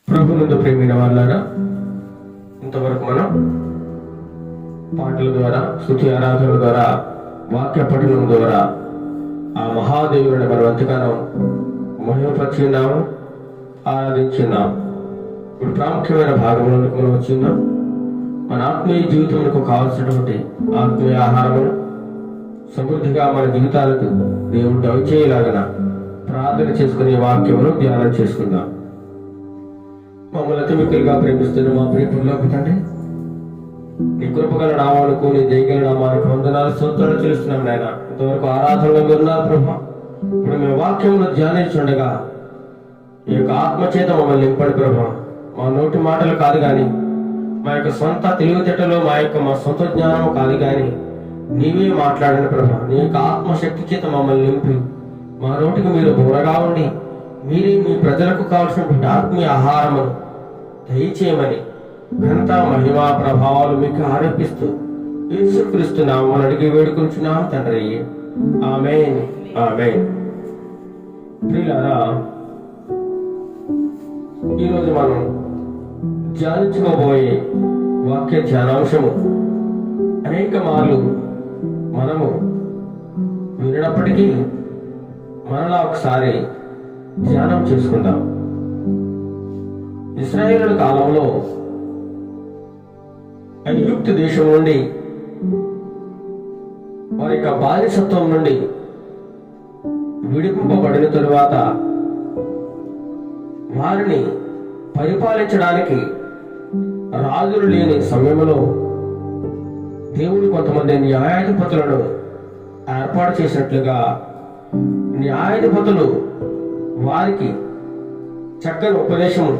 ప్రభునందు ప్రేమైన వాళ్ళారా, ఇంతవరకు మనం పాటల ద్వారా, స్తుతి ఆరాధనల ద్వారా, వాక్య పఠనం ద్వారా ఆ మహాదేవుని మనం ఎంతగానో మహిమపరిచిన్నాము, ఆరాధించున్నాం. ఇప్పుడు ప్రాముఖ్యమైన భాగంలోనికి మనం వచ్చిన్నాం. మన ఆత్మీయ జీవితంలో కావాల్సినటువంటి ఆత్మీయ ఆహారమును సమృద్ధిగా మన జీవితాలకు దేవుడు దయచేయలాగన ప్రార్థన చేసుకునే వాక్యమును ధ్యానం చేసుకుందాం. మమ్మల్ని అతిమిక్కులుగా ప్రేమిస్తున్న మా ప్రియపుల్లోకి తండ్రి, నీ కృపగల నామాలకు, నీ దయగల నామాలకు వందనాలు, స్తోత్రాలు చెల్లిస్తున్నాం నాయన. ఇంతవరకు ఆరాధనలో ఉన్నారు ప్రభా. ఇప్పుడు మేము వాక్యమును ధ్యానించుండగా ఈ యొక్క ఆత్మచేత మమ్మల్ని నింపండి ప్రభా. మా నోటి మాటలు కాదు కానీ, మా యొక్క సొంత తెలివితేటలు, మా సొంత జ్ఞానము కాదు కానీ, నీవే మాట్లాడండి ప్రభా. నీ యొక్క ఆత్మశక్తి చేత మమ్మల్ని నింపి మా నోటికి మీరు బోరగా ఉండి మీరే మీ ప్రజలకు కావాల్సినటువంటి ఆత్మీయ ఆహారమును దయచేయమని ఘనత, మహిమా, ప్రభావాలు మీకు ఆరోపిస్తూ యేసుక్రీస్తు నామమున అడిగి వేడుకుంటున్నాం తండ్రి. ఆమేన్, ఆమేన్. ప్రియులారా, ఈరోజు మనం ధ్యానించుకోబోయే వాక్య ధ్యానాంశము అనేక మార్లు మనము వినప్పటికీ మనలా ఒకసారి ధ్యానం చేసుకుందాం. ఇశ్రాయేలు కాలంలో ఐగుప్తు దేశం నుండి, వారి యొక్క బానిసత్వం నుండి విడిపింపబడిన తరువాత వారిని పరిపాలించడానికి రాజులు లేని సమయంలో దేవుడు కొంతమంది న్యాయాధిపతులను ఏర్పాటు చేసినట్లుగా న్యాయాధిపతులు వారికి చక్కని ఉపదేశము,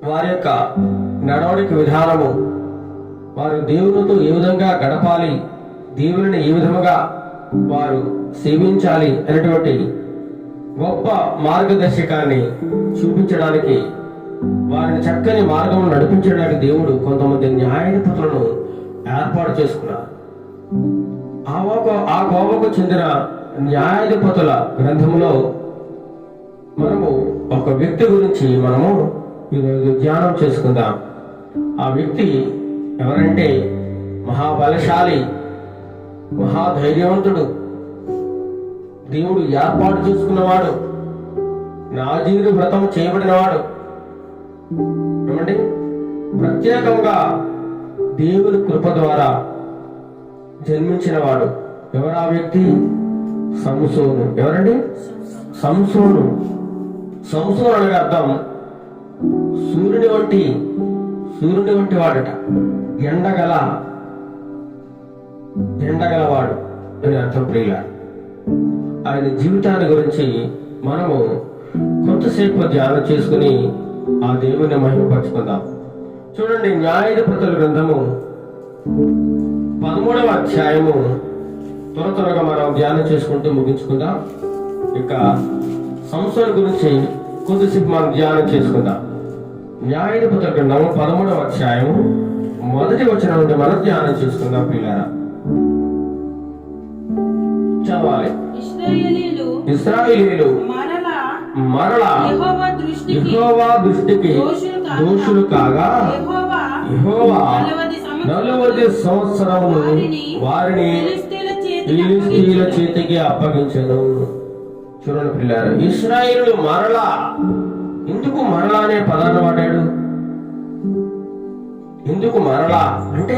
వారి యొక్క నడవడిక విధానము, వారు దేవునితో ఏ విధంగా గడపాలి, దేవుని ఏ విధముగా వారు సేవించాలి అనేటువంటి గొప్ప మార్గదర్శకాన్ని చూపించడానికి, వారిని చక్కని మార్గం నడిపించడానికి దేవుడు కొంతమంది న్యాయాధిపతులను ఏర్పాటు చేసుకున్నారు. ఆ కోవకు చెందిన న్యాయాధిపతుల గ్రంథంలో మనము ఒక వ్యక్తి గురించి మనము ఈరోజు ధ్యానం చేసుకుందాం. ఆ వ్యక్తి ఎవరంటే మహాబలశాలి, మహాధైర్యవంతుడు, దేవుడు ఏర్పాటు చేసుకున్నవాడు, నాజీరు వ్రతం చేయబడినవాడు, ఏమండి ప్రత్యేకంగా దేవుని కృప ద్వారా జన్మించిన వాడు. ఎవరు ఆ వ్యక్తి? సంసోను. ఎవరండి? సంసోను. సంసోను అనగా అర్థం సూర్యుని వంటి వాడట. ఎండగలవాడు అని అర్థం. ప్రియుల, ఆయన జీవితాన్ని గురించి మనము కొంతసేపు ధ్యానం చేసుకుని ఆ దేవుని మహిమపరచుకుందాం. చూడండి, న్యాయాధిపతుల గ్రంథము 13వ అధ్యాయము త్వరగా మనం ధ్యానం చేసుకుంటూ ముగించుకుందాం. ఇక సంసోను గురించి కొద్దిసేపు మనం ధ్యానం చేసుకుందాం. న్యాయాధిపతుల గ్రంథము 13వ అధ్యాయము 1వ వచనం నుండి మనం ధ్యానం చేసుకుందాం. పిల్లారా, చదవాలి. ఇశ్రాయేలీయులు మరలా యెహోవా దృష్టికి దోషులు కాగా, యెహోవా 40 సంవత్సరములు వారిని ఫిలిష్తీయుల చేతికి అప్పగించెను. చూడండి పిల్లారా, ఇశ్రాయేలు మరలా. ఎందుకు మరలా అనే పదాన్ని వాడాడు? ఎందుకు మరలా అంటే,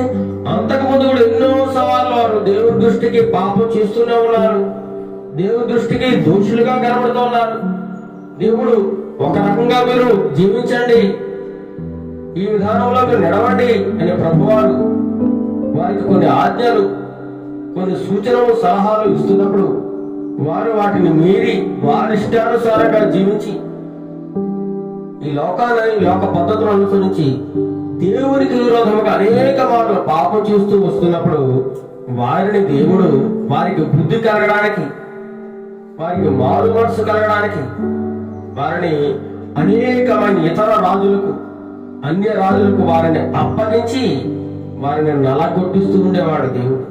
అంతకుముందు కూడా ఎన్నో సవాళ్ళు వారు దేవుడి దృష్టికి పాపం చేస్తూనే ఉన్నారు, దేవుడి దృష్టికి దోషులుగా కనబడుతూ ఉన్నారు. దేవుడు ఒక రకంగా మీరు జీవించండి, ఈ విధానంలో మీరు నడవండి అనే ప్రభువారు వారికి కొన్ని ఆజ్ఞలు, కొన్ని సూచనలు, సలహాలు ఇస్తున్నప్పుడు వారు వాటిని మీరి వారి ఇష్టానుసారంగా జీవించి ఈ లోక పద్ధతులను అనుసరించి దేవునికి విరోధముగా అనేక మార్లు పాపం చేస్తూ వస్తున్నప్పుడు వారిని దేవుడు వారికి బుద్ధి కలగడానికి, వారికి మారు మనసు కలగడానికి వారిని అనేకమైన ఇతర రాజులకు, అన్య రాజులకు వారిని అప్పగించి వారిని నలగొట్టిస్తూ ఉండేవాడు దేవుడు.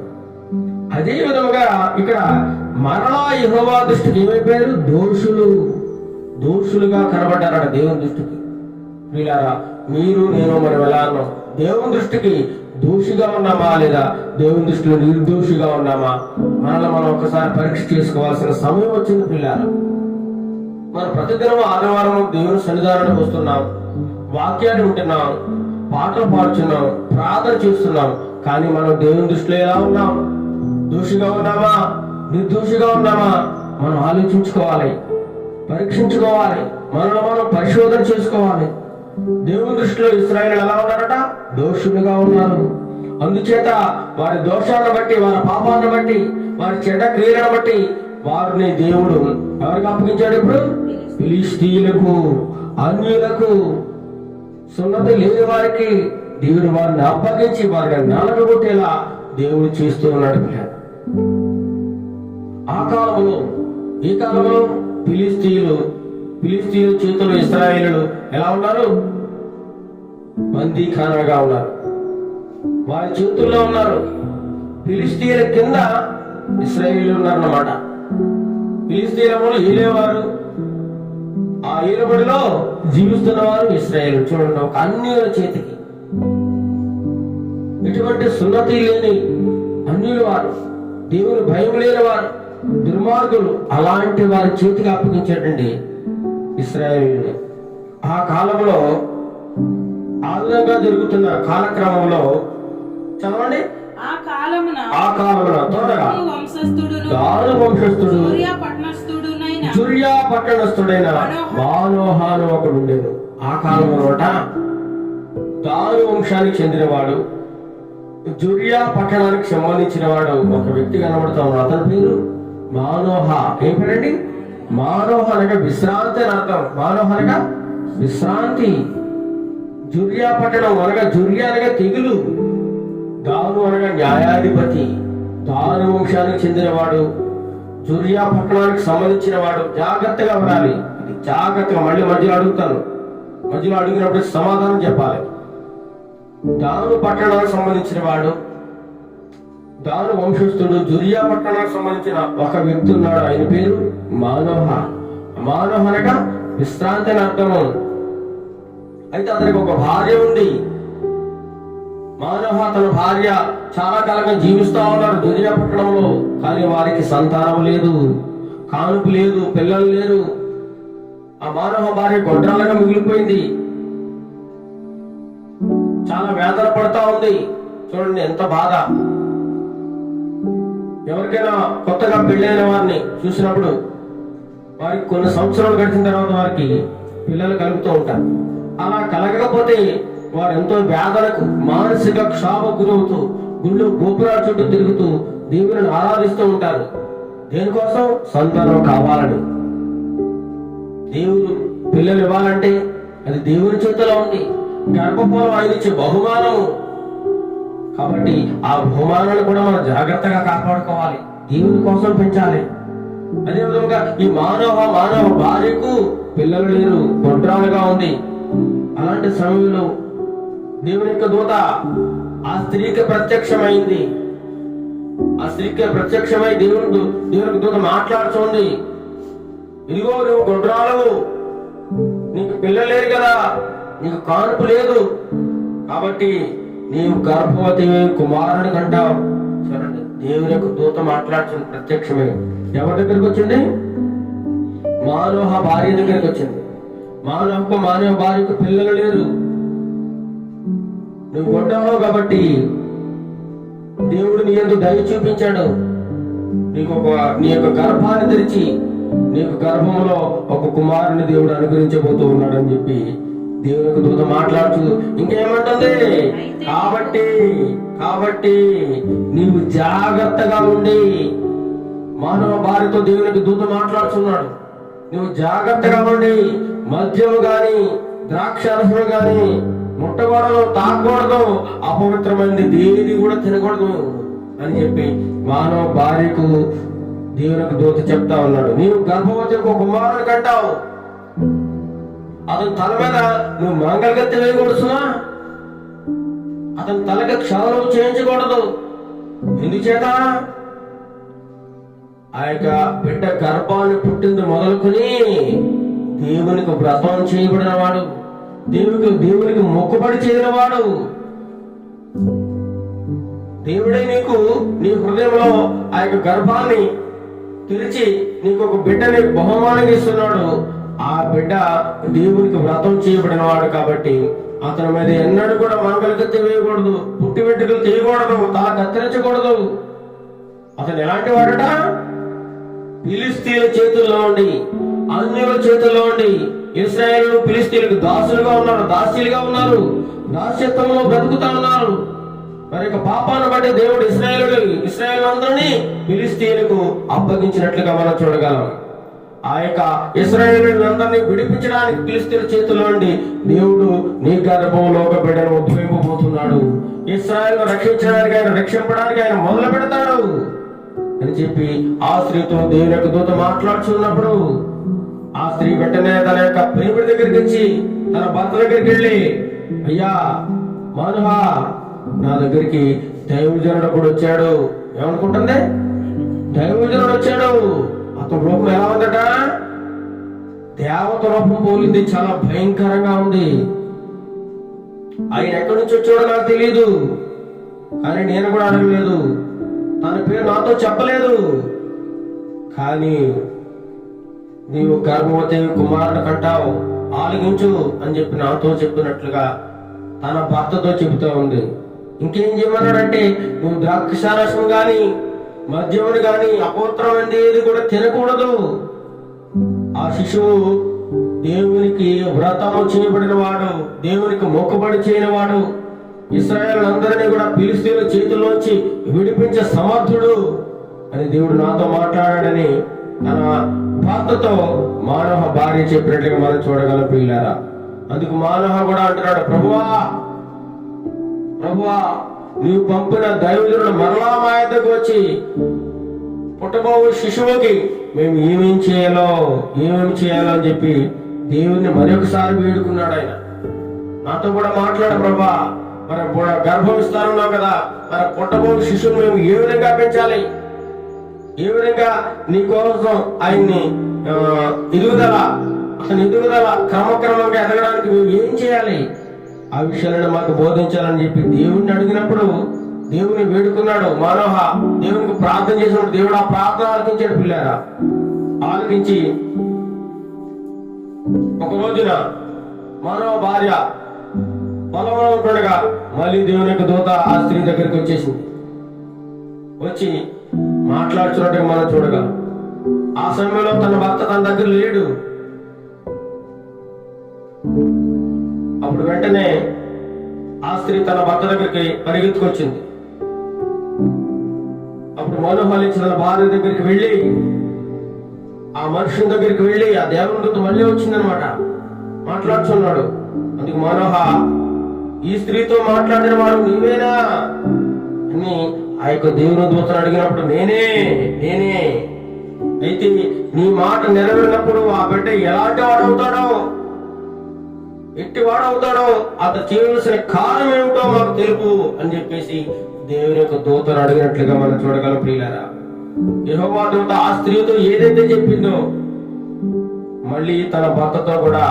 అదే విధముగా ఇక్కడ మరలా యెహోవా దృష్టికి ఏమైపోయారు? దోషులుగా కనబడ్డారట దేవుని దృష్టికి. వీళ్ళారా మీరు నేను మనం ఎలా అన్నాం? దేవుని దృష్టికి దోషిగా ఉన్నామా లేదా దేవుని దృష్టిలో నిర్దోషిగా ఉన్నామా? మనల్ని మనం ఒకసారి పరీక్ష చేసుకోవాల్సిన సమయం వచ్చింది పిల్లారా. మనం ప్రతిదినం ఆదివారం దేవుని సన్నిధానానికి వస్తున్నాం, వాక్యాన్ని వింటున్నాం, పాటలు పాడుతున్నాం, ప్రార్థన చేస్తున్నాం. కానీ మనం దేవుని దృష్టిలో ఎలా ఉన్నాం? దోషిగా ఉన్నామా నిర్దోషిగా ఉన్నామా? మనం ఆలోచించుకోవాలి, పరీక్షించుకోవాలి, మనల్ని మనం పరిశోధన చేసుకోవాలి. దేవుని దృష్టిలో ఇశ్రాయేలు ఎలా ఉన్నారట? దోషులుగా ఉన్నారు. అందుచేత వారి దోషాలను బట్టి, వారి పాపాలను బట్టి, వారి చెడ్డ క్రియలను బట్టి వారిని దేవుడు ఎవరికి అప్పగించాడు? ఇప్పుడు ఫిలిష్తీయులకు, అన్యులకు, సున్నతి లేని వారికి దేవుడు వారిని అప్పగించి వారిని నలగొట్టేలా దేవుడు చేస్తూ ఉన్నాడు. ఆ కాలంలో, ఈ కాలంలో ఫిలిష్తీయులు చేతులు ఇశ్రాయేలులు ఎలా ఉన్నారు? బందీఖానాగా ఉన్నారు, వారి చేతుల్లో ఉన్నారు. ఫిలిష్తీయుల కింద ఇశ్రాయేలు ఉన్నారన్నమాట. ఫిలిష్తీయులు ఏలేవారు, ఆ ఏలుబడిలో జీవిస్తున్న వారు ఇశ్రాయేలు. చూడండి, ఒక అన్యుల చేతికి, ఎటువంటి సున్నతి లేని అన్యులు వారు, దేవుని భయం లేని వారు, దుర్మార్గులు, అలాంటి వారి చేతికి అప్పగించాడండి ఇశ్రాయేలు. ఆ కాలంలో ఆ విధంగా జరుగుతున్న కాలక్రమంలో చదవండి. ఆ కాలమున త్వరగా దాను వంశస్థుడు జుర్యా పట్టణస్థుడైన మానోహాను ఒకడు ఉండేది. ఆ కాలంలో దాను వంశానికి చెందినవాడు, జుర్యా పట్టణానికి సంబంధించిన వాడు ఒక వ్యక్తి కనబడుతూ ఉన్నాడు. అతని పేరు మానోహ. ఏం పేరండి? మానోహ అనగా విశ్రాంతి అని అర్థం. మానోహ అనగా విశ్రాంతి. జుర్యా పట్టణం అనగా, జుర్యా అనగా తెగులు, దాను అనగా న్యాయాధిపతి. దాను వంశానికి చెందినవాడు, జుర్యా పట్టణానికి సంబంధించిన వాడు. జాగ్రత్తగా వినాలి, జాగ్రత్తగా. మళ్ళీ మధ్యలో అడుగుతాను, మధ్యలో అడిగినప్పుడు సమాధానం చెప్పాలి. దాను పట్టణానికి సంబంధించిన వాడు, దాను వంశస్థుడు, జుర్యా పట్టణానికి సంబంధించిన ఒక వ్యక్తి ఉన్నాడు. ఆయన పేరు మానోహ. మానోహ అనగా విశ్రాంతి అని అర్థము. అయితే అతనికి ఒక భార్య ఉంది. మానోహ తన భార్య చాలా కాలంగా జీవిస్తా ఉన్నారు జుర్యా పట్టణంలో. కానీ వారికి సంతానం లేదు, కానుపు లేదు, పిల్లలు లేరు. ఆ మానోహ భార్య గొడ్రాలుగా మిగిలిపోయింది, చాలా వేదన పడతా ఉంది. చూడండి ఎంత బాధ. ఎవరికైనా కొత్తగా పెళ్ళైన వారిని చూసినప్పుడు వారికి కొన్ని సంవత్సరాలు గడిచిన తర్వాత వారికి పిల్లలు కలుగుతూ ఉంటారు. అలా కలగకపోతే వారు ఎంతో వేదనకు, మానసిక క్షోభ గురవుతూ, గుళ్ళు గోపురాల చుట్టూ తిరుగుతూ దేవుని ఆరాధిస్తూ ఉంటారు. దేనికోసం? సంతానం కావాలని. దేవుడు పిల్లలు ఇవ్వాలంటే అది దేవుని చేతిలో ఉంది. గర్భఫలం ఆయన ఇచ్చే బహుమానము. కాబట్టి ఆ బహుమానాన్ని కూడా మనం జాగ్రత్తగా కాపాడుకోవాలి, దేవుని కోసం పెంచాలి. అదేవిధంగా ఈ మానవ భార్యకు పిల్లలు లేరు, గొడ్రాలుగా ఉంది. అలాంటి సమయంలో దేవుని యొక్క దూత ఆ స్త్రీకి ప్రత్యక్షమైంది. ఆ స్త్రీకి ప్రత్యక్షమై దేవునికి దూత మాట్లాడుతోంది. ఇదిగో నువ్వు గొడ్రాలు, నీకు పిల్లలు లేరు కదా, నీకు కానుపు లేదు, కాబట్టి నీవు గర్భవతి కుమారుని కంటావు. చూడండి, దేవుని యొక్క దూత మాట్లాడుతుంది ప్రత్యక్షమే. ఎవరి దగ్గరికి వచ్చింది? మానోహ భార్య దగ్గరికి వచ్చింది. మానవ భార్యకు పిల్లలు లేరు, నువ్వు గొడ్డవు కాబట్టి దేవుడు నీ యందు దయ చూపించాడు. నీ యొక్క గర్భాన్ని తెరిచి నీకు గర్భంలో ఒక కుమారుని దేవుడు అనుగ్రహించబోతూ ఉన్నాడు అని చెప్పి దేవుని యొక్క దూత మాట్లాడుతూ ఇంకేమంటుంది? కాబట్టి నీవు జాగ్రత్తగా ఉండి, మానవ భార్యతో దేవునికి దూత మాట్లాడుతున్నాడు, నువ్వు జాగ్రత్తగా ఉండి మద్యము గాని ద్రాక్షారసము గాని ముట్టకూడదు, తాగకూడదు, అపవిత్రమైనది దేది కూడా తినకూడదు అని చెప్పి మానవ భార్యకు దేవునికి దూత చెప్తా ఉన్నాడు. నీవు గర్భవతి ఒక కుమారుని కంటావు, అతని తల మీద నువ్వు మంగళగత్తి వేయకూడదునా, అతని తలకి క్షవరం చేయించకూడదు. ఎందుచేత? ఆ యొక్క బిడ్డ గర్భాన్ని పుట్టింది మొదలుకొని దేవునికి వ్రతం చేయబడిన వాడు, దేవునికి మొక్కుబడి చేయనివాడు. దేవుడే నీకు నీ హృదయంలో ఆ యొక్క గర్భాన్ని తెరిచి నీకు ఒక బిడ్డని బహుమానంగా ఇస్తున్నాడు. ఆ బిడ్డ దేవునికి వ్రతం చేయబడిన వాడు కాబట్టి అతని మీద ఎన్నడూ కూడా మంగళకత్తి వేయకూడదు, పుట్టి వెంట్రుకలు తీయకూడదు, తల కత్తిరించకూడదు. అతను ఎలాంటి వాడట? ఫిలిస్తీన్ల చేతుల్లో ఉండి, అన్యుల చేతుల్లో ఉండి, ఇశ్రాయేలు ఫిలిస్తీన్లకు దాసులుగా ఉన్నారు, దాసీలుగా ఉన్నారు, దాస్యత్వంలో బ్రతుకుతా ఉన్నారు. మరి పాపాన్ని బట్టి దేవుడు ఇశ్రాయేలు అందరినీ ఫిలిస్తీన్లకు అప్పగించినట్లుగా మనం చూడగలం. ఆ యొక్క ఇశ్రాయేలులందరినీ విడిపించడానికి ఫిలిస్తీన్ల చేతుల్లో నుండి దేవుడు నీ గర్భంలో ఒక బిడ్డను ఉద్భవింపబోతున్నాడు. ఇశ్రాయేలును రక్షించడానికి, ఆయన రక్షింపడానికి ఆయన మొదలు పెడతాడు అని చెప్పి ఆ స్త్రీతో దేవుని యొక్క దూత మాట్లాడుతున్నప్పుడు ఆ స్త్రీ వెంటనే తన యొక్క ప్రేమిడి దగ్గరికి వచ్చి తన భర్త దగ్గరికి వెళ్ళి, అయ్యా మానవ, నా దగ్గరికి దైవజనుడు కూడా వచ్చాడు. ఏమనుకుంటుంది? దైవజనుడు వచ్చాడు. అతని రూపం ఎలా ఉందట? దేవత రూపం పోలింది, చాలా భయంకరంగా ఉంది. ఆయన ఎక్కడి నుంచి వచ్చాడో నాకు తెలియదు, కానీ నేను కూడా అడగలేదు. తన పేరు నాతో చెప్పలేదు. కానీ నీవు గర్భవతి కుమారుడు కంటావు, ఆలగించు అని చెప్పి నాతో చెప్పినట్లుగా తన భర్తతో చెబుతూ ఉంది. ఇంకేం చేయమన్నాడంటే, నువ్వు ద్రాక్షారసం గాని మద్యముని గాని అపవిత్రమైనది ఏది కూడా తినకూడదు. ఆ శిశువు దేవునికి వ్రతము చేయబడిన వాడు, దేవునికి మొక్కుబడి చేయని వాడు, ఇశ్రాయేలులందరినీ కూడా ఫిలిస్తీన్ల చేతుల్లోంచి విడిపించే సమర్థుడు అని దేవుడు నాతో మాట్లాడాడని తన భర్తతో మానవ భార్య చెప్పినట్లుగా మనం చూడగలం ప్రియులారా. అందుకు మానవ కూడా అంటున్నాడు, ప్రభువా ప్రభువా, నీవు పంపిన దైవజనుడు మరలా మా యొద్దకు వచ్చి పుట్టబోవు శిశువుకి మేము ఏమేం చేయాలో అని చెప్పి దేవుణ్ణి మరొకసారి వేడుకున్నాడు. ఆయన నాతో కూడా మాట్లాడు, ప్రభా, మన గర్భం ఇస్తానున్నావు కదా, మన పుట్టబోవు శిశువుని మేము ఏ విధంగా పెంచాలి, ఏ విధంగా నీ కోసం ఆయన్ని ఎదుగుదల క్రమక్రమంగా ఎదగడానికి మేము ఏం చేయాలి, ఆ విషయాలను మాకు బోధించాలని చెప్పి దేవుణ్ణి అడిగినప్పుడు దేవుని వేడుకున్నాడు మానవ. దేవునికి ప్రార్థన చేసినప్పుడు దేవుడు ఆ ప్రార్థన ఆలకించాడు. పిల్లారా, ఆలకించి ఒక రోజున మానవ భార్య పొలంలో ఉంటుండగా మళ్ళీ దేవుని యొక్క దూత ఆ స్త్రీ దగ్గరికి వచ్చేసింది. వచ్చి మాట్లాడుతున్నట్టుగా మనం చూడగలం. ఆ సమయంలో తన భర్త తన దగ్గర లేడు. అప్పుడు వెంటనే ఆ స్త్రీ తన భర్త దగ్గరికి పరిగెత్తుకొచ్చింది. అప్పుడు మనోహలించి తన భార్య దగ్గరికి వెళ్ళి, ఆ మనుషుని దగ్గరికి వెళ్ళి, ఆ దేవుని దూత మళ్ళీ వచ్చిందనమాట, మాట్లాడుతున్నాడు. అందుకు మనోహ, ఈ స్త్రీతో మాట్లాడిన వాడు నీవేనా అని ఆ యొక్క దేవుని దూతను అడిగినప్పుడు నేనే అయితే నీ మాట నెరవేరినప్పుడు ఆ బిడ్డ ఎలాంటి వాడవుతాడో అతను చేయవలసిన కారణం ఏమిటో మాకు తెలుపు అని చెప్పేసి దేవుని యొక్క దూతను అడిగినట్లుగా మనం చూడగలం ప్రియులారా. యెహోవా దూత ఆ స్త్రీతో ఏదైతే చెప్పిందో మళ్ళీ తన భర్తతో కూడా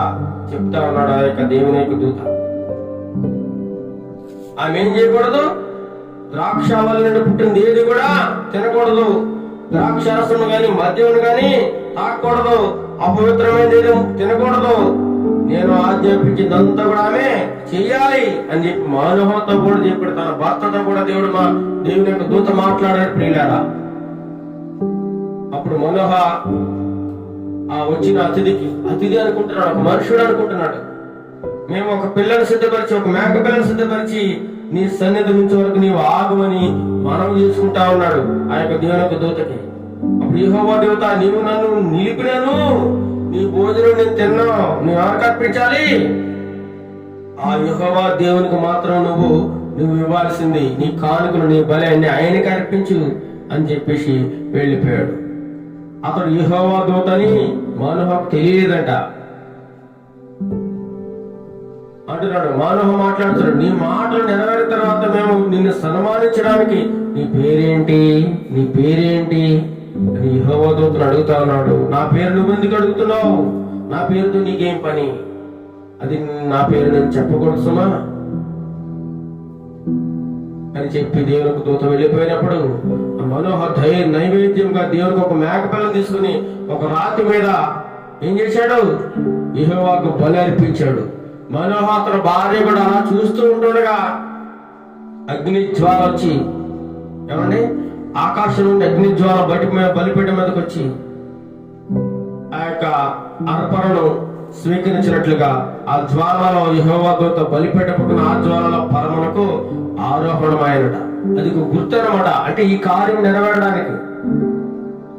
చెప్తా ఉన్నాడు ఆ యొక్క దేవుని యొక్క దూత. ఆమె ఏం చేయకూడదు? ద్రాక్షావళి నుండి పుట్టింది ఏది కూడా తినకూడదు, ద్రాక్షారసము గాని మద్యమును గాని తాకూడదు, అపవిత్రమైనది తినకూడదు, నేను ఆజ్ఞాపించిందంతా కూడా ఆమె చెయ్యాలి అని చెప్పి మానవతో కూడా చెప్పాడు. తన భర్తతో కూడా దేవుని యొక్క దూత మాట్లాడాడు ప్రియులారా. అప్పుడు మనోహ ఆ వచ్చిన అతిథి అనుకుంటున్నాడు, ఒక మనుషుడు అనుకుంటున్నాడు. మేము ఒక పిల్లని సిద్ధపరిచి, ఒక మేక పిల్లని సిద్ధపరిచి నీ సన్నిధి నుంచి వరకు నీవు ఆగుమని మనం చేసుకుంటా ఉన్నాడు ఆ యొక్క దేవుని యొక్క దూతకి. అప్పుడు యెహోవా దేవత, నీవు నన్ను నిలిపినాను, నీ భోజనం నేను తిన్నావు, నువ్వు ఎవరికి అర్పించాలి? ఆ యెహోవా దేవునికి మాత్రం నువ్వు ఇవ్వాల్సింది, నీ కానుకలు, నీ బలి ఆయనకి అర్పించు అని చెప్పేసి వెళ్ళిపోయాడు. అతడు యెహోవా దూతని మానవకు తెలియదంట. అంటున్నాడు, మానవ మాట్లాడుతున్నాడు, నీ మాటలు నెరవేరిన తర్వాత మేము నిన్ను సన్మానించడానికి నీ పేరేంటి అని యెహోవా దూతను అడుగుతా ఉన్నాడు. నా పేరు నువ్వు ఎందుకు అడుగుతున్నావు? నా పేరుతో నీకేం పని? అది నా పేరు నేను చెప్పకూడదు సుమా అని చెప్పి దేవునికి దూత వెళ్ళిపోయినప్పుడు మనోహ నైవేద్యంగా దేవునికి ఒక మేకపిల్లను తీసుకుని ఒక రాతి మీద ఏం చేశాడు? యెహోవాకు బలి అర్పించాడు. మనోహ అతని భార్య కూడా అలా చూస్తూ ఉంటుండగా అగ్ని జ్వాల వచ్చి, ఏమండి, ఆకాశం నుండి అగ్ని జ్వాల బలిపీఠం మీదకి వచ్చి ఆ యొక్క అర్పణను స్వీకరించినట్లుగా ఆ జ్వాలలో యెహోవా దూత బలిపీఠమున ఆ జ్వాలలో పరమునకు ఆరోహణమైనట. అది ఒక గుర్తు అన్నమాట. అంటే ఈ కార్యం నెరవేరడానికి.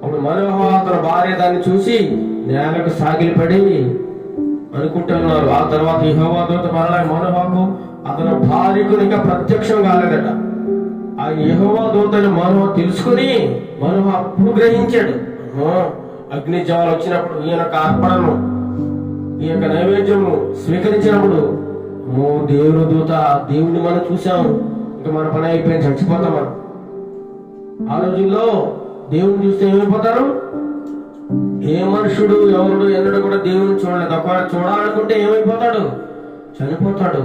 అప్పుడు మనోహ అతని భార్య దాన్ని చూసి నేలకు సాగిలిపడి అనుకుంటున్నారు. ఆ తర్వాత యెహోవా దూత మరలా మనోహకు అతని భార్యకు ఇంకా ప్రత్యక్షం కాలేదట. ఆ యెహోవా దూతని మనోహ తెలుసుకుని మనోహ అప్పుడు గ్రహించాడు, అగ్ని జ్వాల వచ్చినప్పుడు ఈ యొక్క అర్పణను, ఈ యొక్క నైవేద్యము స్వీకరించినప్పుడు దేవుని దూత, దేవుని మనం చూసాము, ఇంకా మన పని అయిపోయింది, చచ్చిపోతాం మనం. ఆ రోజుల్లో దేవుని చూస్తే ఏమైపోతారు? ఏ మనుషుడు ఎవరుడు ఎన్నడూ కూడా దేవుని చూడలేదు. ఒకవేళ చూడాలనుకుంటే ఏమైపోతాడు? చనిపోతాడు.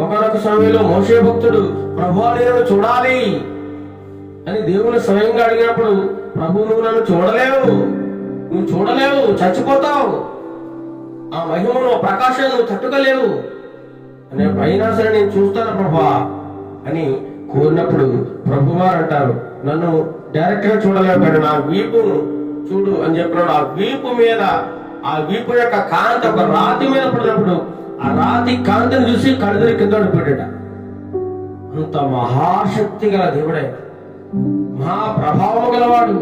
ఒకనొక సమయంలో మోషే భక్తుడు ప్రభువా నేను చూడాలి అని దేవుని స్వయంగా అడిగినప్పుడు, ప్రభు నువ్వు నన్ను నువ్వు చూడలేవు, చచ్చిపోతావు, ఆ మహిమను ప్రకాశాన్ని నువ్వు తట్టుకోలేవు అనే అయినా సరే నేను చూస్తాను ప్రభువా అని కోరినప్పుడు ప్రభువారు అంటారు, నన్ను డైరెక్ట్ గా చూడలేవు కానీ నా వీపును చూడు అని చెప్పినాడు. ఆ వీపు మీద, ఆ వీపు యొక్క కాంతి ఒక రాతి మీద పడినప్పుడు ఆ రాతి కాంతిని చూసి కడుదరి కింద పడిపోయాడ. అంత మహాశక్తి గల దేవుడే, మహా ప్రభావం గలవాడు.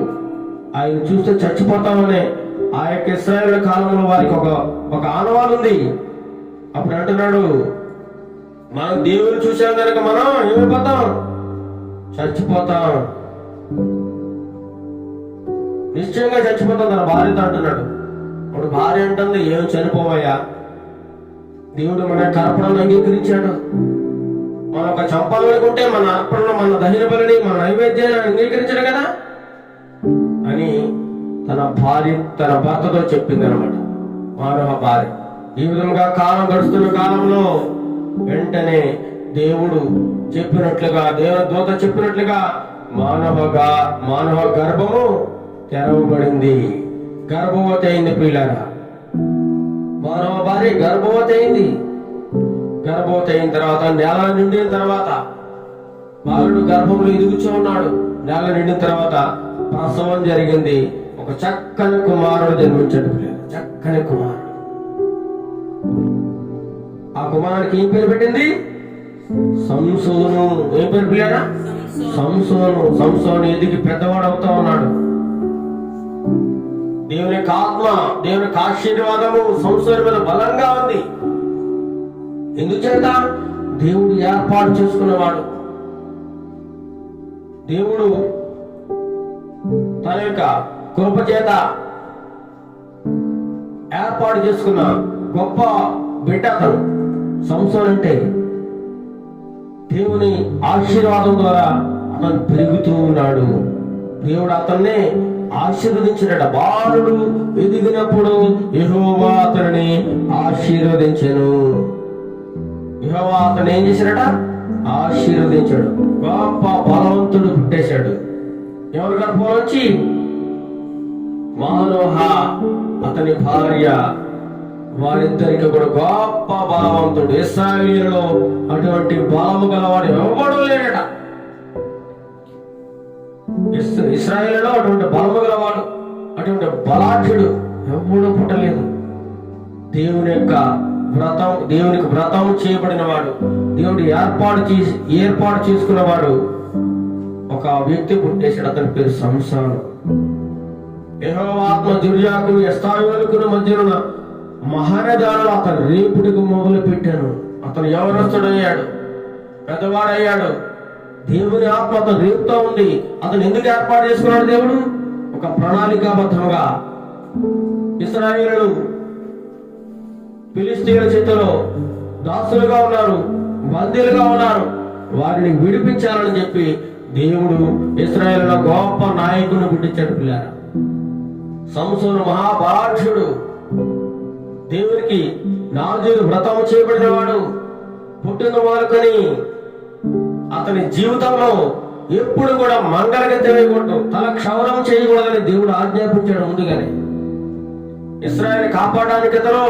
ఆయన చూస్తే చచ్చిపోతామనే ఆ యొక్క ఇశ్రాయేలు కాలంలో వారికి ఒక ఆనవాలు ఉంది. అప్పుడు అంటున్నాడు, మనం దేవుని చూసాం కనుక మనం ఏమైపోతాం? చచ్చిపోతాం, నిశ్చయంగా చచ్చిపోతాం తన భార్యతో అంటున్నాడు. అప్పుడు భార్య అంటుంది, ఏం చనిపోవయ్యా, దేవుడు మన అర్పణను అంగీకరించాడు. మనం ఒక చంపాలనుకుంటే మన అర్పణను, మన దహన బలిని, మన నైవేద్యాన్ని అంగీకరించాడు కదా అని తన భర్తతో చెప్పింది అనమాట మానవ భార్య. ఈ విధంగా కాలం గడుస్తున్న కాలంలో వెంటనే దేవుడు చెప్పినట్లుగా, దేవుని దూత చెప్పినట్లుగా మానవ గర్భము తెరవబడింది, గర్భవతి అయింది. ప్రియులారా, మానవ భార్య గర్భవతి అయింది. గర్భవతి అయిన తర్వాత, నెల నిండిన తర్వాత, బాలుడు గర్భంలో ఎదుగుచూ ఉన్నాడు. నెల నిండిన తర్వాత ప్రసవం జరిగింది. ఒక చక్కని కుమారుడు జన్మించాడు. చక్కని కుమారుడు. ఆ కుమారుడికి ఏం పేరు పెట్టింది? సంసోను. ఏం పేరు పిల్లారా? సంసోను. సంసోను ఎదిగి పెద్దవాడు అవుతా ఉన్నాడు. దేవుని ఆత్మ, దేవుని ఆశీర్వాదము సంసోను మీద బలంగా ఉంది. ఎందుచేత? దేవుడు ఏర్పాటు చేసుకున్నవాడు. దేవుడు తన యొక్క కృప చేత ఏర్పాటు చేసుకున్న గొప్ప బిడ్డ అతను. సంసోను అంటే దేవుని ఆశీర్వాదం ద్వారా అతను పెరుగుతూ ఉన్నాడు. దేవుడు అతన్ని ఆశీర్వదించాడట. బాలుడు ఎదిగినప్పుడు యెహోవా అతనిని ఆశీర్వదించెను. యెహోవా అతను ఏం చేశాడట? ఆశీర్వదించాడు. గొప్ప బలవంతుడు పుట్టేశాడు. ఎవరి గర్భం నుంచి? మానోహ అతని భార్య. వారిద్దరికి కూడా గొప్ప బలవంతుడు. ఇశ్రాయేలులో అటువంటి బలము గలవాడు ఎవడు లేడట. ఇశ్రాయేలులో అటువంటి బలము గలవాడు, అటువంటి బలాఢ్యుడు ఎవడు పుట్టలేదు. దేవునికి వ్రతం చేయబడిన వాడు, దేవుడు ఏర్పాటు చేసుకున్నవాడు ఒక వ్యక్తి పుట్టేశాడు. అతని పేరు సంసోను. యెహోవా ఆత్మ దుర్యాకును ఎస్తాయోలుకును మధ్యన మహానదాలు అతను రేపుడికి మొదలు పెట్టాను. అతను యవనస్తుడయ్యాడు, పెద్దవాడయ్యాడు. దేవుని ఆత్మ అతను రేపుతో ఉంది. అతను ఎందుకు ఏర్పాటు చేసుకున్నాడు? దేవుడు ఒక ప్రణాళికాబద్ధంగా ఇశ్రాయేలు ఫిలిష్తీయుల చేతిలో దాసులుగా ఉన్నారు, బందీలుగా ఉన్నారు. వారిని విడిపించాలని చెప్పి దేవుడు ఇశ్రాయేలులో గొప్ప నాయకుని పుట్టించాడు. పిల్లారా, సంసోను మహాబలాఢ్యుడు. దేవునికి నాజీరు వ్రతం చేయబడిన వాడు పుట్టిన మొదలుకొని అతని జీవితంలో ఎప్పుడు కూడా మంగళగతి వేయకూడదు, తల క్షౌరం చేయకూడదని దేవుడు ఆజ్ఞాపించాడు ముందుగానే. ఇశ్రాయేలు కాపాడడానికి అతను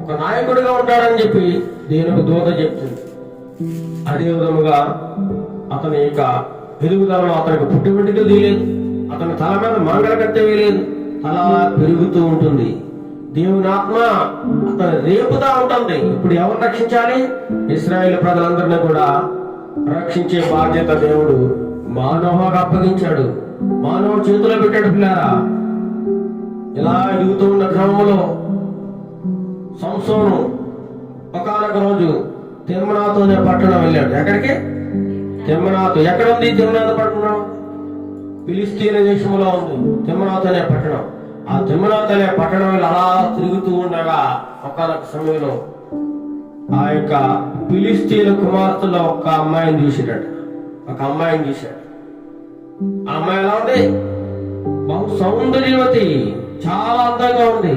ఒక నాయకుడిగా ఉంటాడని చెప్పి దేవునికి దూత చెప్తుంది. అదే విధముగా అతని యొక్క ఎదుగుదలలో అతనికి పుట్టి వెంట్రుకలు తీయలేదు, అతని తల మీద మంగళగత్తె వేయలేదు, తల పెరుగుతూ ఉంటుంది. దేవుని ఆత్మ అతను రేపుతా ఉంటుంది. ఇప్పుడు ఎవరు రక్షించాలి? ఇశ్రాయేలు ప్రజలందరినీ కూడా రక్షించే బాధ్యత దేవుడు మానవుగా అప్పగించాడు, మానవ చేతిలో పెట్టాడు. పిల్లారా, ఇలా ఎదుగుతూ ఉన్న క్రమంలో సంసోను ఒకనొక రోజు తిమ్నాతు అనే పట్టణం వెళ్ళాడు. ఎక్కడికి? తిమ్నాతు. ఎక్కడ ఉంది తిమ్నాతు పట్టణం? ఫిలిస్తీన్ దేశంలో ఉంది తిమ్నాతు అనే పట్టణం. ఆ తిమ్నాతు అనే పట్టణం అలా తిరుగుతూ ఉండగా ఒకనొక సమయంలో ఆ యొక్క ఫిలిస్తీన్ కుమార్తెలో ఒక అమ్మాయిని చూసాడట. ఒక అమ్మాయిని చూశాడు. ఆ అమ్మాయి ఎలా ఉంది? బహు సౌందర్యవతి, చాలా అందంగా ఉంది,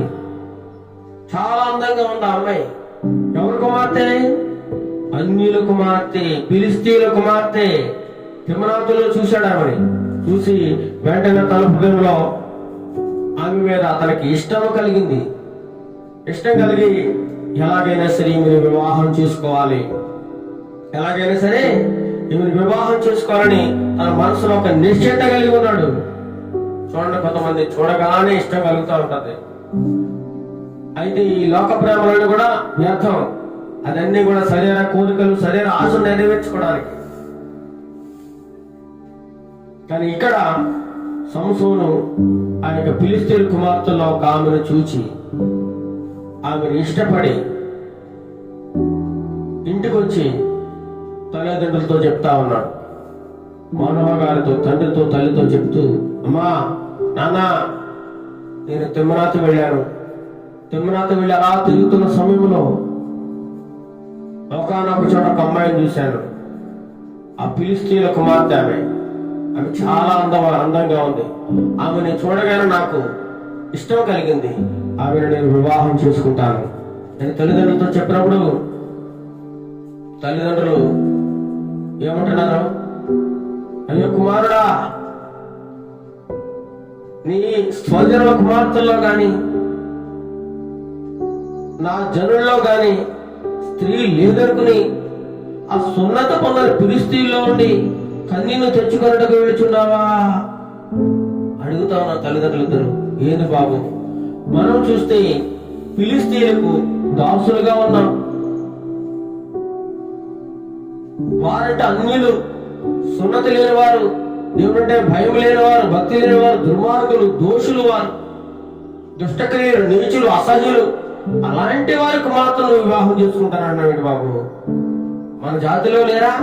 చాలా అందంగా ఉంది ఆ అమ్మాయి. ఎవరి కుమార్తె? అన్యుల కుమార్తె, ఫిలిస్తీన్ల కుమార్తె. తిమ్నాతులో చూశాడు ఆమెని. చూసి వెంటనే తలుపు గదిలో ఆమె మీద అతనికి ఇష్టం కలిగింది. ఇష్టం కలిగి ఎలాగైనా సరే ఈమెను వివాహం చేసుకోవాలి, ఎలాగైనా సరే ఈమెను వివాహం చేసుకోవాలని తన మనసులో ఒక నిశ్చయత కలిగి ఉన్నాడు. చూడండి, కొంతమంది చూడగానే ఇష్టం కలుగుతూ ఉంటది. అయితే ఈ లోక ప్రేమలను కూడా వ్యర్థం. అదన్నీ కూడా శరీర కోరికలు, శరీర ఆశలు నెరవేర్చుకోవడానికి. కానీ ఇక్కడ సంసోను ఆ యొక్క ఫిలిస్తీన్ కుమార్తెలో ఒక ఆమెను చూచి ఆమెను ఇష్టపడి ఇంటికి వచ్చి తల్లిదండ్రులతో చెప్తా ఉన్నాడు. మానవ గారితో, తండ్రితో, తల్లితో చెప్తూ, అమ్మా, నాన్న, నేను తిమ్నాతు వెళ్ళాను. తిమ్నాతు వెళ్ళి అలా తిరుగుతున్న సమయంలో ఒకనొక చోట ఒక అమ్మాయిని చూశాను. ఆ ఫిలిస్తీన్ల కుమార్తె ఆమె చాలా అందంగా ఉంది. ఆమెను చూడగానే నాకు ఇష్టం కలిగింది. ఆమెను నేను వివాహం చేసుకుంటాను అని తల్లిదండ్రులతో చెప్పినప్పుడు తల్లిదండ్రులు ఏమంటున్నారు? అయ్యో కుమారుడా, నీ స్వజనుల కుమార్తెల్లో గాని నా జనుల్లో గాని స్త్రీ లేదనుకుని ఆ సున్నత పొందని ఫిలిస్తీన్లో ఉండి కన్నీను తెచ్చుకున్నట్టుగా వెళుచున్నావా? అడుగుతా ఉన్నా తల్లిదండ్రులిద్దరు. ఏంది బాబు, మనం చూస్తే ఫిలిస్తీన్లకు దాసులుగా ఉన్నాం. వారంటే అన్యులు, సున్నతి లేని వారు, దేవుడంటే భయం లేని వారు, భక్తి లేని వారు, దుర్మార్గులు, దోషులు, వారు దుష్టక్రియలు, నీచులు, అసహ్యులు. అలాంటి వారికి మాత్రం నువ్వు వివాహం చేసుకుంటానన్నాడు. బాబు, మన జాతిలో లేరా?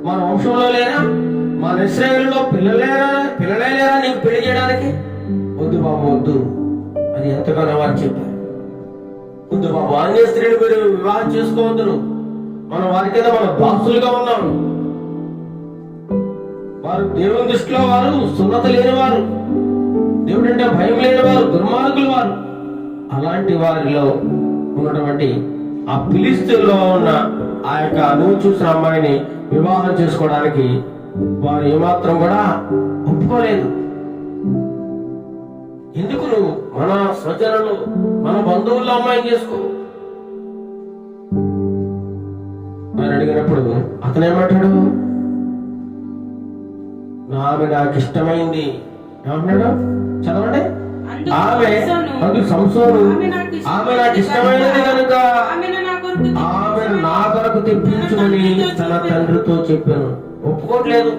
మన వంశంలో లేరా? మన ఇశ్రాయేలులో పిల్లలే లేరా నీకు పెళ్లి చేయడానికి? వద్దు బాబు, వద్దు అని ఎంతగానో వారు చెప్పారు. వద్దు బాబు, అన్య స్త్రీలు మీరు వివాహం చేసుకోవద్దును. మనం వారి కింద మనం దాసులుగా ఉన్నాం. వారు దేవుని దృష్టిలో వారు సున్నత లేని వారు, దేవుడంటే భయం లేని వారు, దుర్మార్గులు వారు. అలాంటి వారిలో ఉన్నటువంటి ఆ ఫిలిస్తీన్లో ఉన్న ఆ యొక్క నువ్వు చూసిన అమ్మాయిని వివాహం చేసుకోవడానికి వారు ఏమాత్రం కూడా ఒప్పుకోలేదు. ఎందుకు నువ్వు మన స్వజనులు, మన బంధువుల్లో అమ్మాయిని చేసుకో అని అడిగినప్పుడు అతను ఏమంటాడు? ఆమె నాకు ఇష్టమైంది. ఏమంటున్నాడు? చదవండి. ఆమె సంసోను ఆమె నాకు ఇష్టమైనది కనుక ఆమె నా కొరకు తెప్పించుమని తన తండ్రితో చెప్పాను. ఒప్పుకోలేదు.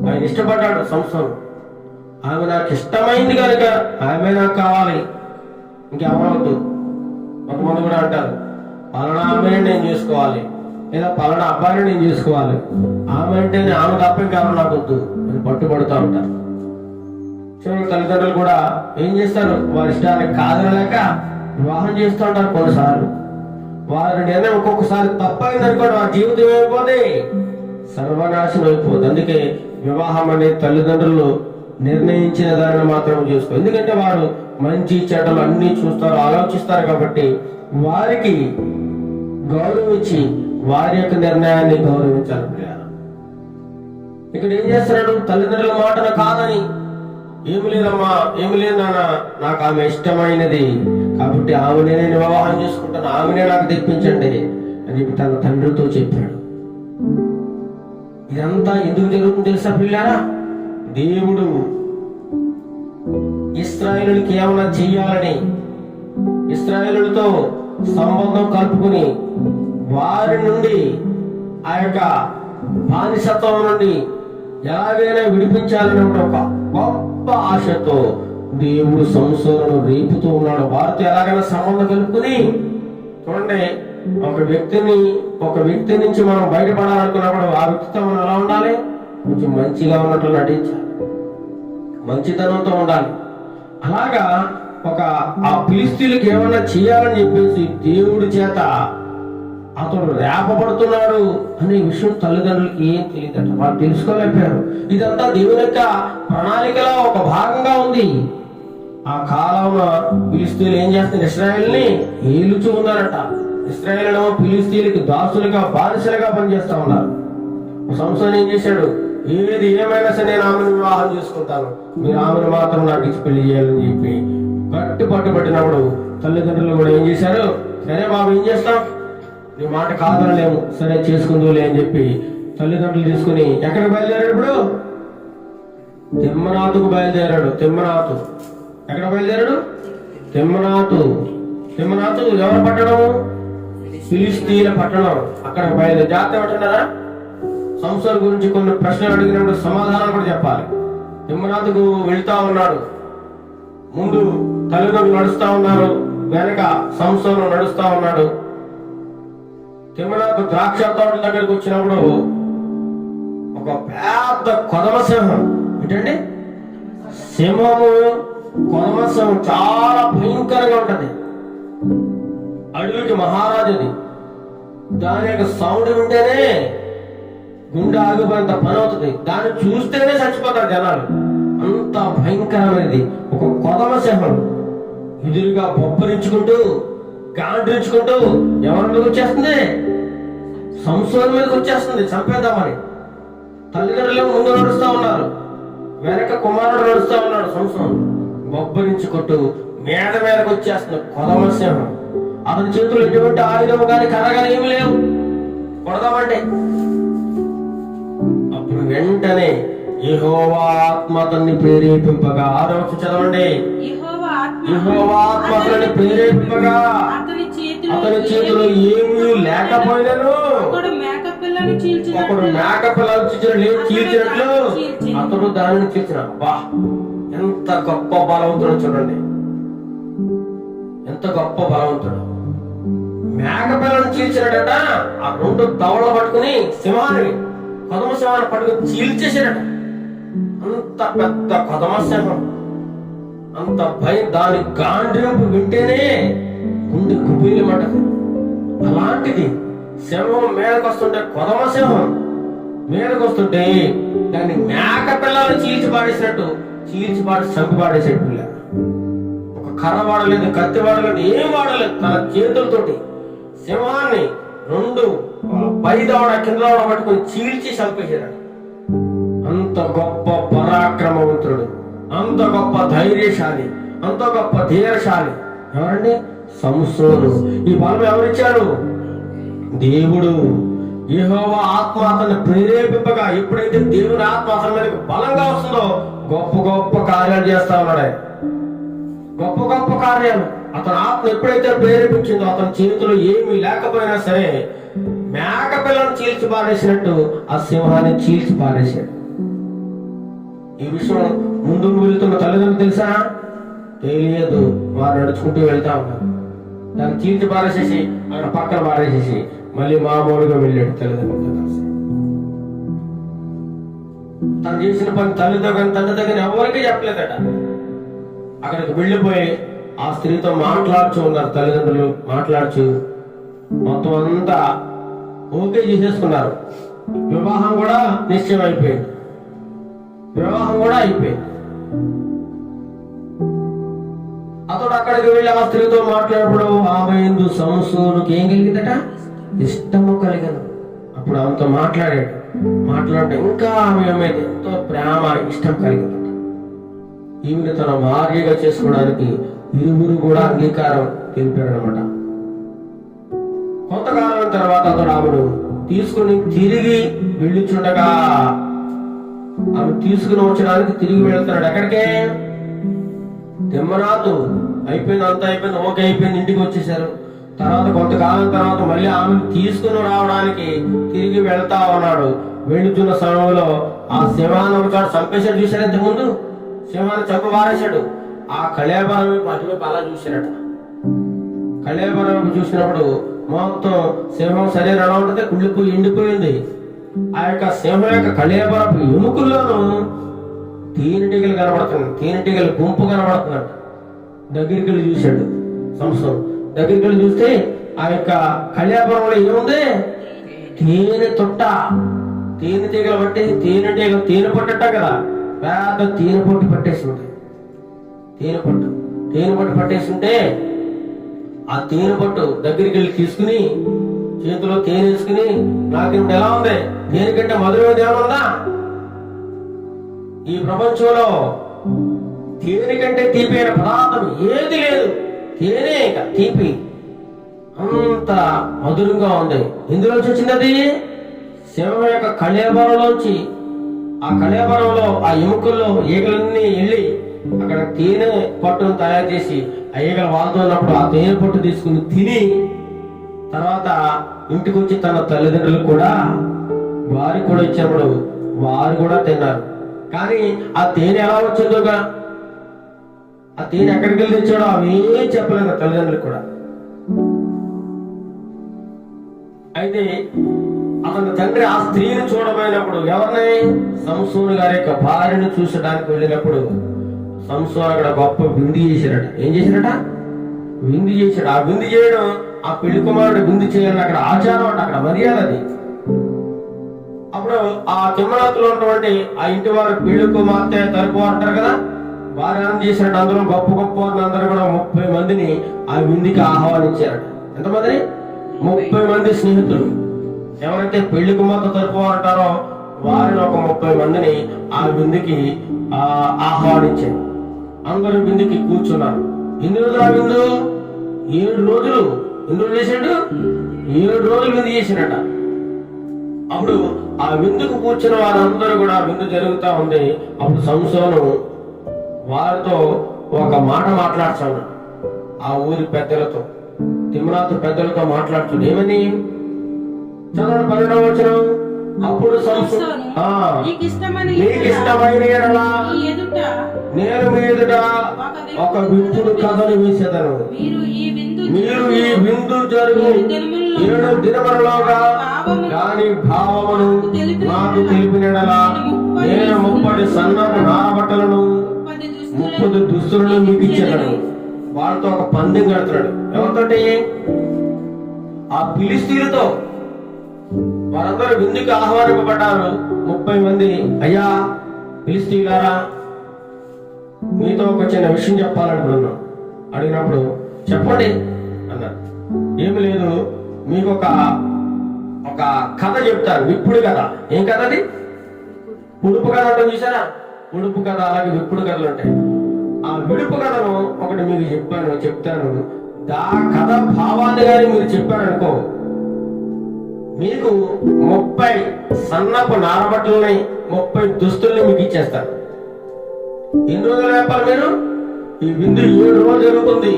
ఆయన ఇష్టపడ్డాడు సంసోను. ఆమె నాకు ఇష్టమైంది కనుక ఆమె నాకు కావాలి, ఇంకెవరవద్దు. కొంతమంది కూడా అంటారు, పలానా ఆమెను నేను చేసుకోవాలి, లేదా పలానా అబ్బాయిని నేను చేసుకోవాలి, ఆమె అంటే ఆమె తప్ప ఇంకెవరు నాకు వద్దు అని పట్టుబడుతూ ఉంటారు. చివరి తల్లిదండ్రులు కూడా ఏం చేస్తారు? వారి ఇష్టానికి కాదనలేక వివాహం చేస్తూ ఉంటారు. కొన్నిసార్లు వారి నిర్ణయం ఒక్కొక్కసారి తప్పైంది అనుకోండి, వారి జీవితం అయిపోతే సర్వనాశనం అయిపోతుంది. అందుకే వివాహం అనేది తల్లిదండ్రులు నిర్ణయించిన దానిని మాత్రం చేసుకో. ఎందుకంటే వారు మంచి చెడ్డలు అన్ని చూస్తారు, ఆలోచిస్తారు. కాబట్టి వారికి గౌరవించి వారి యొక్క నిర్ణయాన్ని గౌరవించాలి ప్రియులారా. ఇక్కడ ఏం చేస్తున్నాడు? తల్లిదండ్రుల మాటను కాదని, ఏమి లేదమ్మా, ఏమి లేదు నాన్న, నాకు ఆమె ఇష్టమైనది కాబట్టి ఆమెనే నేను వివాహం చేసుకుంటాను, ఆమెనే నాకు తెప్పించండి అని చెప్పి తన తండ్రితో చెప్పాడు. ఇదంతా ఎందుకు జరుగుతుంది తెలుసా పిల్లారా? దేవుడు ఇశ్రాయేలుకి ఏమన్నా చెయ్యాలని ఇశ్రాయేలుతో సంబంధం కలుపుకుని వారి నుండి ఆ యొక్క బానిసత్వం నుండి ఎలాగైనా విడిపించాలని ఒక గొప్ప ఆశతో దేవుడు సంసోనును రేపుతూ ఉన్నాడు. వారితో ఎలాగైనా సంబంధం కలుపుకుని, చూడండి, ఒక వ్యక్తి నుంచి మనం బయటపడాలనుకున్నప్పుడు ఆ వ్యక్తితో మనం ఎలా ఉండాలి? కొంచెం మంచిగా ఉన్నట్లు నటించాలి, మంచితనంతో ఉండాలి. అలాగా ఆ ఫిలిష్తీయులకు ఏమన్నా చేయాలని చెప్పేసి దేవుడి చేత అతడు రేపబడుతున్నాడు అనే విషయం తల్లిదండ్రులకి ఏం తెలియదట. వాళ్ళు తెలుసుకోలేకపోయారు. ఇదంతా దేవుని యొక్క ప్రణాళికలో ఒక భాగంగా ఉంది. ఆ కాలంలో ఫిలిష్తీయులు ఏం చేస్తున్నారు? ఇశ్రాయేలుని ఏలుచూ ఉన్నారట. ఇశ్రాయేలు ఫిలిష్తీయులకి దాసులుగా, బానిసలుగా పనిచేస్తా ఉన్నారు. సంసోను ఏం చేశాడు? ఏది ఏమైనా సరే నేను ఆమెను వివాహం చేసుకుంటాను, మీరు ఆమెను మాత్రం నాకు ఇచ్చి పెళ్లి చేయాలని చెప్పి గట్టి పట్టుబట్టినప్పుడు తల్లిదండ్రులు కూడా ఏం చేశారు? సరే బాబు, ఏం చేస్తాం, నీ మాట కాదనలేము, సరే చేసుకుందులే అని చెప్పి తల్లిదండ్రులు తీసుకుని ఎక్కడికి బయలుదేరాడు? ఇప్పుడు తిమ్మనాతుకు బయలుదేరాడు. తిమ్మనాతు ఎక్కడ బయలుదేరాడు? తిమ్మనాతు ఎవరు పట్టణం? ఫిలిష్తీయుల పట్టణం. అక్కడ బయలుదేరి జాగ్రత్త పట్టున్నారా? సంసోను గురించి కొన్ని ప్రశ్నలు అడిగినప్పుడు సమాధానాలు కూడా చెప్పాలి. తిమ్మనాతుకు వెళ్తా ఉన్నాడు. ముందు తల్లిదండ్రులు నడుస్తా ఉన్నారు, వెనక సంసోను నడుస్తా ఉన్నాడు. తిమ్మనాతు ద్రాక్ష తోటల దగ్గరకు వచ్చినప్పుడు ఒక పెద్ద కొదమ సింహం, ఏంటండి సింహము, కొదమ సింహం చాలా భయంకరంగా ఉంటది. అడవికి మహారాజుది. దాని యొక్క సౌండ్ వింటేనే గుండె ఆగిపోయేంత పని అవుతుంది. దాన్ని చూస్తేనే చచ్చిపోతారు జనాలు, అంత భయంకరమైనది. ఒక కొదమ సింహం ఎదురుగా బొబ్బరించుకుంటూ, గాండ్రించుకుంటూ ఎవరి మీద వచ్చేస్తుంది? సంసోను మీదకి వచ్చేస్తుంది, చంపేద్దామని. తల్లిదండ్రులు ముందు నడుస్తా ఉన్నారు, వెనక కుమారుడు నడుస్తా ఉన్నాడు. సంసోను బొబ్బరించుకుంటూ మీదకు వచ్చేస్తుంది కొదమ సింహం. అతని చేతులు ఎటువంటి ఆయుధం కానీ కర్ర కానీ ఏమి లేవు, కొడదామంటే. అప్పుడు వెంటనే యెహోవా ఆత్మ అతన్ని ప్రేరేపింపగా, 6వ వచనం చదవండి. యెహోవా ఆత్మ అతన్ని ప్రేరేపింపగా అతని చేతిలో ఏమీ లేకపోయినను ఒకడు మేకపిల్లను చీల్చినట్లు అతడు దానిని చీల్చిన. బా, ఎంత గొప్ప బలవంతుడు చూడండి, ఎంత గొప్ప బలవంతుడు. మేకపిల్లను చీల్చినట. ఆ 2 దవడలు పట్టుకుని సింహాన్ని, కొదమ సింహాన్ని పట్టుకుని చీల్చేసాడట. అంత పెద్ద కొదమ సింహం, అంత భయం. దాని గాండ్రింపు వింటేనే గుండె కుబీలమంటది. అలాంటిది సింహం మీదకి వస్తుంటే, కొదమ సింహం మీదకి వస్తుంటే దాన్ని మేక పిల్లలను చీల్చి పాడేసినట్టు చంపి పాడేసాడు పిల్ల. ఒక కర్ర వాడలేదు, కత్తి వాడలేదు, ఏం వాడలేదు. తన చేతులతోటి సింహాన్ని 2 పై దవడ కింద దవడ పట్టుకుని చీల్చి చంపేసాడు. అంత గొప్ప పరాక్రమవంతుడు, అంత గొప్ప ధైర్యశాలి, అంత గొప్ప ధీరశాలి ఎవరండి? సంసోను. ఈ బలం ఎవరిచ్చారు? దేవుడు. యెహోవా ఆత్మ అతన్ని ప్రేరేపింపగా, ఎప్పుడైతే దేవుని ఆత్మ అతని మీదకి బలంగా వస్తుందో గొప్ప గొప్ప కార్యాలు చేస్తా ఉన్నాడు. గొప్ప గొప్ప కార్యాలు అతని ఆత్మ ఎప్పుడైతే ప్రేరేపించిందో, అతని చేతిలో ఏమీ లేకపోయినా సరే మేక పిల్లను చీల్చి పారేసినట్టు ఆ సింహాన్ని చీల్చి పారేశాడు. ఈ విషయం ముందు వెళ్తున్న తల్లిదండ్రులు తెలుసా? తెలియదు. వారు నడుచుకుంటూ వెళ్తా ఉన్నారు. దాన్ని చీల్చి పారేసేసి అక్కడ పక్కన పారేసేసి మళ్ళీ మామూలుగా వెళ్ళాడు తల్లిదండ్రులతో కలిసి. తను చేసిన పని తల్లితో కానీ తండ్రితో కానీ ఎవరికీ చెప్పలేదట. అక్కడికి వెళ్ళిపోయి ఆ స్త్రీతో మాట్లాడుచు ఉన్నారు తల్లిదండ్రులు. మాట్లాడుచు మొత్తం అంతా ఓకే చేసేసుకున్నారు. వివాహం కూడా నిశ్చయం అయిపోయింది. అతడు అక్కడికి వెళ్ళి ఆ స్త్రీతో మాట్లాడినప్పుడు ఆమె యందు సంసోనుకి ఏం కలిగిందట? ఇష్టము కలిగను. అప్పుడు ఆమెతో మాట్లాడితే ఇంకా ఆమె మీద ఎంతో ప్రేమ ఇష్టం కలిగిందట. ఈమెను తన భార్యగా చేసుకోవడానికి ఇరువురు కూడా అంగీకారం తెలిపారనమాట. కొంతకాలం తర్వాత అతడు ఆమెను తీసుకుని తిరిగి వెళ్ళుచుండగా, ఆమె తీసుకుని వచ్చడానికి తిరిగి వెళ్తున్నాడు. ఎక్కడికే? తిమ్మరాతు అయిపోయింది, అంతా అయిపోయింది, ఓకే అయిపోయింది, ఇంటికి వచ్చేసారు. తర్వాత కొంతకాలం తర్వాత మళ్ళీ ఆమెను తీసుకుని రావడానికి తిరిగి వెళ్తా ఉన్నాడు. వెళుతున్న సమయంలో ఆ సింహాన్ని ఒక చోట చంపేశాడు. చూశాడు ఇంతకుముందు సింహాన్ని చంప పారేశాడు. ఆ కళేబరం అటువైపు అలా చూశాడట. కళేబరం చూసినప్పుడు మొత్తం సింహం శరీరం ఎలా ఉంటుంది? కుళ్ళిపోయి ఎండిపోయింది. ఆ యొక్క సింహం యొక్క కళేబరపు ఎముకల్లోనూ తేనెటీగలు కనబడుతుంది, తేనెటీగల గుంపు కనబడుతున్నాడు. దగ్గరికి వెళ్ళి చూశాడు సంసోను. దగ్గరికి వెళ్ళి చూస్తే ఆ యొక్క కళ్యాపురంలో ఏముంది? తేనె తొట్ట. తేనెటీగలు పట్టి తేనె పట్టట కదా, పెద్ద తేనె పొట్టు పట్టేసి ఉంటుంది. తేనె పట్టు పట్టేసి ఉంటే ఆ తేనె పట్టు దగ్గరికి వెళ్ళి తీసుకుని చేతిలో తేనె వేసుకుని, నాకు ఇప్పుడు ఎలా ఉంది? తేనె కంటే మధురమైన ఏమన్నా ఈ ప్రపంచంలో? తేనె కంటే తీపి అయిన పదార్థం ఏది లేదు. తేనె తీపి అంత మధురంగా ఉంది. ఇందులోంచి వచ్చింది అది సింహం యొక్క కళేబరంలోంచి. ఆ కళేబరంలో ఆ ఎముకల్లో ఈగలన్నీ వెళ్ళి అక్కడ తేనె పట్టును తయారు చేసి ఆ ఈగలు వాళ్తున్నప్పుడు ఆ తేనె పట్టు తీసుకుని తిని తర్వాత ఇంటికి వచ్చి తన తల్లిదండ్రులు కూడా వారికి కూడా ఇచ్చినప్పుడు వారు కూడా తిన్నారు. కానీ ఆ తేనె ఎలా వచ్చిందోగా, ఆ తేనె ఎక్కడికి వెళ్ళి తెచ్చాడో అవేం చెప్పలేదు తల్లిదండ్రులు కూడా. అయితే అతని తండ్రి ఆ స్త్రీని చూడబోయినప్పుడు, ఎవరిని? సంసోను గారి యొక్క భార్యను చూసడానికి వెళ్ళినప్పుడు సంసోను అక్కడ గొప్ప విందు చేశాడట. ఏం చేశాడట? విందు చేశాడు. ఆ విందు చేయడం, ఆ పెళ్లి కుమారుడు విందు చేయాలని అక్కడ ఆచారం అంట, అక్కడ మర్యాద అది. అప్పుడు ఆ తిమ్మరాతులో ఉన్నటువంటి ఆ ఇంటి వారు పెళ్లి కుమార్తె తరపు అంటారు కదా, వారు ఏం చేశారట? అందరూ గొప్ప గొప్ప అందరూ కూడా 30 మందిని ఆ విందుకి ఆహ్వానించారట. ఎంతమందిని? 30 మంది స్నేహితులు. ఎవరైతే పెళ్లి కుమార్తె తరపు అంటారో వారిని ఒక 30 మందిని ఆ విందుకి ఆహ్వానించారు. అందరూ విందుకి కూర్చున్నారు. ఎన్ని రోజులు ఆ విందు? 7 రోజులు. ఎన్ని రోజులు చేశాడు? 7 రోజులు విందు చేసినట. అప్పుడు ఆ విందుకు కూర్చున్న వారందరూ కూడా విందు జరుగుతా ఉంది. అప్పుడు సంసోను వారితో ఒక మాట మాట్లాడుతున్నాడు. ఆ ఊరి పెద్దలతో, తిమ్నాతు పెద్దలతో మాట్లాడుతున్నాడు. ఏమని? చదవండి 12వ వచనం. అప్పుడు సంసోను, నీకు ఇష్టమైన ఎడల నేను మీ ఎదుట ఒక విందుడు కథను వేసేదను. మీరు ఈ విందు జరుగు 7 దినములలోగా దాని భావమును నాకు తెలిపినలా నేను 30 సన్నపు నారబట్టలను 30 దుస్తులను మీకు ఇచ్చేదను. వాళ్ళతో ఒక పందెం కడుతున్నాడు. ఎవరితోటి? ఆ ఫిలిష్తీయులతో. వారందరూ విందుకు ఆహ్వానింపబడ్డారు 30 మంది. అయ్యా ఫిలిష్తీయులారా, మీతో ఒక చిన్న విషయం చెప్పాలనుకున్నాను. అడిగినప్పుడు చెప్పండి అన్నారు. ఏమి లేదు, మీకు ఒక కథ చెప్తాను, విప్పుడు కథ. ఏం కథ అది? ఉడుపు కథ అంటే చూసారా? ఉడుపు కథ, అలాగే విప్పుడు కథలు ఉంటాయి. ఆ విడుపు కథను ఒకటి మీకు చెప్తాను. దా కథ భావాన్ని కానీ మీరు చెప్పారనుకో, మీకు 30 సన్నపు నారబట్టలని 30 దుస్తుల్ని మీకు ఇచ్చేస్తారు. ఎన్ని రోజులు చెప్పాలి మీరు? ఈ విందు 7 రోజులు జరుగుతుంది.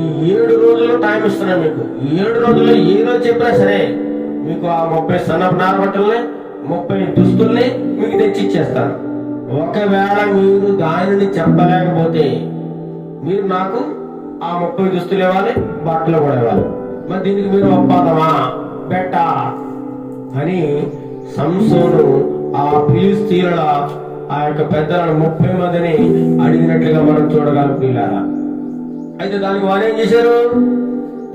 ఈ 7 రోజులు టైం ఇస్తున్నాను మీకు. 7 రోజుల్లో ఏ రోజు చెప్పినా సరే మీకు ఆ 30 సన్నపు నారబట్టల్ని 30 దుస్తుల్ని మీకు తెచ్చి ఇచ్చేస్తాను. ఒకవేళ మీరు దానిని చెప్పలేకపోతే మీరు నాకు ఆ 30 దుస్తులు ఇవ్వాలి, బట్టలు కూడా ఇవ్వాలి. మరి దీనికి మీరు ఒప్పందమా బెట్ట అని సంసోను ఆ ఫిలిష్తీయుల ఆ యొక్క పెద్దలను 30 మందిని అడిగినట్లుగా మనం చూడగలం పిల్లారా. అయితే దానికి వారు ఏం చేశారు?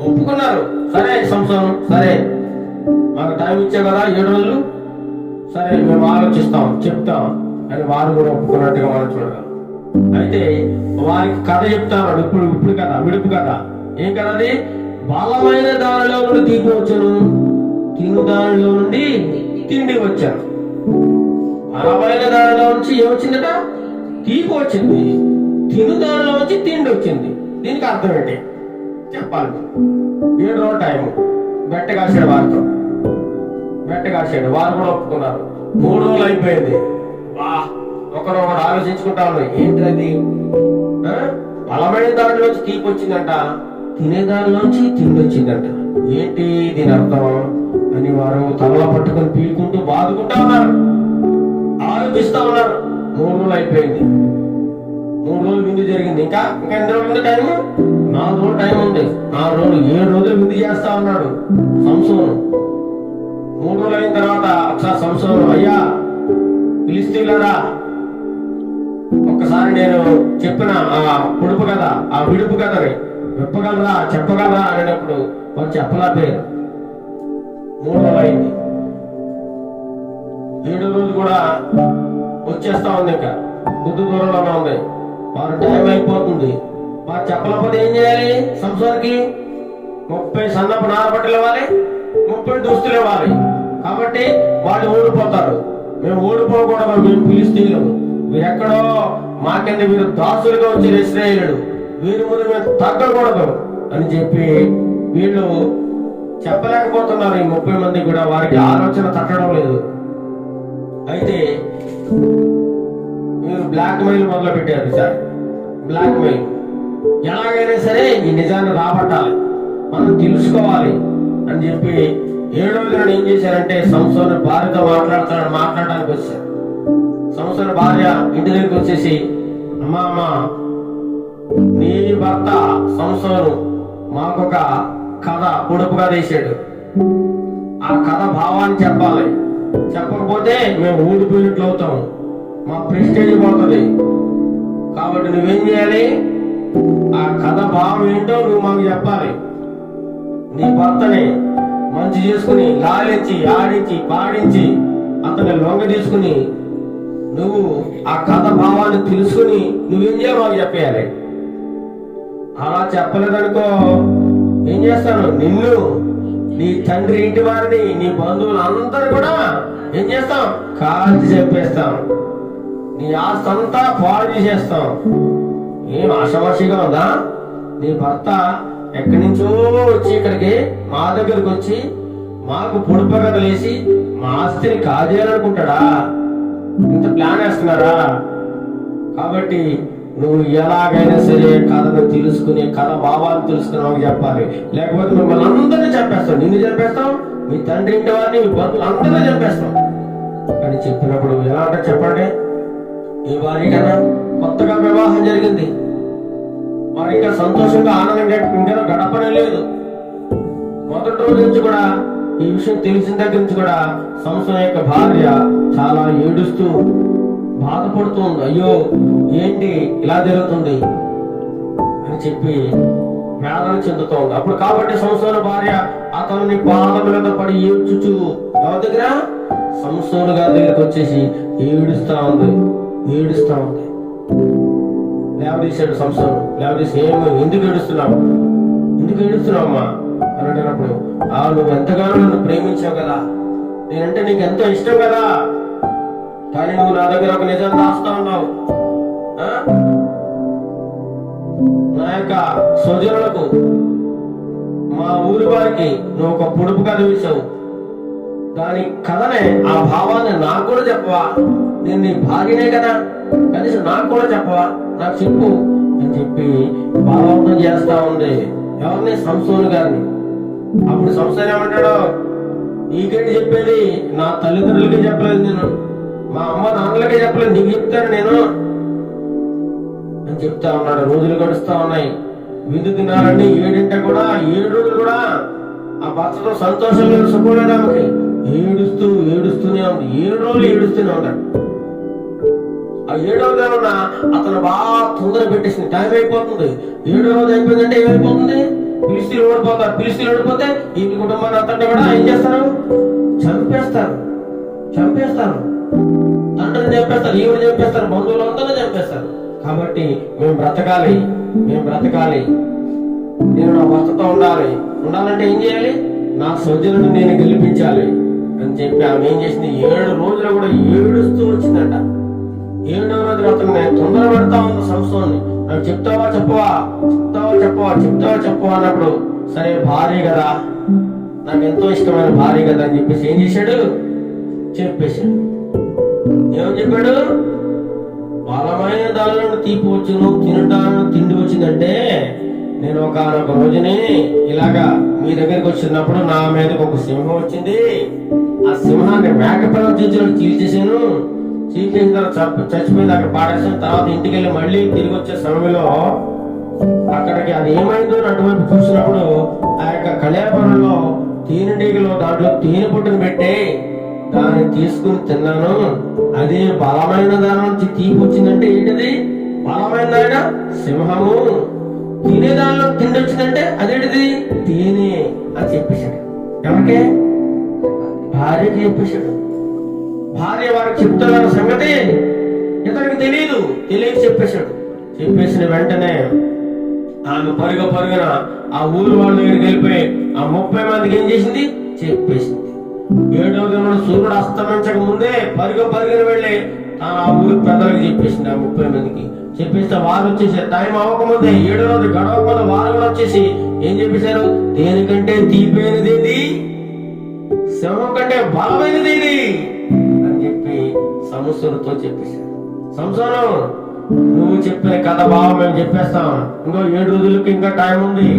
ఒప్పుకున్నారు. సరే సంసోను, సరే మాకు టైం ఇచ్చావు కదా 7 రోజులు, సరే మేము ఆలోచిస్తాం, చెప్తాం అని వారు కూడా ఒప్పుకున్నట్టుగా మనం చూడగలం. అయితే వారికి కథ చెప్తాను. ఇప్పుడు కథ, విడుపు కథ. ఏం కథ అది? బలమైన దానిలో నుండి తీపి వచ్చాను, తిను దానిలో నుండి తిండి వచ్చాను. బలమైన దానిలో నుంచి ఏమొచ్చిందట? తీపి వచ్చింది. తిను దానిలో నుంచి తిండి వచ్చింది. దీనికి అర్థం ఏంటి చెప్పాలి. 7 రోజుల టైం బెట్ట కాసాడు వారితో. బెట్ట కాసాడు, వారు కూడా ఒప్పుకున్నారు. 3 రోజులు అయిపోయింది. ఒకరొకరు ఆలోచించుకుంటా ఉన్నాయి, ఏంటది? బలమైన దానిలోంచి తీపి వచ్చిందంట, తినే దానిలోంచి తిండి వచ్చిందంట. ఏంటి దీని అర్థం అని వారు తలలా పట్టుకొని పీలుకుంటూ బాదుకుంటా ఉన్నారు, ఆలోచిస్తా ఉన్నారు. 3 రోజులు అయిపోయింది. 3 రోజులు విందు జరిగింది. ఇంకా ఎన్ని రోజులు ఉంది టైం? 4 రోజులు టైం ఉంది. 4 రోజులు, 7 రోజులు విందు చేస్తా ఉన్నాడు సంసోను. 3 రోజులు అయిన తర్వాత ఒకసారి సంసోను, అయ్యా ఫిలిష్తీయులారా, ఒక్కసారి నేను చెప్పిన ఆ పొడుపు కథ, ఆ విడుపు కథని విప్పగలరా, చెప్పగలరా అనేటప్పుడు వారు చెప్పలేకపోయారు. 3 రోజులు అయింది. 7 రోజు కూడా వచ్చేస్తా ఉంది. ఇంకా కొద్ది దూరంలోనే ఉంది. వారు టైం అయిపోతుంది. వారు చెప్పలేకపోతే ఏం చేయాలి? సంసారికి 30 సన్నపు నారబట్టలు ఇవ్వాలి, 30 దుస్తులు ఇవ్వాలి. కాబట్టి వాళ్ళు ఓడిపోతారు. మేము ఓడిపోకూడదు, మేము ఫిలిష్తీయులు, వీరెక్కడో మా కింద వీరు దాసులుగా వచ్చిన ఇశ్రాయేలుడు, వీరి ముందు మేము తగ్గకూడదు అని చెప్పి వీళ్ళు చెప్పలేకపోతున్నారు. ఈ 30 మంది కూడా వారికి ఆలోచన తట్టడం లేదు. అయితే మీరు బ్లాక్ మెయిల్ మొదలు పెట్టారు. సార్ బ్లాక్ మెయిల్, ఎలాగైనా సరే ఈ నిజాన్ని రాబట్టాలి, మనం తెలుసుకోవాలి అని చెప్పి 7వ దిన ఏం చేశారంటే సంసోను భార్యతో మాట్లాడడానికి వచ్చారు. సంసోను భార్య ఇంటి దగ్గరికి వచ్చేసి, అమ్మా నీ భర్త సంసోను మాకొక కథ పొడుపుగా తీసాడు, ఆ కథ భావాన్ని చెప్పాలి, చెప్పకపోతే మేము ఊడిపోయినట్లు అవుతాం, మా ప్రెస్టేజ్ పోతుంది. కాబట్టి నువ్వేం చేయాలి? ఆ కథ భావం ఏంటో నువ్వు మాకు చెప్పాలి. నీ భర్తని మంచి చేసుకుని లాలించి ఆడించి పాడించి అతన్ని లొంగ తీసుకుని నువ్వు ఆ కథ భావాన్ని తెలుసుకుని నువ్వేం చేయాలి మాకు చెప్పేయాలి. అలా చెప్పలేదనుకో ఏం చేస్తాను? నిన్ను, నీ తండ్రి ఇంటి వారిని, నీ బంధువులు అందరూ కూడా ఏం చేస్తాం? కాల్చి చెప్పేస్తాం, నీ ఆస్తి అంతా పాడు చేసేస్తాం. ఏం ఆషామాషిగా ఉందా? నీ భర్త ఎక్కడి నుంచో వచ్చి ఇక్కడికి మా దగ్గరకు వచ్చి మాకు పొడుపగలేసి మా ఆస్తిని కాజేయాలనుకుంటాడా? ఇంత ప్లాన్ వేస్తున్నారా? కాబట్టి నువ్వు ఎలాగైనా సరే కథను తెలుసుకుని, కథ భావాన్ని తెలుసుకుని మాకు చెప్పాలి, లేకపోతే మిమ్మల్ని అందరినీ చంపేస్తాం, నిన్ను చంపేస్తాం, మీ తండ్రి ఇంటి వారిని, మీ బంధువులు అందరినీ చంపేస్తాం అని చెప్పినప్పుడు ఎలా అంటే చెప్పండి. ఈ వారి కన్నా కొత్తగా వివాహం జరిగింది, వారి ఇంకా సంతోషంగా ఆనందంగా ఇంకా గడపనే లేదు. మొదటి రోజు నుంచి కూడా ఈ విషయం తెలిసిన దగ్గర నుంచి కూడా సంసోను యొక్క భార్య చాలా ఏడుస్తూ బాధపడుతుంది. అయ్యో ఏంటి ఇలా జరుగుతుంది అని చెప్పి వేదన చెందుతోంది. అప్పుడు కాబట్టి సంసోను భార్య అతన్ని పాదముల పడి ఏడ్చుచు ఎవరి దగ్గర? సంసోను గారి దగ్గరికి వచ్చేసి ఏడుస్తా ఉంది. లేవదీశాడు సంసోను. లేవదీసి, ఎందుకు ఏడుస్తున్నావు అమ్మా అని అంటున్నప్పుడు, నువ్వు ఎంతగానో నన్ను ప్రేమించావు కదా, నేనంటే నీకు ఎంతో ఇష్టం కదా, కానీ నువ్వు నా దగ్గర ఒక నిజం దాస్తా ఉన్నావు. నా యొక్క స్వజనులకు, మా ఊరి వారికి నువ్వు ఒక పొడుపు కథ వేశావు. దాని కథనే, ఆ భావాన్ని నాకు కూడా చెప్పవా? నేను నీ భార్యనే కదా, కనీసం నాకు కూడా చెప్పవా? నాకు చెప్పు అని చెప్పి బలవంతం చేస్తా ఉంది. ఎవరిని? సంసోను గారిని. అప్పుడు సంసోను ఏమంటాడు? నీకేంటి చెప్పేది? నా తల్లిదండ్రులకి చెప్పలేదు నేను, మా అమ్మ నాన్నలకే చెప్పలేదు, నీకు చెప్తాను నేను అని చెప్తా ఉన్నాడు. రోజులు గడుస్తా ఉన్నాయి. విందు తినాలని 7 కూడా 7 రోజులు కూడా ఆ భర్తతో సంతోషం లేదు, సుఖం లేదు. ఆమెకి ఏడుస్తూనే ఉంది. 7 రోజులు ఏడుస్తూనే ఉన్నాడు. ఆ 7వ రోజున అతను బాగా తొందర పెట్టేసింది. టైం అయిపోతుంది. 7వ రోజు అయిపోయిందంటే ఏమైపోతుంది? ఫిలిష్తీయులు ఓడిపోతారు. ఫిలిష్తీయులు ఓడిపోతే ఈ కుటుంబాన్ని అంతటి కూడా ఏం చేస్తారు? చంపేస్తారు. తండ్రిని చంపేస్తారు, ఈవిడ చంపేస్తారు, బంధువులు అందరూ చంపేస్తారు. కాబట్టి మేము బ్రతకాలి, నేను నా భర్తతో ఉండాలంటే ఏం చేయాలి? నా స్వజనుని నేను గెలిపించాలి అని చెప్పి ఆమె ఏం చేసింది? 7 రోజులు కూడా ఏడుస్తూ వచ్చిందంట. 7వ రోజు అతను నేను తొందర పెడతా ఉంది సంస్థని, నాకు చెప్తావా అన్నప్పుడు, సరే భార్య కదా, నాకు ఎంతో ఇష్టమైన భార్య కదా అని చెప్పేసి ఏం చేశాడు? చెప్పేశాడు. ఏమని చెప్పాడు? బలమైన దానిలో తీపి వచ్చును, తినడానికి తిండి వచ్చిందంటే, నేను ఒకనొక రోజుని ఇలాగా మీ దగ్గరికి వచ్చినప్పుడు నా మీదకి ఒక సింహం వచ్చింది. ఆ సింహాన్ని మేకపిల్ల చీల్చేసాను. చీల్చేసిన తర్వాత చచ్చిపోయింది, అక్కడ పాడేసిన తర్వాత ఇంటికి వెళ్ళి మళ్ళీ తిరిగి వచ్చే సమయంలో అక్కడికి అది ఏమైందో అటువైపు చూసినప్పుడు ఆ యొక్క కళ్యాణపురంలో తేనెటీగలో దాంట్లో తేనె పుట్టును పెట్టి దాన్ని తీసుకుని తిన్నాను. అదే బలమైన దాని నుంచి తీపి వచ్చిందంటే ఏంటిది? బలమైన దానిగా సింహము. తినే దానిలో తిండి వచ్చిందంటే అదేంటిది? తేనె అని చెప్పేశాడు. ఎవరికే? భార్యకి చెప్పేశాడు. భార్య వారికి చెప్తున్న సంగతి ఇతనికి తెలియక చెప్పేశాడు. చెప్పేసిన వెంటనే ఆమె పరుగున ఆ ఊరు వాళ్ళ దగ్గరికి వెళ్ళిపోయి ఆ 30 మందికి ఏం చేసింది? చెప్పేసింది. 7వ దినం సూర్యుడు అస్తమించక ముందే పరుగున వెళ్ళి ఆ ఊరు పెద్దలకు చెప్పేసింది. ఆ 30 మందికి చెప్పేస్తే వారు వచ్చేసి టైం అవ్వకముందే 7వ రోజు గడవకుండా వారు కూడా వచ్చేసి ఏం చెప్పేశారు? దేనికంటే తీపైనది, సింహం కంటే బలమైనది అని చెప్పి సంసోనుతో చెప్పేశారు. సంసోను, నువ్వు చెప్పిన కథ బాగా మేము చెప్పేస్తాం, ఇంకో 7 రోజులకి ఇంకా టైం ఉంది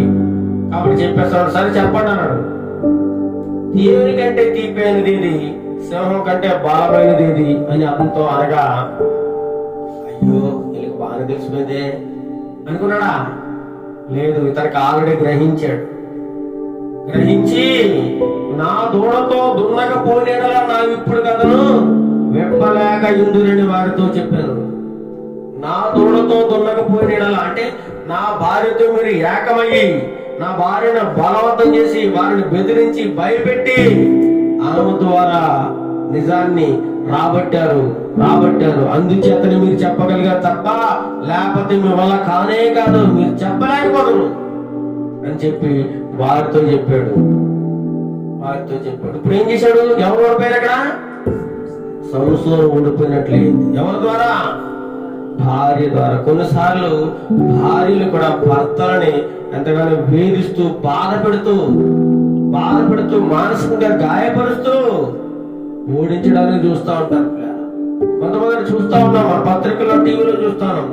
కాబట్టి చెప్పేస్తాను. సరే చెప్పండి అన్నాడు. దేవుని కంటే తీపైనది, సింహం కంటే బలమైనది అని అతనితో అనగా, అయ్యో వీళ్ళకి బాగా తెలిసిపోయిందే అనుకున్నాడా? లేదు, ఇతనికి ఆల్రెడీ గ్రహించి నా దూడతో దున్నకపోయినలా నా ఇప్పుడు కథను వెప్పలేక ఇందురని వారితో చెప్పాను. నా దూడతో దున్నకపోయినలా అంటే నా భార్యతో మీరు ఏకమయ్యి నా భార్యను బలవంతం చేసి వారిని బెదిరించి భయపెట్టి ఆమె ద్వారా నిజాన్ని రాబట్టారు. అందుచేతని మీరు చెప్పగలిగారు తప్ప లేకపోతే మీ వల్ల కానే కాదు, మీరు చెప్పలేకపోతున్నారు అని చెప్పి వారితో చెప్పాడు. ఇప్పుడు ఏం చేశాడు? ఎవరు ఓడిపోయారు? అక్కడ సంసోను ఓడిపోయినట్లయింది. ఎవరి ద్వారా? భార్య ద్వారా. కొన్నిసార్లు భార్యలు కూడా భర్తలని ఎంతగానో వేధిస్తూ బాధపెడుతూ మానసికంగా గాయపరుస్తూ ఓడించడానికి చూస్తూ ఉంటారు. కొంతమంది చూస్తూ ఉన్నాం, మన పత్రికల్లో, టీవీలో చూస్తాను.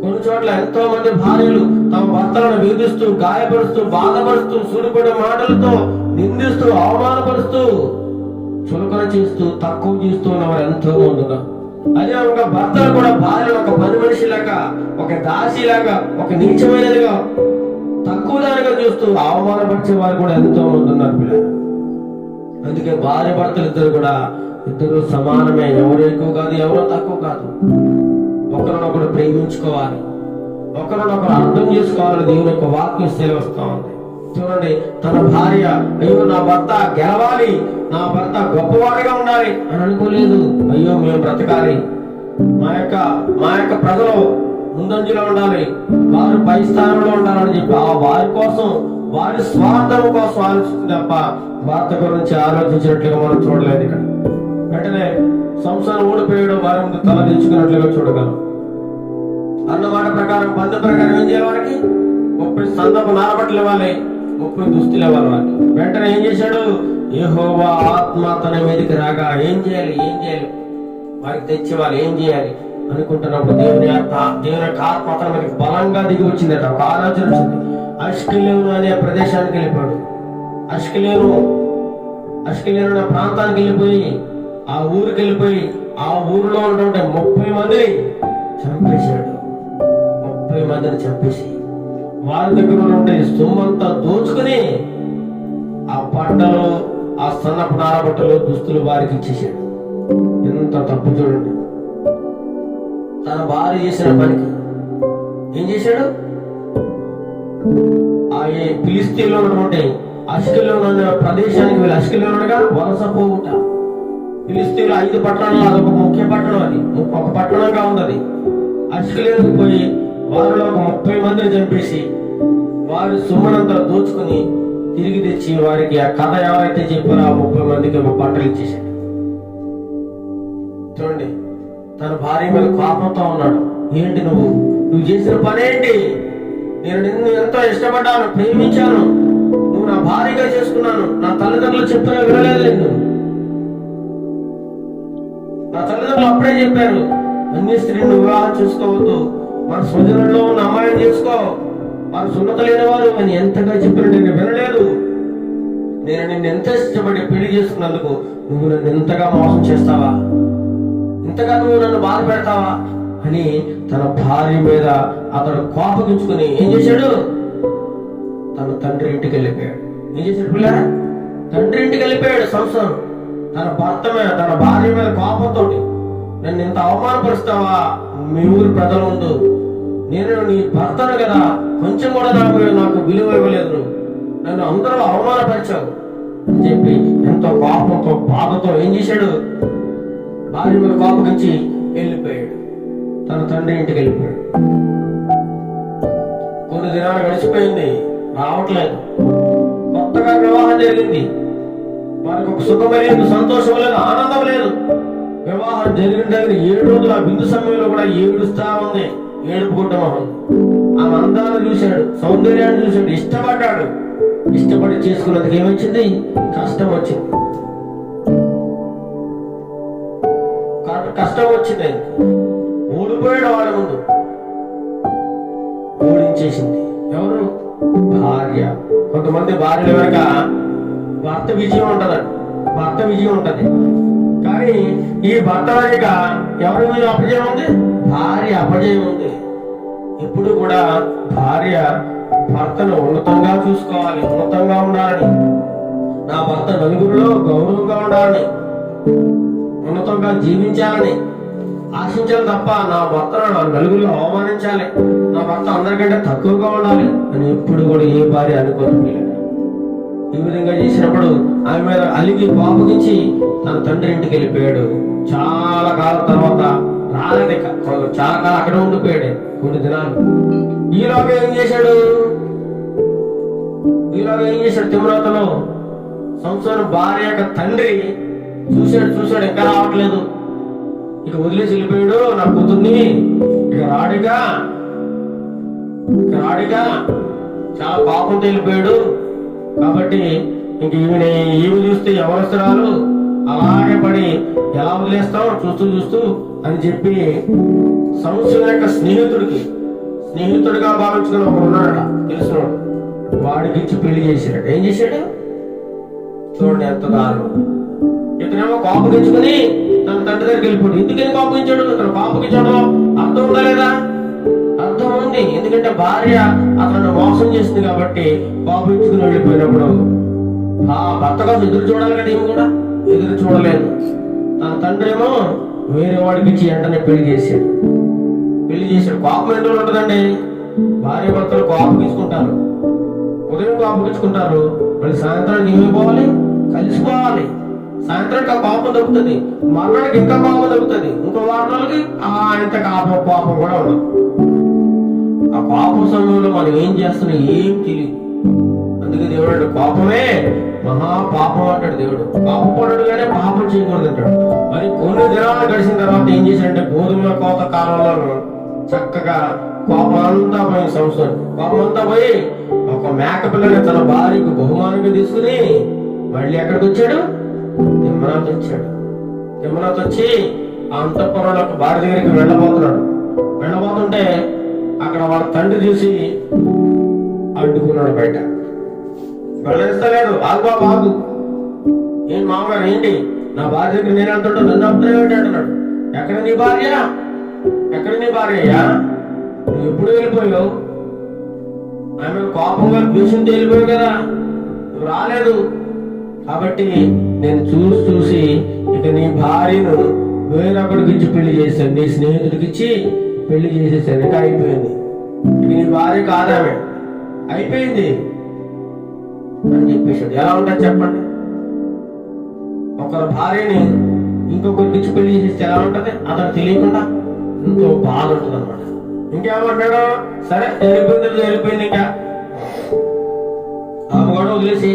కొన్ని చోట్ల ఎంతో మంది భార్యలు తమ భర్తలను వేధిస్తూ గాయపరుస్తూ బాధపరుస్తూ సూడిపడే మాటలతో నిందిస్తూ అవమానపరుస్తూ చులకన చేస్తూ తక్కువ చేస్తూ ఉన్నవారు ఎంతో మంది ఉన్నారు. అదే ఒక భర్తలు కూడా భార్యను ఒక పని మనిషిలాగా, ఒక దాసిలాగా, ఒక నీచమైనదిగా, తక్కువ దానిగా చూస్తూ అవమానపరిచే వారు కూడా ఎంతో మంది ఉన్నారు పిల్లలు. అందుకే భార్య భర్తలు ఇద్దరు సమానమే, ఎవరు ఎక్కువ కాదు, ఎవరు తక్కువ కాదు. ఒకరినొకరు ప్రేమించుకోవాలి, ఒకరినొకరు అర్థం చేసుకోవాలని దేవుని యొక్క వాక్యం సెలవుస్తా ఉంది. చూడండి, తన భార్య అయ్యో నా భర్త గెలవాలి, నా భర్త గొప్పవాడిగా ఉండాలి అని అనుకోలేదు. అయ్యో మేము బ్రతకాలి, మా యొక్క ప్రజలు ముందంజలో ఉండాలి, వారు పై స్థానంలో ఉండాలని చెప్పి ఆ వారి కోసం, వారి స్వార్థం కోసం ఆలోచించింది తప్ప భర్త గురించి ఆలోచించినట్లుగా మనం చూడలేదు. ఇక్కడ వెంటనే సంసారం ఓడిపోయాడు, వారి ముందు తల దించుకున్నట్లుగా చూడగలం. అన్నమాట ప్రకారం బంధు ప్రకారం ఏం చేయాలి? వారికి 30 సందపు నారబట్టలు ఇవ్వాలి, 30 దుస్తులు ఇవ్వాలి వారికి. వెంటనే ఏం చేశాడు? యెహోవా ఆత్మ తన మీదకి రాగా ఏం చేయాలి వారికి తెచ్చేవాళ్ళు. ఏం చేయాలి అనుకుంటున్నప్పుడు దేవుని యొక్క ఆత్మ తన మీదకి బలంగా దిగి వచ్చిందట. ఒక ఆలోచన వచ్చింది. అష్కెలోను అనే ప్రదేశానికి వెళ్ళిపోయాడు. అష్కెలోను అనే ప్రాంతానికి వెళ్ళిపోయి ఆ ఊరికి వెళ్ళిపోయి ఆ ఊరిలో ఉన్నటువంటి 30 మందిని చంపేశాడు. 30 మందిని చంపేసి వారి దగ్గర ఉన్నటువంటి సొమ్మంతా దోచుకుని ఆ బట్టలు, ఆ సన్నపు నారబట్టలు, దుస్తులు వారికి ఇచ్చేసాడు. ఎంత తప్పు చూడండి. తన భార్య చేసిన పనికి ఏం చేశాడు? ఆ ఫిలిస్తీన్లో ఉన్నటువంటి అష్కెలోను అనే ప్రదేశానికి వెళ్ళి, అష్కెలోనుగా వలస పోవుట. ఫిలిస్తీన్లో 5 పట్టణాలు, అదొక ముఖ్య పట్టణం. అది ఒక పట్టణంగా ఉంది. అష్కలేనుకు పోయి వారిలో ఒక 30 మందిని చంపేసి వారి సొమ్మునంతా దోచుకుని తిరిగి తెచ్చి వారికి ఆ కథ ఎవరైతే చెప్పారో ఆ 30 మందికి బట్టలు ఇచ్చేసాడు. చూడండి, తన భార్య మీద కోపంతో ఉన్నాడు. ఏంటి నువ్వు చేసిన పనేంటి? నేను నిన్ను ఎంతో ఇష్టపడ్డాను, ప్రేమించాను, నువ్వు నా భార్యగా చేసుకున్నాను. నా తల్లిదండ్రులు చెప్పినా వినలేదు నిన్ను. నా తల్లిదండ్రులు అప్పుడే చెప్పారు, అన్య స్త్రీని వివాహం చేసుకోవద్దు, మన స్వజనంలో ఉన్న అమ్మాయిని చేసుకో, వారు సున్నత లేని వారు అని ఎంతగా చెప్పిన నేను వినలేదు. నేను నిన్ను ఎంత ఇష్టపడి పెళ్లి చేసుకున్నందుకు నువ్వు నన్ను ఎంతగా మోసం చేస్తావా, ఇంతగా నువ్వు నన్ను బాధ పెడతావా అని తన భార్య మీద అతడు కోపగించుకుని ఏం చేశాడు? తన తండ్రి ఇంటికి వెళ్ళిపోయాడు. ఏం చేశాడు పిల్లరా? తండ్రి ఇంటికి వెళ్ళిపోయాడు సంసారం. తన భర్త మీద, తన భార్య మీద కోపంతో, నన్ను ఇంత అవమానపరుస్తావా మీ ఊరి ప్రజల ముందు? నేను నీ భర్తను కదా, కొంచెం కూడా నాకు విలువ ఇవ్వలేదు, నన్ను అందరూ అవమానపరిచావు అని చెప్పి ఎంతో కోపంతో, బాధతో ఏం చేశాడు? భార్య మీద కోపగించి వెళ్ళిపోయాడు. తన తండ్రి ఇంటికి వెళ్ళిపోయాడు. కొన్ని దినాలు గడిచిపోయింది, రావట్లేదు. కొత్తగా వివాహం జరిగింది. వారికి ఒక సుఖం లేదు, సంతోషం లేదు, ఆనందం లేదు. వివాహం జరిగిన దగ్గర 7 రోజులు ఆ బిందు సమయంలో కూడా ఏడుస్తా ఉంది, ఏడుపు కుటుంబం. ఆమె అందాన్ని చూశాడు, సౌందర్యాన్ని చూశాడు, ఇష్టపడ్డాడు. ఇష్టపడి చేసుకున్నందుకు ఏమొచ్చింది? కష్టం వచ్చింది. కష్టం వచ్చింది. ఓడిపోయాడు వాళ్ళ ముందు. ఓడించేసింది ఎవరు? భార్య. కొంతమంది భార్యల వెనక భర్త విజయం ఉంటదండి, భర్త విజయం ఉంటది. కానీ ఈ భర్త వెనక ఎవరి మీద అపజయం ఉంది? భార్య అపజయం ఉంది. ఎప్పుడు కూడా భార్య భర్తను ఉన్నతంగా చూసుకోవాలి, ఉన్నతంగా ఉండాలని, నా భర్త నలుగురిలో గౌరవంగా ఉండాలని, ఉన్నతంగా జీవించాలని ఆశించాలి తప్ప నా భర్తను నలుగురిలో అవమానించాలి, నా భర్త అందరికంటే తక్కువగా ఉండాలి అని ఎప్పుడు కూడా ఏ భార్య అనుకోలేదు. ఈ విధంగా చేసినప్పుడు ఆమె మీద అలిగి కోపగించి తన తండ్రి ఇంటికి వెళ్ళిపోయాడు. చాలా కాలం తర్వాత రాలేదు, చాలా కాలం అక్కడ ఉండిపోయాడు కొన్ని దినాలు. ఈలోగా ఏం చేశాడు? తిమ్నాతులో సంవత్సరం భార్య యొక్క తండ్రి చూశాడు ఇంకా రావట్లేదు, ఇక వదిలేసి వెళ్ళిపోయాడు నా కూతుర్ని, ఇక రాడిగా చాలా పాపంతో వెళ్ళిపోయాడు. కాబట్టి ఇంక ఈమె చూస్తే ఎవరొస్తురాలు అలాగే పడి ఎలా వదిలేస్తాం చూస్తూ అని చెప్పి సంవత్సరం యొక్క స్నేహితుడిగా భావించుకుని ఒకడు ఉన్నాడట, తెలిసినోడు. వాడికి ఇచ్చి పెళ్లి చేశాడు. ఏం చేశాడు? చూడండి ఎంత దారుణం. ఇతనేమో కోపగించుకుని తన తండ్రి దగ్గరికి వెళ్ళిపోయాడు. ఎందుకని కోపగించాడు? అతను కోపగించడంలో అర్థం ఉందా లేదా? అర్థం ఉంది. ఎందుకంటే భార్య అతను మోసం చేసింది కాబట్టి కోపగించుకుని వెళ్ళిపోయినప్పుడు ఆ భర్త కోసం ఎదురు చూడాలి కదా, ఏమి కూడా ఎదురు చూడలేదు. తన తండ్రి ఏమో వేరే వాడికి ఇచ్చి వెంటనే పెళ్లి చేశాడు. కోపం ఎన్ని రోజులు ఉంటుందండి? భార్య భర్తలు కోపగించుకుంటారు, ఉదయం కోపగించుకుంటారు, మళ్ళీ సాయంత్రానికి ఏమైపోవాలి? కలిసిపోవాలి. సాయంత్రానికి ఆ కోపం తగ్గుతుంది, మర్నాడికి ఇంకా కోపం తగ్గుతుంది, ఇంకో వారం రోజులకి ఇంత కోపం కూడా ఉండదు. ఆ కోపం సమయంలో మనం ఏం చేస్తున్నాం ఏం తెలియదు. అందుకే దేవుడు కోపమే మహాపాపం అంటాడు. దేవుడు పాపపడు కానీ పాపం చేయకూడదు అంటాడు. మరి కొన్ని దినాలు గడిచిన తర్వాత ఏం చేశాడంటే గోధుమల కోత కాలంలో చక్కగా కోపం అంతా పోయి కోపం అంతా పోయి ఒక మేక పిల్లని తన భార్యకు బహుమానంగా తీసుకుని మళ్ళీ ఎక్కడికి వచ్చాడు? తిమ్మనాథ్ వచ్చి ఆ అంతఃపురంలో భార్య దగ్గరికి వెళ్ళబోతుంటే అక్కడ వాళ్ళ తండ్రి చూసి అడ్డుకున్నాడు. బయట వెళ్ళిస్తలేడు. ఆగు, ఏంటి మామగారు, ఏంటి నా భార్య దగ్గర నేను అంటుంటా, నన్ను అర్థం ఏంటి అంటున్నాడు. ఎక్కడ నీ భార్య అయ్యా? నువ్వు ఎప్పుడు వెళ్ళిపోయావు? ఆమె కోపంగా ద్వేషంతో వెళ్ళిపోయావు కదా, నువ్వు రాలేదు. కాబట్టి నేను చూసి ఇక నీ భార్యను వేరొకడికి ఇచ్చి పెళ్లి చేశాను, నీ స్నేహితుడికి ఇచ్చి పెళ్లి చేసేసాను, ఇక అయిపోయింది. ఇక నీ భార్య కాదామె, అయిపోయింది అని చెప్పేసాడు. ఎలా ఉంటుంది చెప్పండి? ఒకరి భార్యని ఇంకొకరికి ఇచ్చి పెళ్లి చేసేస్తే ఎలా ఉంటది? అతను తెలియకుండా ఎంతో బాధ ఉంటుంది అనమాట. ఇంకేమంటాడు, సరే వెళ్ళిపోయింది ఇంకా ఆమె కూడా వదిలేసి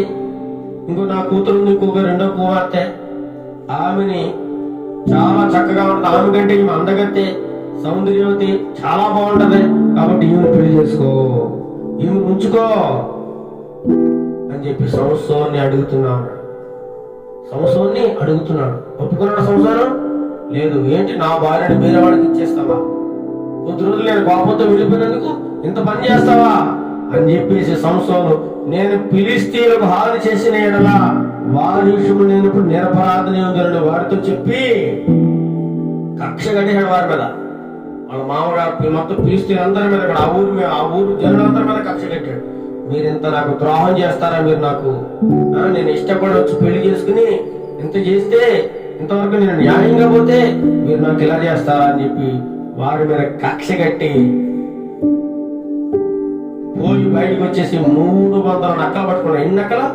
ఇంకో నా కూతురు ఉంది, ఇంకొక రెండో కుమార్తె, ఆమెని చాలా చక్కగా ఉంటుంది, ఆమె కంటే ఈమె అందగత్తే సౌందర్యవతి చాలా బాగుంటది కాబట్టి ఈమెను పెళ్లి చేసుకో, ఈమె ఉంచుకో అని చెప్పి సంసోన్ని అడుగుతున్నాడు. ఒప్పుకున్నాడు సంసారం? లేదు. ఏంటి నా భార్యని వేరే వాడికి ఇచ్చేస్తావా, కొద్ది రోజులు నేను కోపంతో వెళ్ళిపోయినందుకు ఇంత పని చేస్తావా అని చెప్పేసి సంసోను, నేను ఫిలిష్తీయులకు హాని చేసిన ఎడల వారి విషయంలో నేను ఇప్పుడు నిరపరాధని ఉందని వారితో చెప్పి కక్ష కట్టాడు వారి మీద. వాళ్ళ మామగారు మొత్తం ఫిలిష్తీయులందరి మీద, ఆ ఊరు జనులందరి మీద కక్ష కట్టాడు. మీరు ఇంత నాకు ద్రోహం చేస్తారా, మీరు నాకు నేను ఇష్టపడి వచ్చి పెళ్లి చేసుకుని ఇంత చేస్తే, ఇంతవరకు నేను న్యాయంగా పోతే మీరు నాకు ఇలా చేస్తారా అని చెప్పి వారి మీద కక్ష కట్టి పోయి బయటకు వచ్చేసి 300 నక్కలు పట్టుకున్నాడు. ఎన్ని నక్కలు?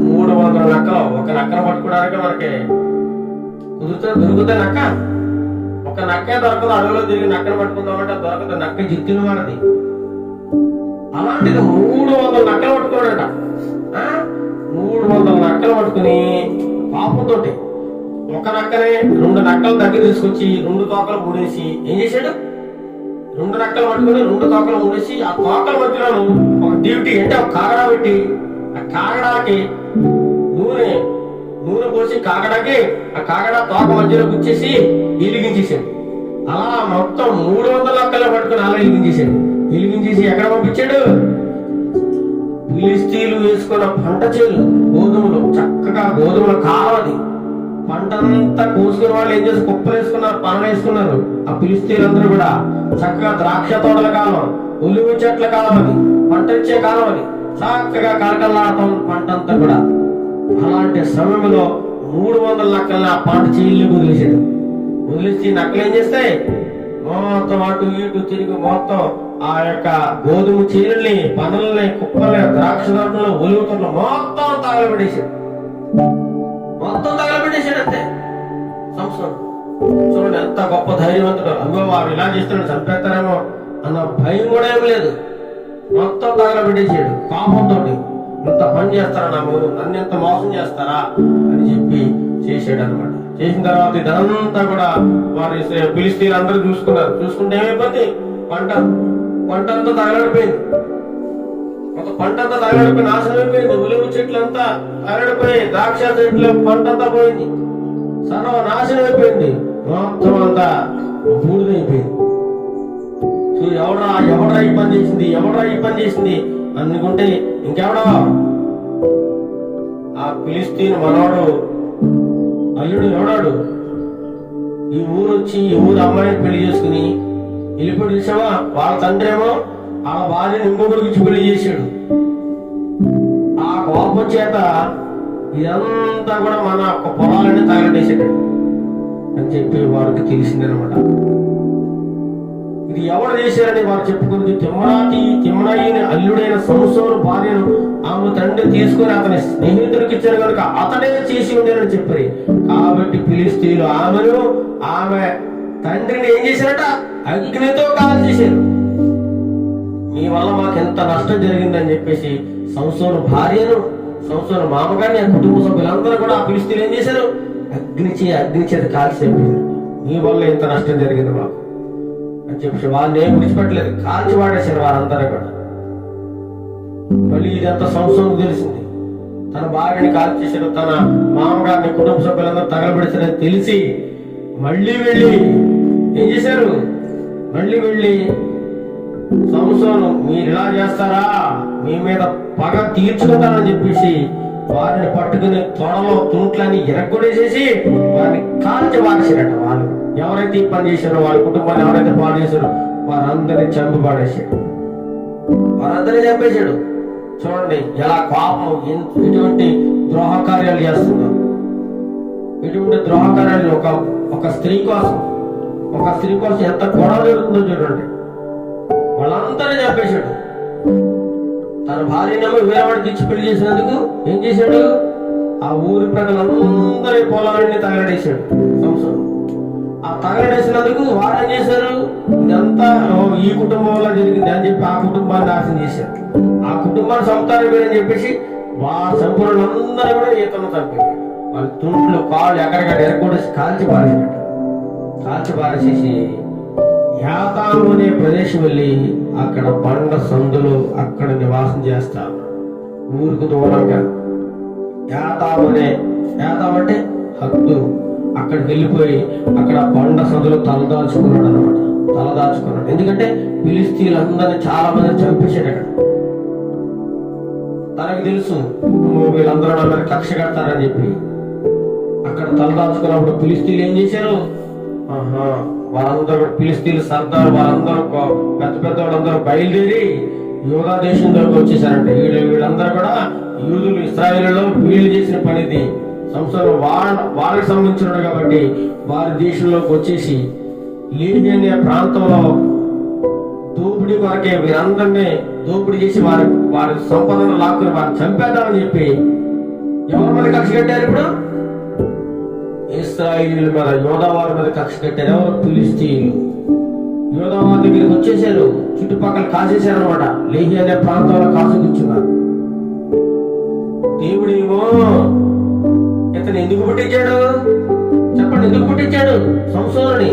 300 నక్కలు. ఒక నక్కను పట్టుకోవడానికి మనకి దొరుకుతుంది నక్క, ఒక నక్కే దొరకదు. అడవిలో తిరిగి నక్కను పట్టుకుందామంటే దొరకదు, నక్క జిత్తులు మారది. అలాంటిది 300 నక్కలు పట్టుకున్నాడట. 300 నక్కలు పట్టుకుని పాపంతో ఒక నక్కనే 2 నక్కలు దగ్గర తీసుకొచ్చి 2 తోకలు మూడేసి ఏం చేశాడు, 2 నక్కలు పట్టుకుని 2 తోకలు మూడేసి ఆ తోకల మధ్యలో ఒక డ్యూటీ అంటే ఒక కాగడా పెట్టి ఆ కాగడాకి నూనె పోసి కాగడాకి ఆ కాగడా తోక మధ్యలో గుచ్చేసి ఇలిగించేసాడు. అలా మొత్తం 300 నక్కలు పట్టుకుని అలా ఇలిగించేసి ఎక్కడ పంపించాడు? ఫిలిష్తీయులు వేసుకున్న పంట చేలు, గోధుమలు, చక్కగా గోధుమల కాలం అది. పంటంతా కోసుకున్న వాళ్ళు ఏం చేసి కుప్పలు వేసుకున్నారు, పనులు వేసుకున్నారు. ఆ ఫిలిష్తీయులందరూ కూడా చక్కగా ద్రాక్ష తోటల కాలం, ఉలివ చెట్ల కాలం, అది పంట ఇచ్చే కాలం, అది చక్కగా కలకల్లాడతాం పంటంతా కూడా. అలాంటి సమయంలో 300 నక్కల్ని ఆ పంట చేయిల్ని వదిలేసి నక్కలు ఏం చేస్తాయి, మొత్తం అటు ఇటు తిరిగి మొత్తం ఆ యొక్క గోధుమ చీరల్ని, పనుల్ని, కుప్పల్ని, ద్రాక్ష తోటలు, ఒలివ తోటలు మొత్తం తగలబెట్టేశాడు. అంతే సంవత్సరం. చూడండి ఎంత గొప్ప ధైర్యవంతుడు. అమ్మో వారు ఇలా చేస్తున్నాడు, చంపేస్తారేమో అన్న భయం కూడా ఏమి లేదు. మొత్తం తగలబెట్టేసాడు కోపంతో. ఇంత పని చేస్తారా, నన్ను ఎంత మోసం చేస్తారా అని చెప్పి చేసాడు అనమాట. చేసిన తర్వాత ఇదంతా కూడా వారి ఫిలిష్తీయులు అందరూ చూసుకుంటే ఏమైపోయింది, పంట అంతా తగలడిపోయింది. ఒక పంట అంతా తగలడిపోయి నాశనం అయిపోయింది. ఉలివ చెట్లు అంతా తగలడిపోయి, ద్రాక్ష చెట్లు పంట అంతా పోయింది, సర్వనాశనం అయిపోయింది. మొత్తం అంతా బూడిదైపోయింది. ఎవడరా ఈ పని చేసింది అనుకుంటే ఇంకెవడో ఆ ఫిలిష్తీయుని మనవాడు అల్లుడు ఎవడాడు ఈ ఊరు వచ్చి ఈ ఊరు అమ్మాయిని పెళ్లి చేసుకుని వెళ్ళిపోయి చూసావా, వాళ్ళ తండ్రి ఏమో ఆ భార్యను ఇంకొకరికి ఇచ్చి పెళ్లి చేశాడు. ఆ కోపం చేత ఇదంతా కూడా మన ఒక్క పొలాలన్నీ తగలటేసాడు అని చెప్పి వారికి తెలిసిందనమాట. ఇది ఎవరు చేశారని వారు చెప్పుకుంది. తిమ్నాయిని అల్లుడైన సంసోను భార్యను ఆమె తండ్రి తీసుకుని అతని స్నేహితుడికి ఇచ్చారు కనుక అతడే చేసి ఉండేనని చెప్పారు. కాబట్టి ఫిలిష్తీయులు ఆమెను ఆమె తండ్రిని ఏం చేశారట, అగ్నితో కాల్చేశారు. మీ వల్ల మాకు ఎంత నష్టం జరిగిందని చెప్పేసి సంసోను భార్యను, సంసోను మామగారిని, ఆ కుటుంబ సభ్యులందరూ కూడా ఆ ఫిలిష్తీయులు ఏం చేశారు, అగ్ని చేత కాల్చేశారు. మీ వల్ల ఎంత నష్టం జరిగింది మాకు అని చెప్పి వాళ్ళని ఏం విడిచిపెట్టలేదు, కాల్చి వాడేశారు వారందరూ కూడా. మళ్ళీ ఇదంతా సంసోనుకు తెలిసింది. తన భార్యని కాల్చేశారు, తన మామగారిని, కుటుంబ సభ్యులందరూ తగలబెడిచారని తెలిసి మళ్ళీ వెళ్ళి ఏం చేశారు, సంసోను మీరు ఇలా చేస్తారా, మీ మీద పగ తీర్చుకుంటానని చెప్పేసి వారిని పట్టుకుని తొడలో తుంట్లని ఎరగొడేసేసి వారిని కాల్చి వాడేశారట. వాళ్ళు ఎవరైతే ఈ పని చేశారో, వాళ్ళ కుటుంబాన్ని ఎవరైతే పాడు చేశారో వారందరినీ చంపి పాడేశాడు, వారందరినీ చంపేశాడు. చూడండి ఎలా కోపం, ఎటువంటి ద్రోహ కార్యాలు చేస్తున్నారు, ఎటువంటి ద్రోహ కార్యాలు. ఒక స్త్రీ కోసం ఎంత గొడవ జరుగుతుందో చూడండి. వాళ్ళందరినీ చంపేశాడు. తన భార్యనేమో వేరేవాడికి ఇచ్చి పెళ్లి చేసినందుకు ఏం చేశాడు, ఆ ఊరి ప్రజలందరి పొలాలన్నీ తగలడేశాడు సంసోను. ఆ తగలడేసినందుకు వారు ఏం చేశారు, ఇదంతా ఈ కుటుంబంలో జరిగింది అని చెప్పి ఆ కుటుంబాన్ని నాశనం చేశారు. ఆ కుటుంబాన్ని చంపుతారు అని చెప్పేసి వారు చంపులందరూ కూడా ఈతను చంపారు. వాళ్ళ తుంట్లు కాళ్ళు ఎక్కడికక్కడ ఎరగొట్టేసి కాల్చి పారేసేసి యాతాము అనే ప్రదేశం వెళ్ళి అక్కడ బండ సందులు అక్కడ నివాసం చేస్తారు. ఊరుకు దూరంగా యాతాము అంటే హద్దు, అక్కడికి వెళ్ళిపోయి అక్కడ బండ సందులో తలదాచుకున్నాడు అనమాట. ఎందుకంటే ఫిలిష్తీయులందరినీ చాలా మంది చంపేశాడు. అక్కడ తనకు తెలుసు వీళ్ళందరూ నా మీద కక్ష కడతారని చెప్పి అక్కడ తలదాచుకున్నప్పుడు ఫిలిష్తీయులు ఏం చేశారు, వాళ్ళందరూ ఫిలిష్తీయులు సర్దారు వాళ్ళందరూ పెద్ద పెద్ద వాళ్ళందరూ బయలుదేరి యూదా దేశంలోకి వచ్చేసారంటే వీళ్ళందరూ కూడా యూదులు ఇశ్రాయేలులో వీళ్ళు చేసిన పనిది. సంవత్సరం వాళ్ళకి సంబంధించినడు కాబట్టి వారి దేశంలోకి వచ్చేసి లేహి అనే ప్రాంతంలో దోపిడీ కొరకే వీరందరినీ దోపిడీ చేసి వారి సంపదను లాక్కుని వారిని చంపేద్దామని చెప్పి ఎవరి మీద కక్ష కట్టారు? ఇప్పుడు ఇశ్రాయేలీయుల మీద, యోధావారి మీద కక్ష కట్టారు. ఎవరు? ఫిలిష్తీయులు. యోధావారి దగ్గరికి వచ్చేసారు, చుట్టుపక్కల కాసేశారు అనమాట. లేహి అనే ప్రాంతంలో కాసు కూర్చున్నారు. దేవుడేమో ఇతను ఎందుకు పుట్టించాడు చెప్పండి? ఎందుకు పుట్టించాడు సంసోనుని?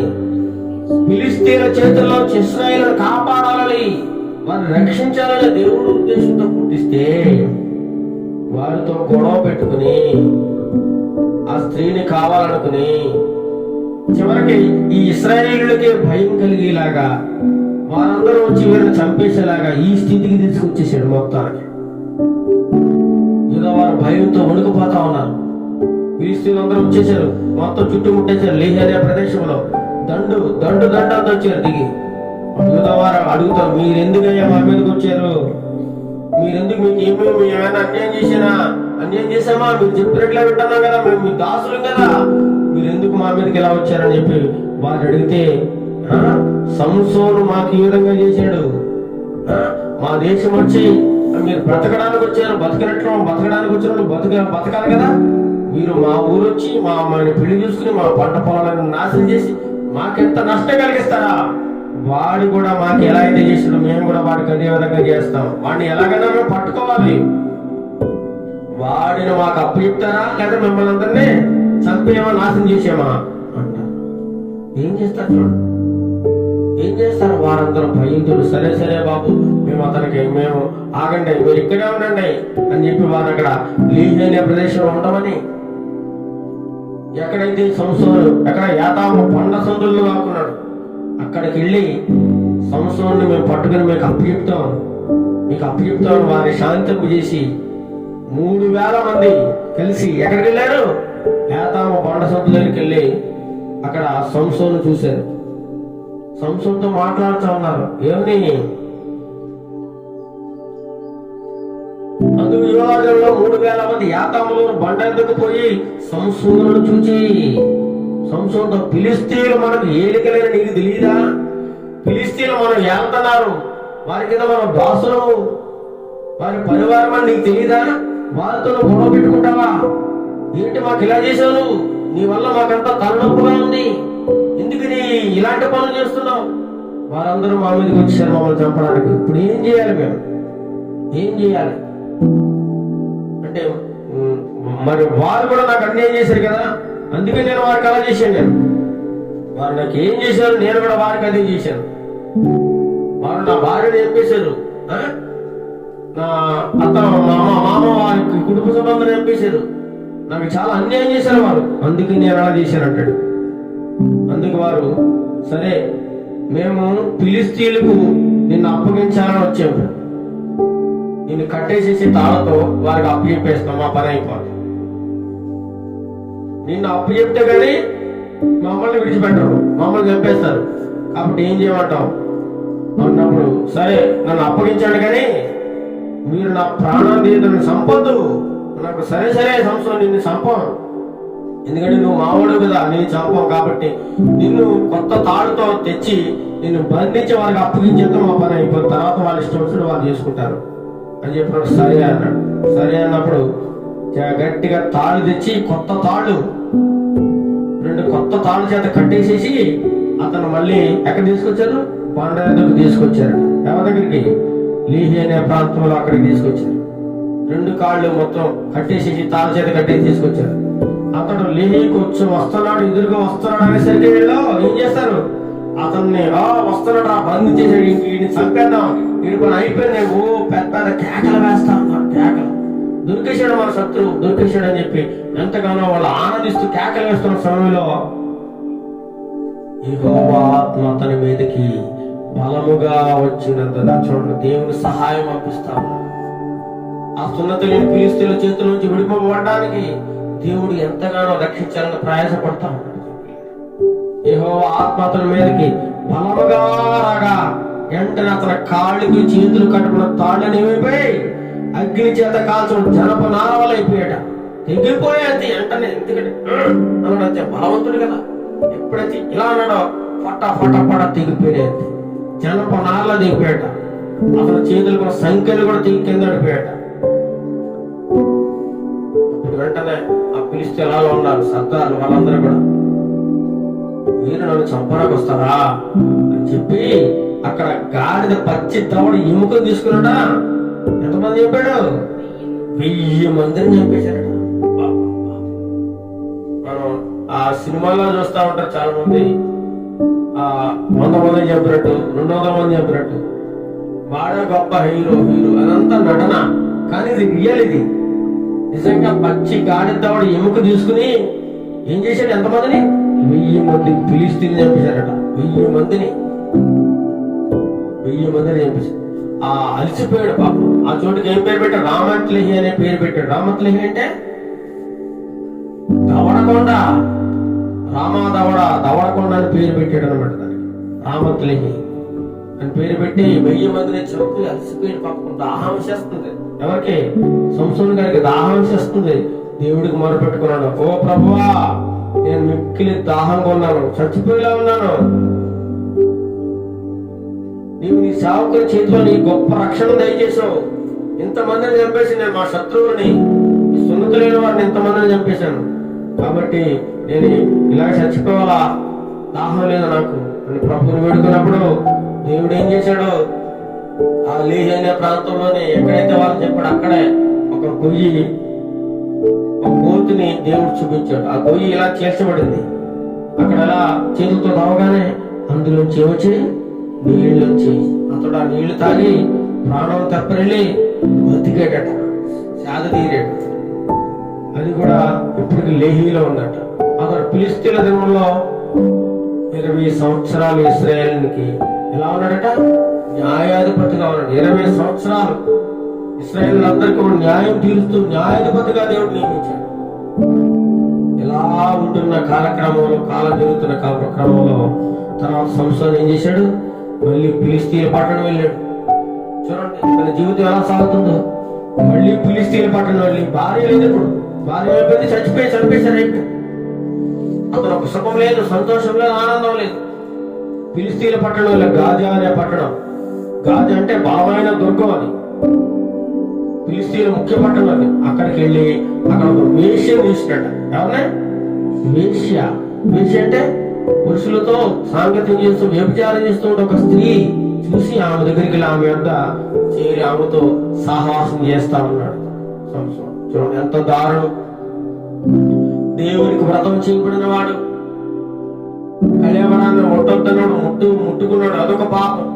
ఫిలిష్తీయుల చేతుల్లో ఇశ్రాయేలును కాపాడాలని, వారిని రక్షించాలని దేవుడు ఉద్దేశంతో పుట్టిస్తే వారితో గొడవ పెట్టుకుని ఆ స్త్రీని కావాలనుకుని చివరికి ఈ ఇశ్రాయేలులకే భయం కలిగేలాగా వారందరూ వచ్చి వీరిని చంపేసేలాగా ఈ స్థితికి తీసుకొచ్చేసాడు మొత్తానికి. ఏదో వారు భయంతో వణుకుపోతా ఉన్నారు. ఫిలిష్తీయులు అందరూ వచ్చేసారు, మొత్తం చుట్టుముట్టేశారు. లేహి అనే ప్రదేశంలో దండు అంతా వచ్చారు దిగి. యూదావారు అడుగుతారు, మీరెందుకయ్యా మా మీదకి వచ్చారు? మీరెందుకు, మీకు ఏమైనా అన్యాయం చేసామా? మీరు చెప్పినట్లే వింటున్నాం కదా, మేము మీ దాసులు కదా, మీరెందుకు మా మీదకి ఎలా వచ్చారని చెప్పి వారు అడిగితే, సంసోను మాకు ఈ విధంగా చేశాడు, మా దేశం వచ్చి మీరు బ్రతకడానికి వచ్చారు, బతకడానికి వచ్చినప్పుడు బతకాలి కదా, మీరు మా ఊరు వచ్చి మా అమ్మాయిని పెళ్లి చూసుకుని మా పంట పొలాలను నాశనం చేసి మాకెంత నష్టం కలిగిస్తారా? వాడు కూడా మాకు ఎలా అయితే చేసాడో మేము కూడా వాడికి అదే విధంగా చేస్తాం. వాడిని ఎలాగైనా మేము పట్టుకోవాలి. వాడిని మాకు అప్పు చెప్తారా, లేదా మిమ్మల్ని అందరినీ చంపేమా, నాశనం చేసేమా అంటారు. ఏం చేస్తారు చూడండి, ఏం చేస్తారు? వారందరూ భయంతో సరే బాబు, మేము ఆగండి, మీరు ఇక్కడే ఉండండి అని చెప్పి వారు అక్కడ లేహి అనే ప్రదేశంలో ఉండమని, ఎక్కడైతే సంసోను ఎక్కడ యాతాము పండ సందుల్లో ఆకున్నాడు అక్కడికి వెళ్ళి సంసోను మేము పట్టుకుని మీకు అప్పచెప్తాం వారి శాంతింపు చేసి 3000 మంది కలిసి ఎక్కడికి వెళ్ళారు? యాతాము పండ సందు దగ్గరికి వెళ్ళి అక్కడ సంసోను చూశారు. సంసోనుతో మాట్లాడుతూ ఉన్నారు. ఏమని? అందుకు యువరాజుల్లో 3000 మంది యాతాములు బండ ఎద్దుకు పోయి సంసోనును చూచి సంసోనుతో, ఫిలిష్తీయులు మనకు ఏలికలేని నీకు తెలియదా? ఫిలిష్తీయులు మనం ఏళ్తున్నారు, వారి కింద మనం దాసులము, వారి పరివారం అని నీకు తెలియదా? వారితో గొడవ పెట్టుకుంటావా? ఏంటి మాకు ఇలా చేశావు? నీ వల్ల మాకంతా తలనొప్పుగా ఉంది, ఎందుకని ఇలాంటి పనులు చేస్తున్నావు? వారందరూ మా మీదకి వచ్చారు మమ్మల్ని చంపడానికి. ఇప్పుడు ఏం చేయాలి? ఏం చేయాలి అంటే, మరి వారు కూడా నాకు అన్యాయం చేశారు కదా, అందుకే నేను వారికి అలా చేశాను. వారు నాకు ఏం చేశారు, నేను కూడా వారికి అదే చేశాను. వారు నా భార్యను చంపేశారు, నా అత్త మామ వారికి కుటుంబ సంబంధాన్ని చంపేశారు, నాకు చాలా అన్యాయం చేశారు వారు, అందుకే నేను అలా చేశాను అంటాడు. అందుకు వారు, సరే మేము ఫిలిష్తీయులకు నిన్ను అప్పగించాలని వచ్చాము, నిన్ను కట్టేసేసి తాళతో వారికి అప్పు చెప్పేస్తాం, మా పని అయిపోతుంది. నిన్ను అప్పు చెప్తే కానీ మమ్మల్ని విడిచిపెట్టరు, మమ్మల్ని చంపేస్తారు, కాబట్టి ఏం చేయమంటావు అన్నప్పుడు, సరే నన్ను అప్పగించాడు కానీ మీరు నా ప్రాణాన్ని సంపద్దు నాకు. సరే సంవత్సరం నిన్ను చంపం, ఎందుకంటే నువ్వు మావాడు కదా, నేను చంపం కాబట్టి నిన్ను కొత్త తాడుతో తెచ్చి నిన్ను బంధించి వారికి అప్పగించేద్దాం, మా పని అయిపోయిన తర్వాత వాళ్ళు ఇష్టం వచ్చిన వాళ్ళు చేసుకుంటారు అని చెప్పినప్పుడు సరే అన్నాడు. సరే అన్నప్పుడు గట్టిగా తాళ్ళు తెచ్చి, కొత్త తాళ్ళు 2 రెండు కొత్త తాళ్ళ చేత కట్టేసేసి అతను మళ్ళీ ఎక్కడ తీసుకొచ్చారు? కొండ దగ్గరికి తీసుకొచ్చారు. ఎవరి దగ్గరికి? లీహి అనే ప్రాంతంలో అక్కడికి తీసుకొచ్చారు. రెండు కాళ్ళు మొత్తం కట్టేసేసి తాళ్ళ చేత కట్టేసి తీసుకొచ్చారు. అతడు లీహికి వచ్చి వస్తున్నాడు, ఎదురుగా వస్తున్నాడు అనేసరికి వీళ్ళు ఏం చేస్తారు? అతన్ని వస్తున్నాడు, బంధించేసాడు, వీడిని చంపేద్దాం, వీడి పని అయిపోయింది, పెద్ద పెద్ద కేకలు వేస్తా ఉన్నారు. కేకలు దొరికేశాడు, మన శత్రువు దొరికేశాడు అని చెప్పి ఎంతగానో వాళ్ళు ఆనందిస్తూ కేకలు వేస్తున్న సమయంలో యెహోవా ఆత్మ అతని మీదకి బలముగా వచ్చినంత చూడండి, దేవుని సహాయం పంపిస్తా ఉన్నాడు. ఆ సున్నతి లేని ఫిలిష్తీయుల చేతుల నుంచి విడిపోబడడానికి దేవుడు ఎంతగానో రక్షించాలని ప్రయాసపడతా ఉన్నాడు. యెహోవా ఆత్మ అతని మీదకి బలముగా రాగా వెంటనే అతని కాళ్ళకి చేతులు కట్టుకున్న తాళ్ళని ఏమైపోయి అగ్ని చేత కాల్చడం జనప నారవలైపోయాట, తెగిపోయేది వెంటనే. ఎందుకంటే అన్నాడంతే, బలవంతుడు కదా. ఎప్పుడైతే ఇలా అన్నాడో పట్ట పట్ట పట్ట తెగిపోయేది, జనప నారల దిగిపోయాట. అతని చేతులు కూడా సంఖ్యలు కూడా తెగి కింద పడిపోయాట. అప్పుడు వెంటనే ఆ ఫిలిష్తీయులు ఉన్నారు సర్దార్లు, వాళ్ళందరూ కూడా మీరు నన్ను చంపడానికి వస్తారా అని చెప్పి అక్కడ గాడిద పచ్చి తవడ ఎముకలు తీసుకున్నాడా. ఎంతమంది చెప్పాడు? 1000 మందిని చంపేశారట. మనం ఆ సినిమాలో చూస్తా ఉంటారు చాలా మంది, 100 మందిని చంపినట్టు, 200 మంది చంపినట్టు. వాడే గొప్ప హీరో అదంతా నటన, కానీ ఇది రియల్. ఇది నిజంగా పచ్చి గాడిద తవడ ఎముక తీసుకుని ఏం చేశాడు? ఎంతమందిని? 1000 మంది ఫిలిష్తీయులు చంపేశారట. 1000 మందిని చంపేశారు. ఆ అలసిపోయాడు పాపం. ఆ చోటుకి ఏం పేరు పెట్టాడు? రామత్లేహి అనే పేరు పెట్టాడు. రామత్లేహి అంటే దవడకొండ, దవడకొండ అని పేరు పెట్టాడు అనమాట. దానికి రామత్లేహి అని పేరు పెట్టి 1000 మందిని చంపి అలసిపోయాడు పాపం. దాహం చేస్తుంది. ఎవరికి? సంసోను గారికి దాహం చేస్తుంది. దేవుడికి మొరపెట్టుకున్నాడు, ఓ ప్రభువా, నేను మిక్కిలి దాహంగా ఉన్నాను, చచ్చిపోయేలా ఉన్నాను. నీవు నీ సేవకుల చేతిలో నీ గొప్ప రక్షణ దయచేసావు. ఇంతమందిని చంపేసి నేను మా శత్రువుని, సున్నతి లేని వారిని ఇంతమందిని చంపేశాను. కాబట్టి నేను ఇలా చచ్చిపోవాలా, దాహం లేదు నాకు అని ప్రభుని వేడుకున్నప్పుడు దేవుడు ఏం చేశాడు? ఆ లీహి అనే ప్రాంతంలోనే ఎక్కడైతే వాళ్ళు చెప్పాడు అక్కడే ఒక గొయ్యి, ఒక గోతుని దేవుడు చూపించాడు. ఆ గొయ్యి ఇలా చేర్చబడింది. అక్కడ ఎలా చేతులతో రావగానే అందులోంచి వచ్చి నీళ్ళు వచ్చి అతడు ఆ నీళ్లు తాగి ప్రాణం తప్పరెళ్ళి బతికేటట, సాధ తీరాడు. అది కూడా ఇప్పటికి లేహీలో ఉందట. అతడు ఫిలిష్తీయుల దినంలో 20 సంవత్సరాలు ఇశ్రాయేలుకి ఎలా ఉన్నాడట? న్యాయాధిపతిగా ఉన్నాడు. 20 సంవత్సరాలు ఇశ్రాయేలులందరికీ న్యాయం తీరుస్తూ న్యాయాధిపతిగా దేవుడు నియమించాడు. ఇలా ఉంటున్న కాలక్రమంలో, కాలం జరుగుతున్న క్రమంలో తర్వాత సంవత్సరం ఏం చేశాడు? మళ్ళీ ఫిలిష్తీయుల పట్టణం వెళ్ళాడు. చూడండి తన జీవితం ఎలా సాగుతుందో. మళ్ళీ ఫిలిష్తీయుల పట్టణం వెళ్ళి భార్య లేదు. ఇప్పుడు భార్య అయిపోయింది, చంపేశారు. అయిపోయింది. అతను ఒక సుఖం లేదు, సంతోషం లేదు, ఆనందం లేదు. ఫిలిష్తీయుల పట్టణం వెళ్ళి గాజా అనే పట్టణం. గాజా అంటే బలమైన దుర్గం అని, ఫిలిష్తీయుల ముఖ్య పట్టణం అది. అక్కడికి వెళ్ళి అక్కడ ఒక వేశ్యను చూసినట్ట. ఎవరినే? వేశ్య అంటే పురుషులతో సాంగత్యం చేస్తూ వ్యభిచారం చేస్తూ ఒక స్త్రీ చూసి ఆమె దగ్గరికి వెళ్ళి ఆమె వద్ద చేరి ఆమెతో సహవాసం చేస్తా ఉన్నాడు. చూడండి ఎంత దారుణం. దేవునికి వ్రతం చేయబడిన వాడు కళ్యాణాన్ని ముట్టొద్దన్నాడు, ముట్టుకున్నాడు, అదొక పాపం.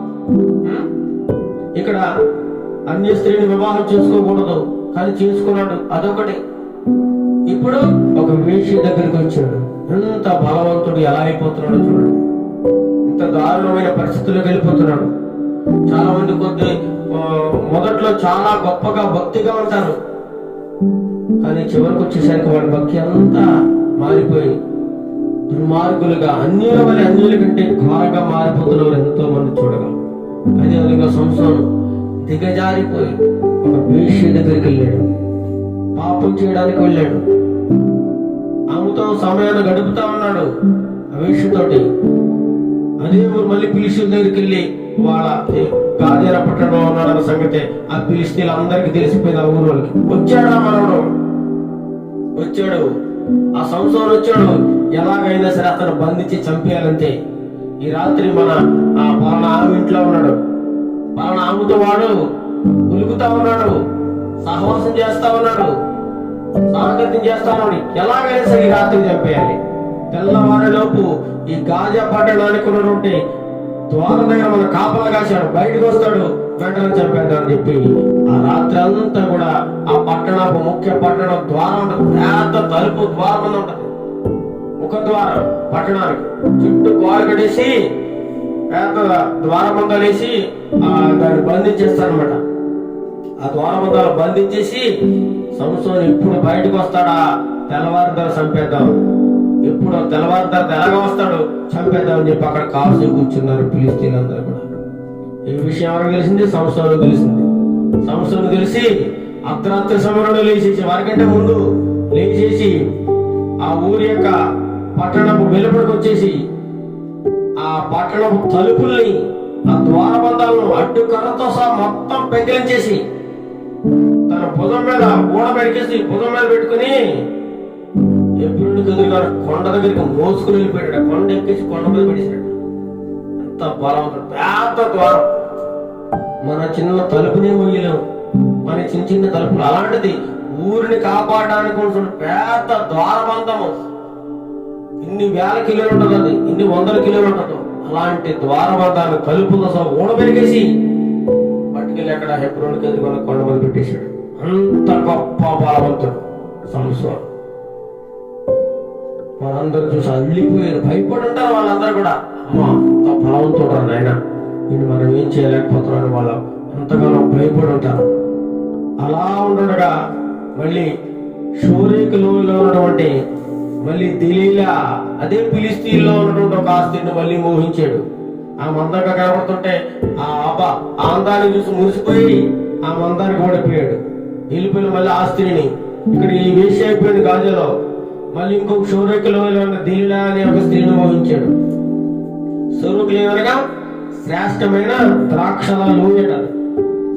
ఇక్కడ అన్య స్త్రీని వివాహం చేసుకోకూడదు కానీ చేసుకున్నాడు, అదొకటి. ఇప్పుడు ఒక వేశ్య దగ్గరికి వచ్చాడు. ఎంత బలవంతుడు ఎలా అయిపోతున్నాడు చూడండి. ఇంత దారుణమైన పరిస్థితుల్లోకి వెళ్ళిపోతున్నాడు. చాలా మంది మొదట్లో చాలా గొప్పగా భక్తిగా ఉంటారు, కానీ చివరికి వచ్చేసరికి వాడి భక్తి అంతా మారిపోయి దుర్మార్గులుగా అన్యుల కంటే ఘోరంగా మారిపోతున్నవారు ఎంతో మంది చూడగలరు. అదేవిధంగా సంసోను దిగజారిపోయి ఒక వేశ్య దగ్గరికి వెళ్ళాడు, పాపం చేయడానికి వెళ్ళాడు. ఆమెతో సమయాన్ని గడుపుతా ఉన్నాడు ఆ వేశ్యతోటి. అదే ఊరు మళ్ళీ ఫిలిష్తీయుల దగ్గరికి వెళ్ళి వాళ్ళ గాజా పట్టణంలో ఉన్నాడన్న సంగతి ఆ ఫిలిష్తీయులందరికీ తెలిసిపోయింది. ఆ ఊరు వాళ్ళకి వచ్చాడు. ఆ మనవడు వచ్చాడు, ఆ సంసోను వచ్చాడు, ఎలాగైనా సరే అతను బంధించి చంపేయాలంతే. ఈ రాత్రి మన ఆ పలానా ఆమె ఇంట్లో ఉన్నాడు, పలానా ఆమెతో వాడు ఉలుకుతా ఉన్నాడు, సహవాసం చేస్తా ఉన్నాడు, సాంగత్యం చేస్తా ఉన్నాడు, ఎలాగైనా సరే ఈ రాత్రి చంపేయాలి. తెల్లవారిలోపు ఈ గాజా పట్టణానికి ఉన్నటువంటి ద్వారం దగ్గర మన కాపలా కాశాడు, బయటకు వస్తాడు, వెంటనే చంపేద్దామని చెప్పి ఆ రాత్రి అంతా కూడా ఆ పట్టణపు ముఖ్య పట్టణం ద్వారం ఉంటుంది, పెద్ద తలుపు ద్వారం అని ఉంటది, ముఖద్వారం పట్టణానికి చుట్టూ గోడ కట్టేసి పెద్ద ద్వారబంధాలు వేసి దాన్ని బంధించేస్తారనమాట. ఆ ద్వారబంధాలు బంధించేసి సంసోను ఎప్పుడు బయటకు వస్తాడా, తెల్లవారుదారు చంపేద్దాం, ఎప్పుడు తెల్లవారుదారు ఎలాగ వస్తాడు చంపేద్దాం అని చెప్పి అక్కడ కాల్సి కూర్చున్నారు ఫిలిష్తీయులందరూ కూడా. ఈ విషయం ఎవరికి తెలిసింది? సంసోను తెలిసింది. సంసోను తెలిసి అర్ధరాత్రి సమయంలో లేచేసి, వారికంటే ముందు లేచేసి ఆ ఊరి యొక్క పట్టణపు వెలుపడికి వచ్చేసి ఆ పట్టణపు తలుపుల్ని, ఆ ద్వారబంధాలను అడ్డుకర్రతో సహా మొత్తం పెకిలించేసి తన భుజం మీద గోడ పెరికేసి భుజం మీద పెట్టుకుని ఎప్పుడు ఎదురుగా కొండ దగ్గరికి మోసుకుని వెళ్ళిపోయాడు. కొండ ఎక్కేసి కొండ మీద పెట్టేశాడు. ఎంత బలవంతుడు, పెద్ద ద్వారం. మన చిన్న తలుపునే మొయ్యలేము, మన చిన్న చిన్న తలుపులు. అలాంటిది ఊరిని కాపాడడానికి ఉంటుంది పెద్ద ద్వారబంధము. ఇన్ని వేల కిలోలు ఉంటుంది, అది ఇన్ని వందల కిలోలు ఉంటుందో అలాంటి ద్వారబంధాన్ని తలుపులతో సహా ఊడబెరిగేసి పట్టుకెళ్ళి అక్కడ హెబ్రోనుకి ఎదుర్కొని కొండ మీద పెట్టేశాడు. అంత గొప్ప బలవంతుడు సంసోను. వాళ్ళందరూ చూసి అల్లిపోయారు, భయపడి ఉంటారు వాళ్ళందరూ కూడా. అమ్మ అంత బలవంతుడు నాయన, వీళ్ళు మనం ఏం చేయలేకపోతున్నాను వాళ్ళు ఎంతగానో భయపడి ఉంటారు. అలా ఉండగా మళ్ళీ షోరేకు లోయలో ఉన్నటువంటి మళ్ళీ దెలీలా, అదే ఫిలిష్తీయుల్లో ఉన్నటువంటి ఒక ఆస్తిని మళ్ళీ మోహించాడు. ఆ మందంగా కనబడుతుంటే ఆ అందాన్ని చూసి మురిసిపోయి ఆ మందానికి ఓడిపోయాడు. వెళ్ళిపోయిన మళ్ళీ ఆ స్త్రీని ఇక్కడ ఈ వేష అయిపోయింది గాజాలో, మళ్ళీ ఇంకొక షోరేకు లోయలో ఉన్న దెలీలా అనే ఒక స్త్రీని మోహించాడు. షోరేకు అనగా శ్రేష్టమైన ద్రాక్షల లోయట,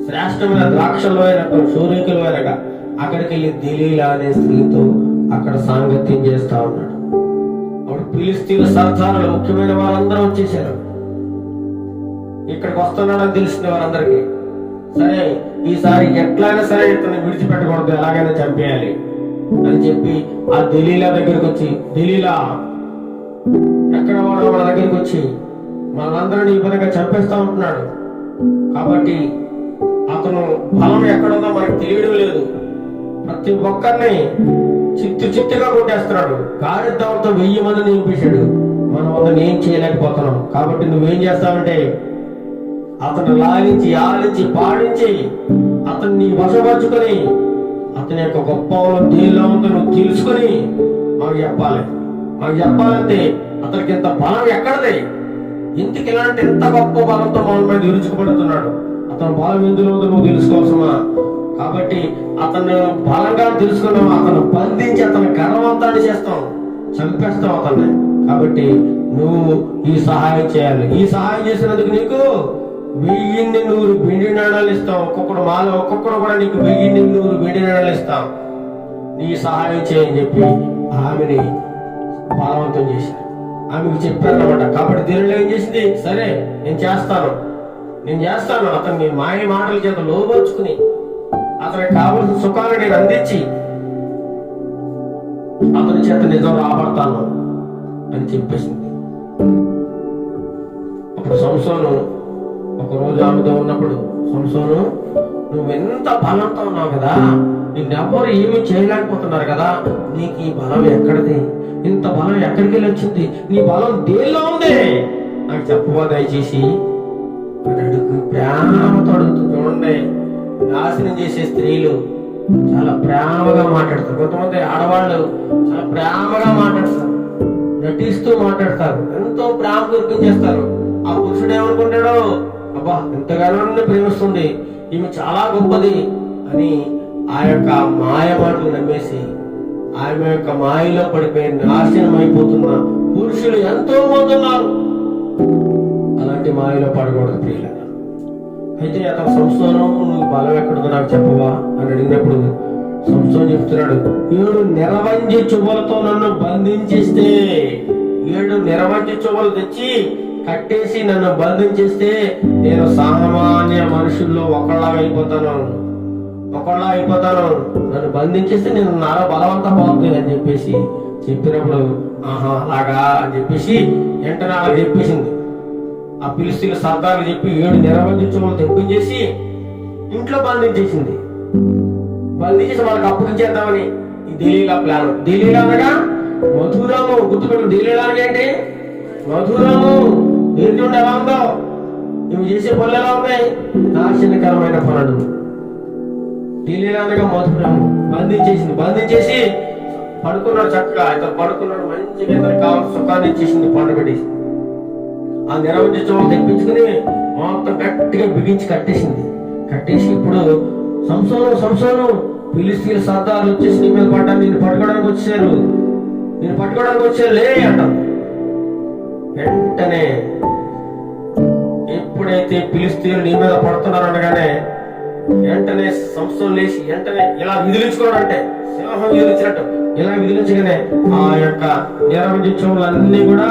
శ్రేష్టమైన ద్రాక్ష లోయ షోరేకు లోయనగా. అక్కడికి వెళ్ళి దెలీలా అనే స్త్రీతో అక్కడ సాంగత్యం చేస్తా ఉన్నాడు. అప్పుడు ఫిలిష్తీయుల సర్దారులు ముఖ్యమైన వారందరూ వచ్చేసారు. ఇక్కడికి వస్తున్నాడని తెలిసిన వారందరికీ, సరే ఈసారి ఎట్లయినా సరే ఇతన్ని విడిచిపెట్టకూడదు, ఎలాగైనా చంపేయాలి అని చెప్పి ఆ దెలీలా దగ్గరికి వచ్చి, దెలీలా ఎక్కడ వాడు మన దగ్గరికి వచ్చి మనందరినీ ఈ విధంగా చంపేస్తా ఉంటున్నాడు, కాబట్టి అతను బలం ఎక్కడుందో మనకు తెలియడం లేదు, ప్రతి ఒక్కరిని చిత్తుగా కొట్టేస్తున్నాడు, గాడిదతో 1000 మందిని నింపేశాడు, మనం అతను ఏం చేయలేకపోతున్నాం, కాబట్టి నువ్వేం చేస్తావంటే అతను లాలించి ఆలించి పాడించి అతన్ని వశపరుచుకొని అతని యొక్క గొప్ప దేనిలో ఉందో నువ్వు తెలుసుకొని మాకు చెప్పాలి. మాకు చెప్పాలంటే అతనికి ఇంత బలం ఎక్కడది, ఇంటికి ఇలాంటి ఎంత గొప్ప బలంతో మన మీద విరుచుకుపడుతున్నాడు, అతను బలం ఎందులో ఉందో నువ్వు తెలుసుకోవాల్సమా. కాబట్టి అతను బలంగా తెలుసుకున్నావు, అతను బంధించి అతని గర్వంతాన్ని చేస్తాం, చంపేస్తాం అతన్ని. కాబట్టి నువ్వు ఈ సహాయం చేయాలి. ఈ సహాయం చేసినందుకు నీకు 1100 వెండి నాణాలు ఇస్తాం. ఒక్కొక్కడు కూడా నీకు 1100 వెండి నాణాలు ఇస్తాం, నీ సహాయం చేయని చెప్పి ఆమెని బలవంతం చేశారు. ఆమెకు చెప్పారన్నమాట. కాబట్టి దేవుడు ఏం చేసింది, సరే నేను చేస్తాను అతన్ని మాయ మాటల చేత లోబర్చుకుని అతనికి కావలసిన సుఖాన్ని నేను అందించి అతని చేత నిజం రాబడతాను అని చెప్పేసింది. అప్పుడు సంసోను ఒకరోజు ఆమెతో ఉన్నప్పుడు, సంసోను నువ్వెంత బలంతో ఉన్నావు కదా, నిన్నెవ్వరు ఏమీ చేయలేకపోతున్నారు కదా, నీకు ఈ బలం ఎక్కడిది, ఇంత బలం ఎక్కడికి వెళ్ళి వచ్చింది, నీ బలం దేనిలో ఉంది నాకు చెప్పవా దయచేసి అని అడుగు. ప్రేమతో అడుగుతుంది. చూడండి, నాశనం చేసే స్త్రీలు చాలా ప్రేమగా మాట్లాడతారు, కొంతమంది ఆడవాళ్ళు చాలా ప్రేమగా మాట్లాడతారు, నటిస్తూ మాట్లాడతారు, ఎంతో ప్రేమ కురిపించేస్తారు. ఆ పురుషుడు ఏమనుకుంటాడో, అబ్బా ఎంతగానో ప్రేమిస్తుంది, ఈమె చాలా గొప్పది అని ఆ యొక్క మాయ మాటలు నమ్మేసి ఆమె యొక్క మాయలో పడిపోయి నాశనం అయిపోతున్న పురుషులు ఎంతో మంది ఉన్నారు. అలాంటి మాయలో పడకూడదు ప్రియుల. అయితే అతను సంస్థను నువ్వు బలం ఎక్కడుందో నాకు చెప్పవా అని అడిగినప్పుడు సంసోను చెప్తున్నాడు, 7 నిరవంజి చువ్వలతో నన్ను బంధించేస్తే, 7 నిరవంజి చువ్వలు తెచ్చి కట్టేసి నన్ను బంధించేస్తే నేను సామాన్య మనుషుల్లో ఒకళ్ళగా అయిపోతాను. నన్ను బంధించేస్తే నేను నాలో బలవంతం పోతుంది అని చెప్పేసి చెప్పినప్పుడు, ఆహా అలాగా అని చెప్పేసి వెంటనే అలా చెప్పేసింది. ఆ ఫిలిష్తీయుల సర్దార్లు చెప్పి 7 నిరవంజి చువ్వలు తెప్పించేసి ఇంట్లో బంధించేసింది. బంధించేసి వాళ్ళకి అప్పగించేద్దామని ఈ దెలీలా ప్లాన్. దెలీలా అనగా మధురము, గుర్తుపెట్టు. దెలీలా అనగా ఏంటి? మధురము. ఏంటి ఎలా ఉందో, ఇవి చేసే పనులు ఎలా ఉన్నాయి? నాశనకరమైన పనులు. దెలీలా అనగా మధురము. బంధించేసి పడుకున్నాడు, చక్కగా ఇతను పడుకున్నాడు, మంచిగా ఇతనికి కావాల్సిన సుఖాన్ని ఇచ్చేసింది, పండుగ. ఆ నిరవంజి చువ్వలు తెప్పించుకుని మొత్తం గట్టిగా బిగించి కట్టేసి ఇప్పుడు సంసోను ఫిలిష్తీయుల సర్దార్లు వచ్చేసి నీ మీద పడ్డా, నిన్ను పట్టుకోవడానికి వచ్చారు లే అంటాం. వెంటనే ఎప్పుడైతే ఫిలిష్తీయులు నీ మీద పడుతున్నారు అనగానే వెంటనే సంసోను లేచి వెంటనే ఇలా విదిలించుకోవడం, అంటే సింహం విదిలించినట్టు ఇలా విదిలించగానే ఆ యొక్క నిరవంజి చువ్వలన్నీ కూడా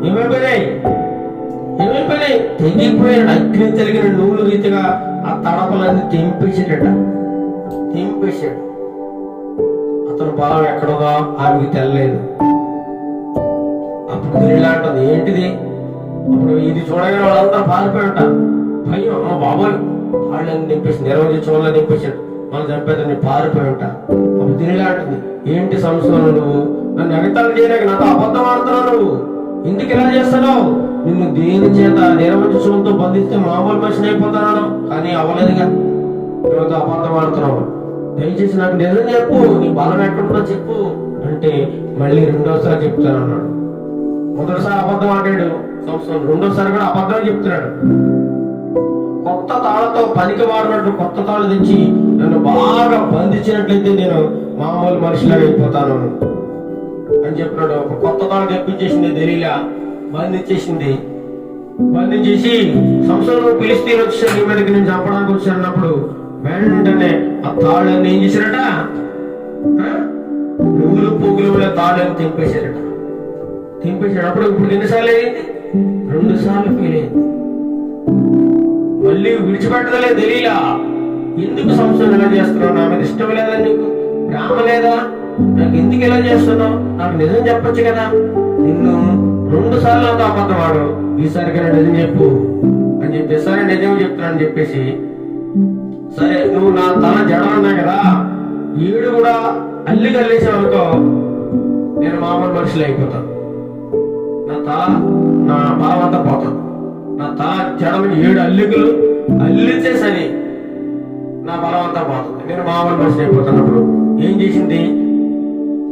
ఏమైపోయినాయి? తెగిపోయాడు. అగ్ని తెలిగిన నూలు రీతిగా ఆ తడపలన్నీ తెంపేసాడు. అతను బలం ఎక్కడదో ఆమెకి తెల్లలేదు. అప్పుడు దెలీలా అంటుంది, ఏంటిది? అప్పుడు ఇది చూడగానే వాళ్ళంతా పారిపోయాట. భయం, అమ్మ బాబోయ్, వాళ్ళని నింపేసి నిరవంజి చువ్వలని నింపేశాడు, వాళ్ళు చంపేదని పారిపోయాట. అప్పుడు దెలీలా అంటుంది, ఏంటి సంసోను, నువ్వు నన్ను ఎగతాళి చేయలేక నాతో అబద్ధం ఆడుతున్నావు, నువ్వు ఎందుకు ఇలా చేస్తున్నావు? నిన్ను దేని చేత నిరవంజి చువ్వలతో బంధిస్తే మామూలు మనిషిని అయిపోతున్నాను, కానీ అవ్వలేదుగా, నువ్వు అబద్ధం ఆడుతున్నావు, దయచేసి నాకు నిజం చెప్పు, నీ బలం ఎక్కడుందో చెప్పు అంటే మళ్ళీ 2వసారి చెప్తాను అన్నాడు. మొదటిసారి అబద్ధం ఆడాడు సంసోను, 2వసారి కూడా అబద్ధం చెప్తున్నాడు. కొత్త తాళ్లతో పనికి వాడినట్టు కొత్త తాళ్ళు తెచ్చి నన్ను బాగా బంధించినట్లయితే నేను మామూలు మనిషిలాగా అయిపోతాను అని చెప్పినాడు. ఒక కొత్త తాళ్ళు తెప్పించేసింది దెలీలా, బంధించేసి సంసోను ఫిలిష్తీయులు వచ్చారు, నీ మీదకి నేను చంపడానికి వచ్చారన్నప్పుడు వెంటనే ఆ తాళ్ళని ఏం చేశారట? నువ్వులు పోగులు తాళ్ళని తెంపేశాడు. అప్పుడు ఇప్పుడు ఎన్నిసార్లు అయింది? 2 సార్లు ఫెయిల్ అయింది. మళ్ళీ విడిచిపెట్టదలే దెలీలా. ఎందుకు సంసోను ఇలా చేస్తున్నావు? నా మీద ఇష్టం లేదా, నీకు ప్రేమ లేదా, నాకు ఎందుకు ఇలా చేస్తున్నావు? నాకు నిజం చెప్పొచ్చు కదా. నిన్ను 2 సార్లు అంతా అబద్ధం ఆడు, ఈసారికైనా నిజం చెప్పు అని చెప్పి, సరే నిజం చెప్తున్నాను చెప్పేసి, సరే నువ్వు నా తల జడలున్నాయి కదా, 7 కూడా అల్లి కలిసావనుకో నేను మామూలు మనుషులు అయిపోతాను, నా బలం అంతా పోతాను. నా తల జడలు 7 అల్లికలు అల్లితే సరే నా బలం అంతా పోతుంది, నేను మామూలు మనిషి అయిపోతున్నప్పుడు ఏం చేసింది?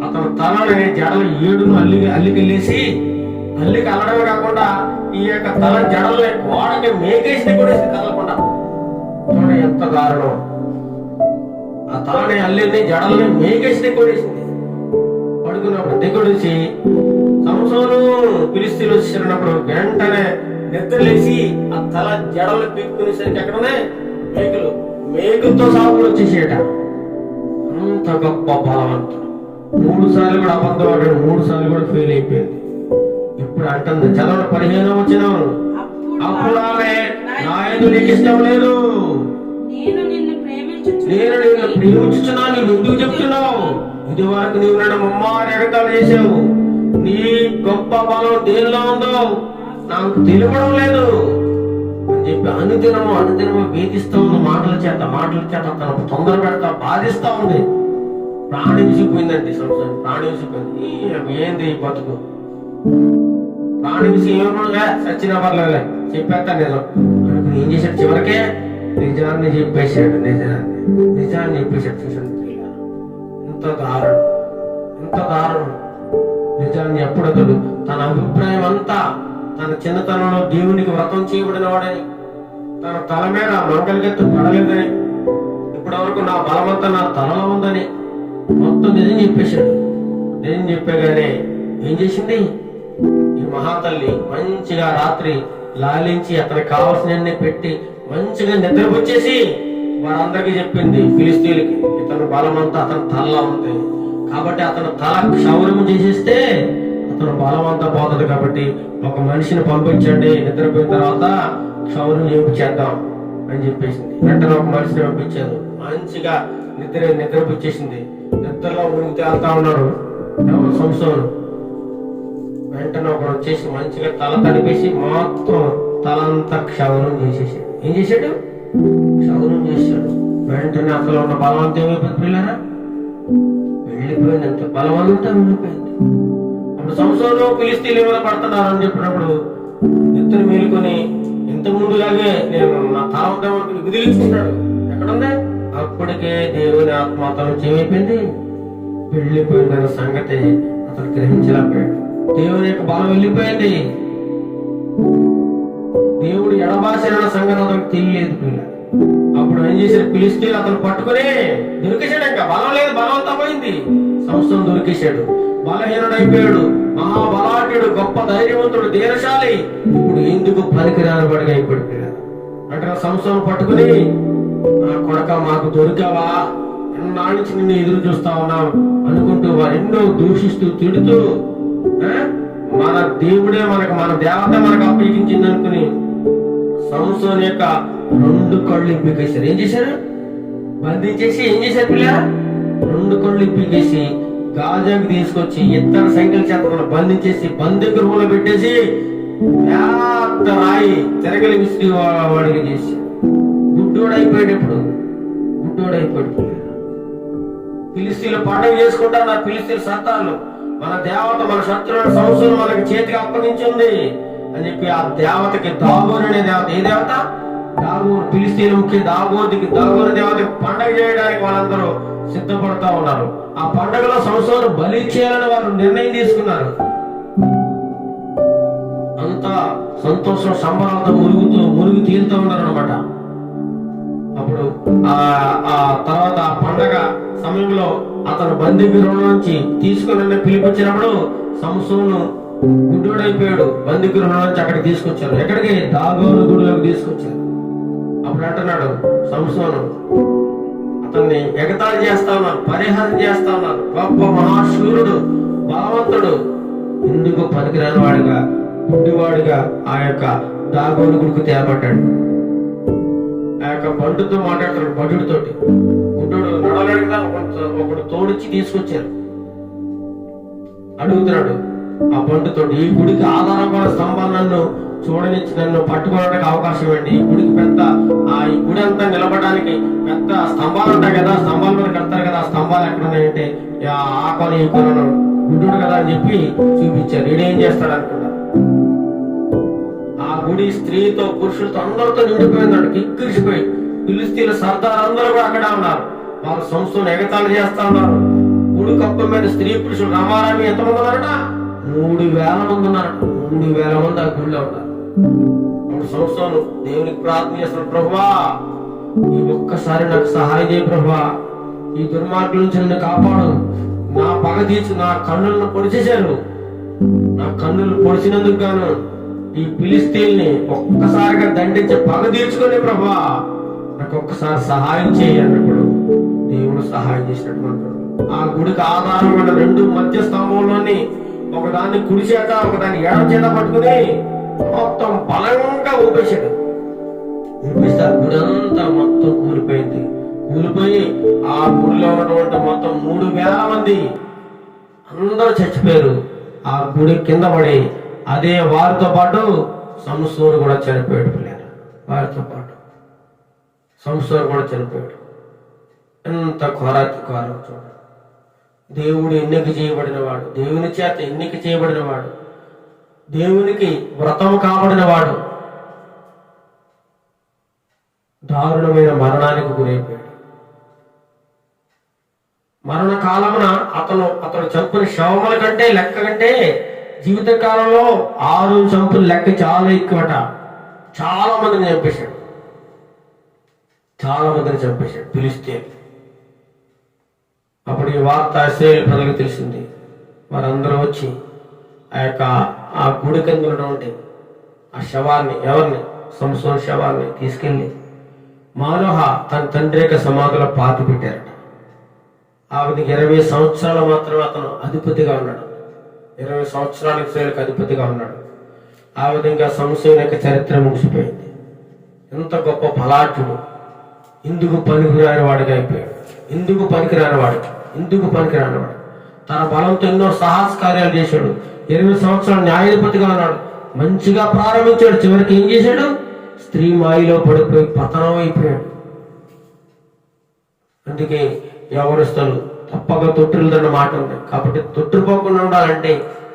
అతను తలని జడలు 7 అల్లికెళ్ళేసి, అల్లికి అల్లడమే కాకుండా ఈ యొక్క తల జడల్ని గోడకి మేకేసి కొడేసి కదలకుండా. చూడ ఎంత దారుణం! ఆ తలని అల్లిని జడల్ని మేకేసి కొడేసింది. పడుకున్నప్పుడు దిగుడేసి సంసోను ఫిలిష్తీయులు వచ్చినప్పుడు వెంటనే నిద్రలేసి ఆ తల జడలు పీక్కునేసరికి ఎక్కడనే మేకులతో సాగులు వచ్చేసేట. అంత గొప్ప బలవంతుడు. 3 సార్లు కూడా అబద్ధం ఆడాడు, 3 సార్లు కూడా ఫెయిల్ అయిపోయింది. ఇప్పుడు అంటుంది, చదవడం 15వ వచనం, అప్పుడు ఆమె నా యందు నీకు ఇష్టం లేదు, నేను నిన్ను ప్రేమించుచున్నాను, నువ్వు ఎందుకు చెప్తున్నావు? ఇది వరకు నీవు నన్ను ముమ్మారు ఎగతాళి చేసావు, నీ గొప్ప బలం దేనిలో ఉందో నాకు తెలియడం లేదు అని చెప్పి అనుదినము వేధిస్తా ఉంది. మాటల చేత తనకు తొందర పెడతా, బాధిస్తా ఉంది. ప్రాణి విసిగిపోయిందండి సంవత్సరం, ప్రాణి విసిగిపోయింది. ఏంది బతుకు, ప్రాణి విసిగి ఏమన్నా సచ్చిన పర్లేదు చెప్పేస్తా నిజం అనుకుని ఏం చేశాడు? చివరికే నిజాన్ని చెప్పేశాడు. నిజాన్ని చెప్పేశాడు. చూసాడు ఎంత దారుణం. నిజాన్ని ఎప్పుడతడు తన అభిప్రాయం అంతా తన చిన్నతనంలో దేవునికి వ్రతం చేయబడిన వాడని, తన తల మీద మంగళగెత్తు పడలేదని, ఇప్పటి వరకు నా బలమంతా నా తలలో ఉందని మొత్తం నిజం చెప్పేశాడు. నిజం చెప్పగానే ఏం చేసింది ఈ మహాతల్లి? మంచిగా రాత్రి లాలించి అతనికి కావాల్సినవన్నీ పెట్టి మంచిగా నిద్రపుచ్చేసి వారందరికీ చెప్పింది, ఫిలిస్తీన్లకి, ఇతను బలమంతా అతని తలలో ఉంది కాబట్టి అతను తల క్షౌరం చేసేస్తే అతను బలమంతా పోతుంది కాబట్టి ఒక మనిషిని పంపించండి, నిద్రపోయిన తర్వాత క్షౌరం చేయించేద్దాం అని చెప్పేసింది. వెంటనే ఒక మనిషిని పంపించారు. మంచిగా నిద్రపిచ్చేసింది. నిద్రలో మునిగి తేలుతా ఉన్నాడు ఎవరు, సంసోను. వెంటనే ఒకడు వచ్చేసి మంచిగా తల తడిపేసి మొత్తం తలంతా క్షౌరం చేసేసాడు. ఏం చేశాడు? క్షౌరం చేశాడు. వెంటనే అసలు ఉన్న బలం అంతా ఏమైపోయింది పిల్లరా? వెళ్ళిపోయింది. అంత బలం అంతా వెళ్ళిపోయింది. అప్పుడు సంసోను ఫిలిస్తీన్లు ఏమైనా పడుతున్నారు అని చెప్పినప్పుడు ఇద్దరు మేలుకొని ఇంత ముందులాగే నేను నా తల ఉంటే వరకు విదిలించుకుంటాడు. ఎక్కడుంది? అప్పటికే దేవుని ఆత్మ అతను ఏమైపోయింది? వెళ్ళిపోయిందన్న సంగతి అతను గ్రహించలేకపోయాడు. దేవుని యొక్క బలం వెళ్ళిపోయింది. దేవుడు ఎడబాసిన సంగతి అతనికి తెలియలేదు పిల్ల. అప్పుడు ఏం చేశాడు? ఫిలిస్తీన్లు అతను పట్టుకుని దొరికేశాడు. ఇంకా బలం లేదు, బలం అంతా పోయింది. సంస్థను దొరికేశాడు. బలహీనుడైపోయాడు. మహాబలాఢ్యుడు, గొప్ప ధైర్యవంతుడు, ధీరశాలి. ఇప్పుడు ఎందుకు పనికిరాని వాడిగా అయిపోయాడు. అంటే సంస్థను పట్టుకుని, నా కొడక మాకు దొరికావా, ఎన్నాళ్ళ నుంచి నిన్ను ఎదురు చూస్తా ఉన్నాం అనుకుంటూ వారు ఎన్నో దూషిస్తూ తిడుతూ, మన దేవుడే మన దేవత మనకు అప్పగించింది అనుకుని సంసోను యొక్క 2 కళ్ళు ఇప్పికేశారు. ఏం చేశారు? బంధించేసి ఏం చేశారు పిల్ల? 2 కళ్ళు ఇప్పికేసి గాజాకి తీసుకొచ్చి ఇద్దరు సంఖ్యల చేత బంధించేసి బంధు గృహంలో పెట్టేసి పెద్ద రాయి తిరగలి విసిరి వాడికి చేసి గుడ్డోడైపోయాడు. ఇప్పుడు గుడ్డోడైపోయాడు. ఫిలిస్తీన్లు పండుగ చేసుకుంటారు. నా ఫిలిస్తీన్ సంతానం మన దేవత, మన శత్రువుల సంవత్సరం మనకి చేతికి అప్పగించింది అని చెప్పి ఆ దేవతకి, దాగోరు అనే దేవత, ఏ దేవత? దాగోరు. ఫిలిస్తీన్ ముఖ్య దాగోరు దేవతకి పండగ చేయడానికి వాళ్ళందరూ సిద్ధపడతా ఉన్నారు. ఆ పండగలో సంవత్సరం బలి చేయాలని వారు నిర్ణయం తీసుకున్నారు. అంతా సంతోషం సంబరాలతో మునిగి తీరుతూ ఉన్నారు అనమాట. అప్పుడు ఆ తర్వాత ఆ పండగ సమయంలో అతను బందీ గృహం నుంచి తీసుకుని పిలిపించినప్పుడు సంసోను గుడ్డోడైపోయాడు. బందీ గృహం నుంచి అక్కడికి తీసుకొచ్చారు. ఎక్కడికి? దాగోను గుడిలోకి తీసుకొచ్చారు. అప్పుడు అంటున్నాడు సంసోను, అతన్ని ఎగతాళి చేస్తా ఉన్నారు, పరిహారం చేస్తా ఉన్నారు. గొప్ప మహాశూరుడు, బలవంతుడు, ఎందుకు పనికిరాని వాడిగా, గుడ్డివాడిగా ఆ యొక్క దాగోను గుడికి తేబడ్డాడు. ఆ యొక్క బంటుతో మాట్లాడుతున్నాడు. భటుడితోటి, గుడ్డోడు నడవలేడుగా ఒకడు తోడిచ్చి తీసుకొచ్చారు. అడుగుతున్నాడు ఆ బంటుతోటి, ఈ గుడికి ఆధారం కూడా స్తంభాలు నన్ను చూడనిచ్చి నన్ను పట్టుకోవడానికి అవకాశం ఇవ్వండి. ఈ గుడికి పెద్ద ఈ గుడి అంతా నిలబడడానికి పెద్ద స్తంభాలు ఉంటాయి కదా, స్తంభాల మీద కడతారు కదా, ఆ స్తంభాలు ఎక్కడ ఉన్నాయంటే ఆ కొన ఈ కొనను, గుడ్డుడు కదా అని చెప్పి చూపించారు. ఈడేం చేస్తాడు అనుకున్నా. ఆ గుడి స్త్రీతో పురుషులతో అందరితో నిండిపోయిందంట. కిక్కిరిసిపోయి ఫిలిస్తీన్ల సర్దార్ అందరూ కూడా అక్కడే ఉన్నారు. వారు సంస్థను ఎగతాళి చేస్తా ఉన్నారు. గుడి కప్ప మీద స్త్రీ పురుషులు రామారామి ఎంతమంది ఉన్నారట? 3000 మంది ఉన్నారట. 3000 మంది ఆ గుడిలో ఉన్నారు. అప్పుడు సంస్థను దేవునికి ప్రార్థన చేస్తున్నాడు, ప్రభువా ఈ ఒక్కసారి నాకు సహాయం చేయ ప్రభువా, ఈ దుర్మార్గుల నుంచి నన్ను కాపాడు, నా పగ తీర్చు, నా కన్నులను పొడిచేశారు, నా కన్నులు పొడిచినందుకు గాను ఈ ఫిలిస్తీన్ని ఒక్కసారిగా దండించి పగ తీర్చుకునే ప్రభువా నాకు ఒక్కసారి సహాయం చేయి అన్నప్పుడు దేవుడు సహాయం చేసినట్టు. ఆ గుడికి ఆధారమైన 2 మధ్య స్తంభంలోని ఒకదాన్ని కుడి చేత ఒకదాన్ని ఎడమ చేత పట్టుకుని మొత్తం బలంగా ఊపేశాడు. ఊపేస్తే ఆ గుడి అంతా మొత్తం కూలిపోయింది. కూలిపోయి ఆ గుడిలో ఉన్నటువంటి మొత్తం 3000 మంది అందరూ చచ్చిపోయారు. ఆ గుడి కింద పడి అదే వారితో పాటు సంసోను కూడా చనిపోయాడు. పిల్లలు వారితో పాటు సంసోను కూడా చనిపోయాడు. ఎంత ఘోరాతి ఘోరం చూడండి. దేవుడు ఎన్నిక చేయబడిన వాడు, దేవుని చేత ఎన్నిక చేయబడిన వాడు, దేవునికి వ్రతము కాబడిన వాడు దారుణమైన మరణానికి గురైపోయాడు. మరణ కాలమున అతను చంపిన శవముల కంటే లెక్క కంటే జీవిత కాలంలో 6 చంపుల లెక్క చాలా ఎక్కువట. చాలా మందిని చంపేశాడు ఫిలిస్తీన్లు. అప్పుడు ఈ వార్త ఇశ్రాయేలు ప్రజలకు తెలిసింది. వారందరూ వచ్చి ఆ గుడి కింద ఉన్నటువంటి ఆ శవాన్ని, ఎవరిని? సంసోను శవాన్ని తీసుకెళ్లి మానోహ తన తండ్రి యొక్క సమాధిలో పాతి పెట్టారట. ఆవిడకి 20 సంవత్సరాలు మాత్రమే అతను అధిపతిగా ఉన్నాడు. 20 సంవత్సరాల ఇశ్రాయేలుకి అధిపతిగా ఉన్నాడు. ఆ విధంగా సంశయం యొక్క చరిత్ర ముగిసిపోయింది. ఎంత గొప్ప బలాఢ్యుడు, ఇందుకు పనికిరాని వాడిగా అయిపోయాడు. ఇందుకు పనికిరాని వాడు తన బలంతో ఎన్నో సాహస కార్యాలు చేశాడు. 20 సంవత్సరాలు న్యాయాధిపతిగా ఉన్నాడు. మంచిగా ప్రారంభించాడు. చివరికి ఏం చేశాడు? స్త్రీ మాయలో పడిపోయి పతనం అయిపోయాడు. అందుకే యవనస్తులు తప్పక తొట్టిల్దన్న మాట ఉంది. కాబట్టి తొట్టిపోకుండా ఉండాలంటే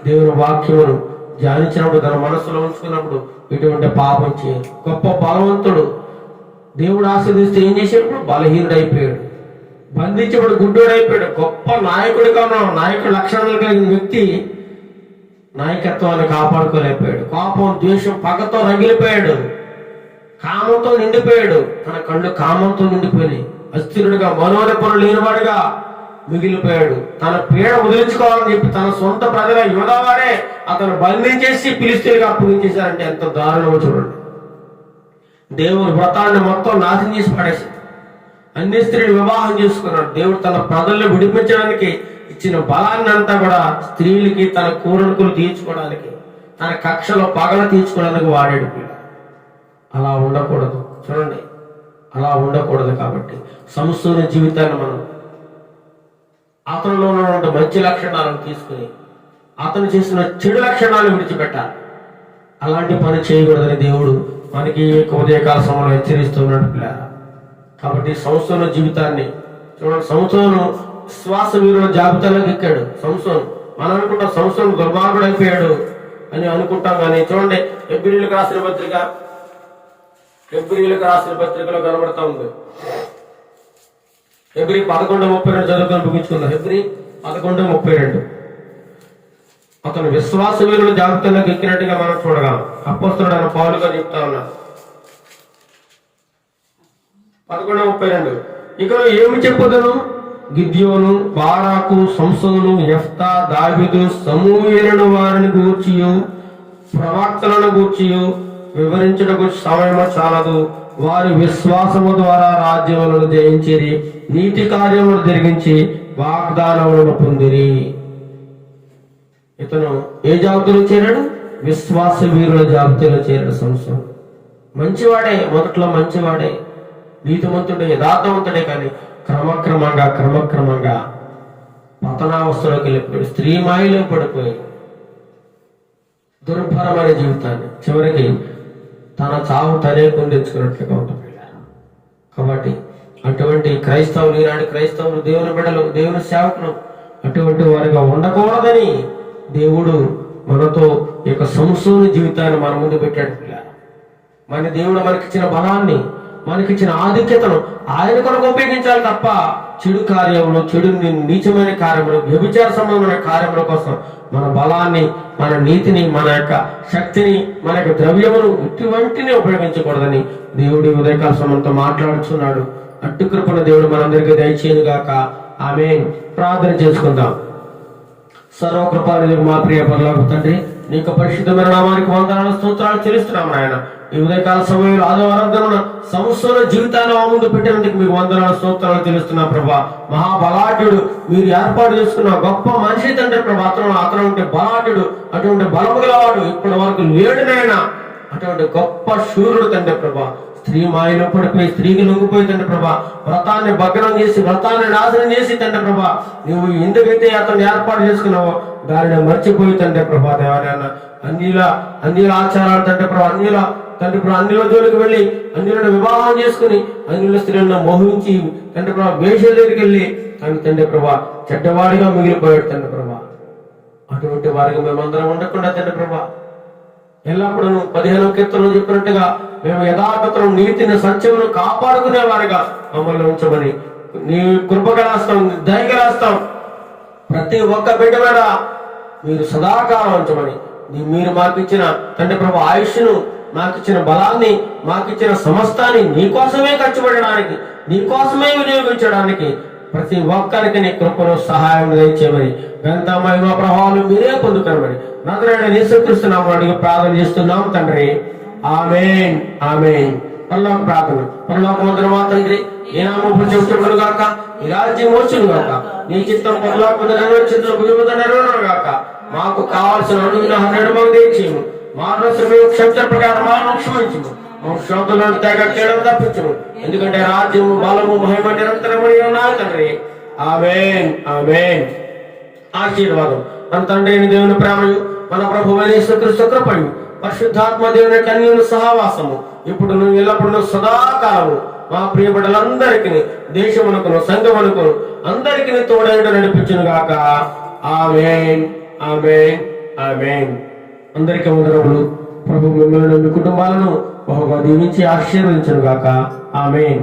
దేవుని వాక్యమును ధ్యానించినప్పుడు, తన మనసులో ఉంచుకున్నప్పుడు ఇటువంటి పాపం చేయరు. గొప్ప బలవంతుడు దేవుడు ఆశీర్దిస్తే ఏం చేసేప్పుడు బలహీనుడు అయిపోయాడు. బంధించబడి గుడ్డోడు అయిపోయాడు. గొప్ప నాయకుడిగా ఉన్న నాయకుడు లక్షణాలు కలిగిన వ్యక్తి నాయకత్వాన్ని కాపాడుకోలేకపోయాడు. కోపం, ద్వేషం, పగతో రగిలిపోయాడు. కామంతో నిండిపోయాడు. తన కళ్ళు కామంతో నిండిపోయినాయి. అస్థిరుడిగా, మనోరపను లేనివాడుగా మిగిలిపోయాడు. తన పీడ వదిలించుకోవాలని చెప్పి తన సొంత ప్రజల యోధావారే అతను బంధించేసి ఫిలిష్తీయులకు అప్పగించేశారంటే ఎంత దారుణమో చూడండి. దేవుని వ్రతాన్ని మొత్తం నాశనం చేసి పడేసి అన్ని స్త్రీలు వివాహం చేసుకున్నాడు. దేవుడు తన ప్రజల్ని విడిపించడానికి ఇచ్చిన బలాన్ని అంతా కూడా స్త్రీలకి తన కోరికలు తీర్చుకోవడానికి, తన కక్షలో పగలు తీర్చుకోవడానికి వాడాడు. అలా ఉండకూడదు చూడండి, అలా ఉండకూడదు. కాబట్టి సంపూర్ణ జీవితాన్ని మనం అతనిలో ఉన్నటువంటి మంచి లక్షణాలను తీసుకుని అతను చేసిన చెడు లక్షణాలను విడిచిపెట్టాలి. అలాంటి పని చేయకూడదని దేవుడు మనకి ఉదయకాల సమయంలో హెచ్చరిస్తున్నాడు పిల్లలు. కాబట్టి సంస్థల జీవితాన్ని చూడండి. సంస్థను విశ్వాస వీరుల జాబితాలోకి ఎక్కాడు సంస్థను. మనం అనుకుంటాం సంస్థను దుర్మార్గుడు అయిపోయాడు అని అనుకుంటాం. కానీ చూడండి, హెబ్రీయులకు రాసిన పత్రికలో కనబడతా ఉంది. హెబ్రీ 11:32 చదువుకొని ముగించుకుందాం. హెబ్రీ 11:32. అతను విశ్వాస వీరుల జాబితాలోకి ఎక్కినట్టుగా మనం చూడగలం. అపోస్తలుడు ఆయన పౌలుగా చెప్తా ఉన్నారు. 11:32. ఇక ఏమి చెప్పుదను? గిద్యోను, బారాకు, సంసోను, యెఫ్తా, దావీదు, సమూయేలు వారిని గూర్చియు ప్రవక్తలను గూర్చియు వివరించుటకు సమయము చాలదు. వారి విశ్వాసము ద్వారా రాజ్యములను జయించిరి, నీతి కార్యములు జరిగించి వాగ్దానములను పొందిరి. ఇతను ఏ జాబితాలో చేరాడు? విశ్వాస వీరుల జాబితాలో చేరాడు. సంవత్సరం మంచివాడే, మొదట్లో మంచివాడే, నీతిమంతుడే, యథార్థవంతుడే. కానీ క్రమక్రమంగా పతనావస్థలోకి వెళ్ళిపోయాడు. స్త్రీ మాయలో పడిపోయి దుర్భరమైన జీవితాన్ని చివరికి తన చావు తనే కొందించుకున్నట్లుగా ఉంటుంది. కాబట్టి అటువంటి క్రైస్తవులు, ఈనాటి క్రైస్తవులు, దేవుని బిడ్డలు, దేవుని సేవకులు అటువంటి వారిగా ఉండకూడదని దేవుడు మనతో ఈ యొక్క సంపూర్ణ జీవితాన్ని మన ముందు పెట్టాడు. మన దేవుడు మనకిచ్చిన బలాన్ని, మనకిచ్చిన ఆధిక్యతను ఆయన కొరకు ఉపయోగించాలి తప్ప చెడు కార్యములు, చెడు నీచమైన కార్యములు, వ్యభిచార సంబంధమైన కార్యముల కోసం మన బలాన్ని, మన నీతిని, మన యొక్క శక్తిని, మన యొక్క ద్రవ్యమును ఇటువంటిని ఉపయోగించకూడదని దేవుడి ఉదయకాల సమయంతో మాట్లాడుతున్నాడు. అట్టు కృపణ దేవుడు మనందరికీ దయచేయను గాక. ఆమేన్. ప్రార్థన చేసుకుందాం. సర్వకృపానిధికి మా ప్రియ పరలోకపు తండ్రి, నీ యొక్క పరిశుద్ధమైన నామానికి వందనాలు, స్తోత్రాలు చెల్లిస్తున్నాం నాయన. ఈ ఉదయకాల సమయంలో ఆదివారం దినాన సంవత్సర జీవితాన్ని మా ముందు పెట్టినందుకు మీకు వందనాలు, స్తోత్రాలు చెల్లిస్తున్నాం ప్రభా. మహాబలాఢ్యుడు, మీరు ఏర్పాటు చేసుకున్న గొప్ప మనిషి తండ్రి ప్రభా. అతను ఉంటే బలాఢ్యుడు, అటువంటి బలము గలవాడు ఇప్పటి వరకు లేడునైనా అటువంటి గొప్ప శూరుడు తండ్రి ప్రభా. స్త్రీ మాయలో పడిపోయి, స్త్రీకి లొంగిపోయి తండ్రి ప్రభా, వ్రతాన్ని భగ్నం చేసి, వ్రతాన్ని నాశనం చేసి తండ్రి ప్రభా, నువ్వు ఎందుకైతే అతను ఏర్పాటు చేసుకున్నావో దానిని మర్చిపోయి తండ్రి ప్రభా. దేవాలయాన్న అన్యుల ఆచారాలు తండ్రి ప్రభా, అన్యుల జోలికి వెళ్ళి అన్యులను వివాహం చేసుకుని అన్యుల స్త్రీలను మోహించి తండ్రి ప్రభా వేష దగ్గరికి వెళ్ళి తండ్రి ప్రభా చెడ్డవాడిగా మిగిలిపోయాడు తండ్రి ప్రభా. అటువంటి వారికి మేమందరం ఉండకుండా తండ్రి ప్రభా ఎల్లప్పుడూ 15వ కీర్తనలో చెప్పినట్టుగా మేము యథార్థతను, నీతిని, సత్యమును కాపాడుకునే వారిగా మమ్మల్ని ఉంచమని నీ కృపగలాస్తాం, దయగలాస్తాం. ప్రతి ఒక్క బిడ్డ మీద మీరు సదాకాలం ఉంచమని మీరు మాకిచ్చిన తండ్రి ప్రభు ఆయుష్ను, మాకిచ్చిన బలాన్ని, మాకిచ్చిన సమస్తాన్ని నీకోసమే ఖర్చు పెట్టడానికి, నీకోసమే వినియోగించడానికి ప్రతి ఒక్కరికి నీ కృపను సహాయం దయచేయమని, గంత మహిమ ప్రభావాలు మీరే పొందుకోమని నజరేయుడైన యేసుక్రీస్తు నామములో అడిగి ప్రార్థన చేస్తున్నాం తండ్రి. ఆమేన్, ఆమేన్. పరలోక ప్రార్థన. పరలోకమందున మా తండ్రి, నీ నామము చెబుతున్నారు గాక, నీ రాజ్యం వచ్చును గాక, నీ చిత్తం పరలోకమందు నెరవేర్చును భూమి మీద నెరవేరును గాక. మాకు కావాల్సిన అడుగున 100 మంది ఇచ్చేము. మా రోజు మేము క్షమించిన ప్రకారం మా క్షమించుము. మా శోధనలను తెగ కేడలు తప్పించుము. ఎందుకంటే రాజ్యము, బలము, మహిమ నిరంతరమై ఉన్నాయి తండ్రి. ఆమేన్, ఆమేన్. ఆశీర్వాదం. మన తండ్రి అయిన దేవుని ప్రేమయు, మన ప్రభువైన యేసుక్రీస్తు కృపయు, పరిశుద్ధాత్మ దేవుని కన్యను సహవాసము ఇప్పుడు నువ్వు ఎల్లప్పుడూ సదాకాలము మా ప్రియ బిడ్డలందరికీ, దేశమునకును సంఘమునకును అందరికీ తోడైన నడిపించును గాక. ఆమేన్, ఆమేన్, ఆమేన్. అందరికీ వందనములు. ప్రభు మిమ్మల్ని, మీ కుటుంబాలను బహుగా దీవించి ఆశీర్వదించును గాక. ఆమేన్.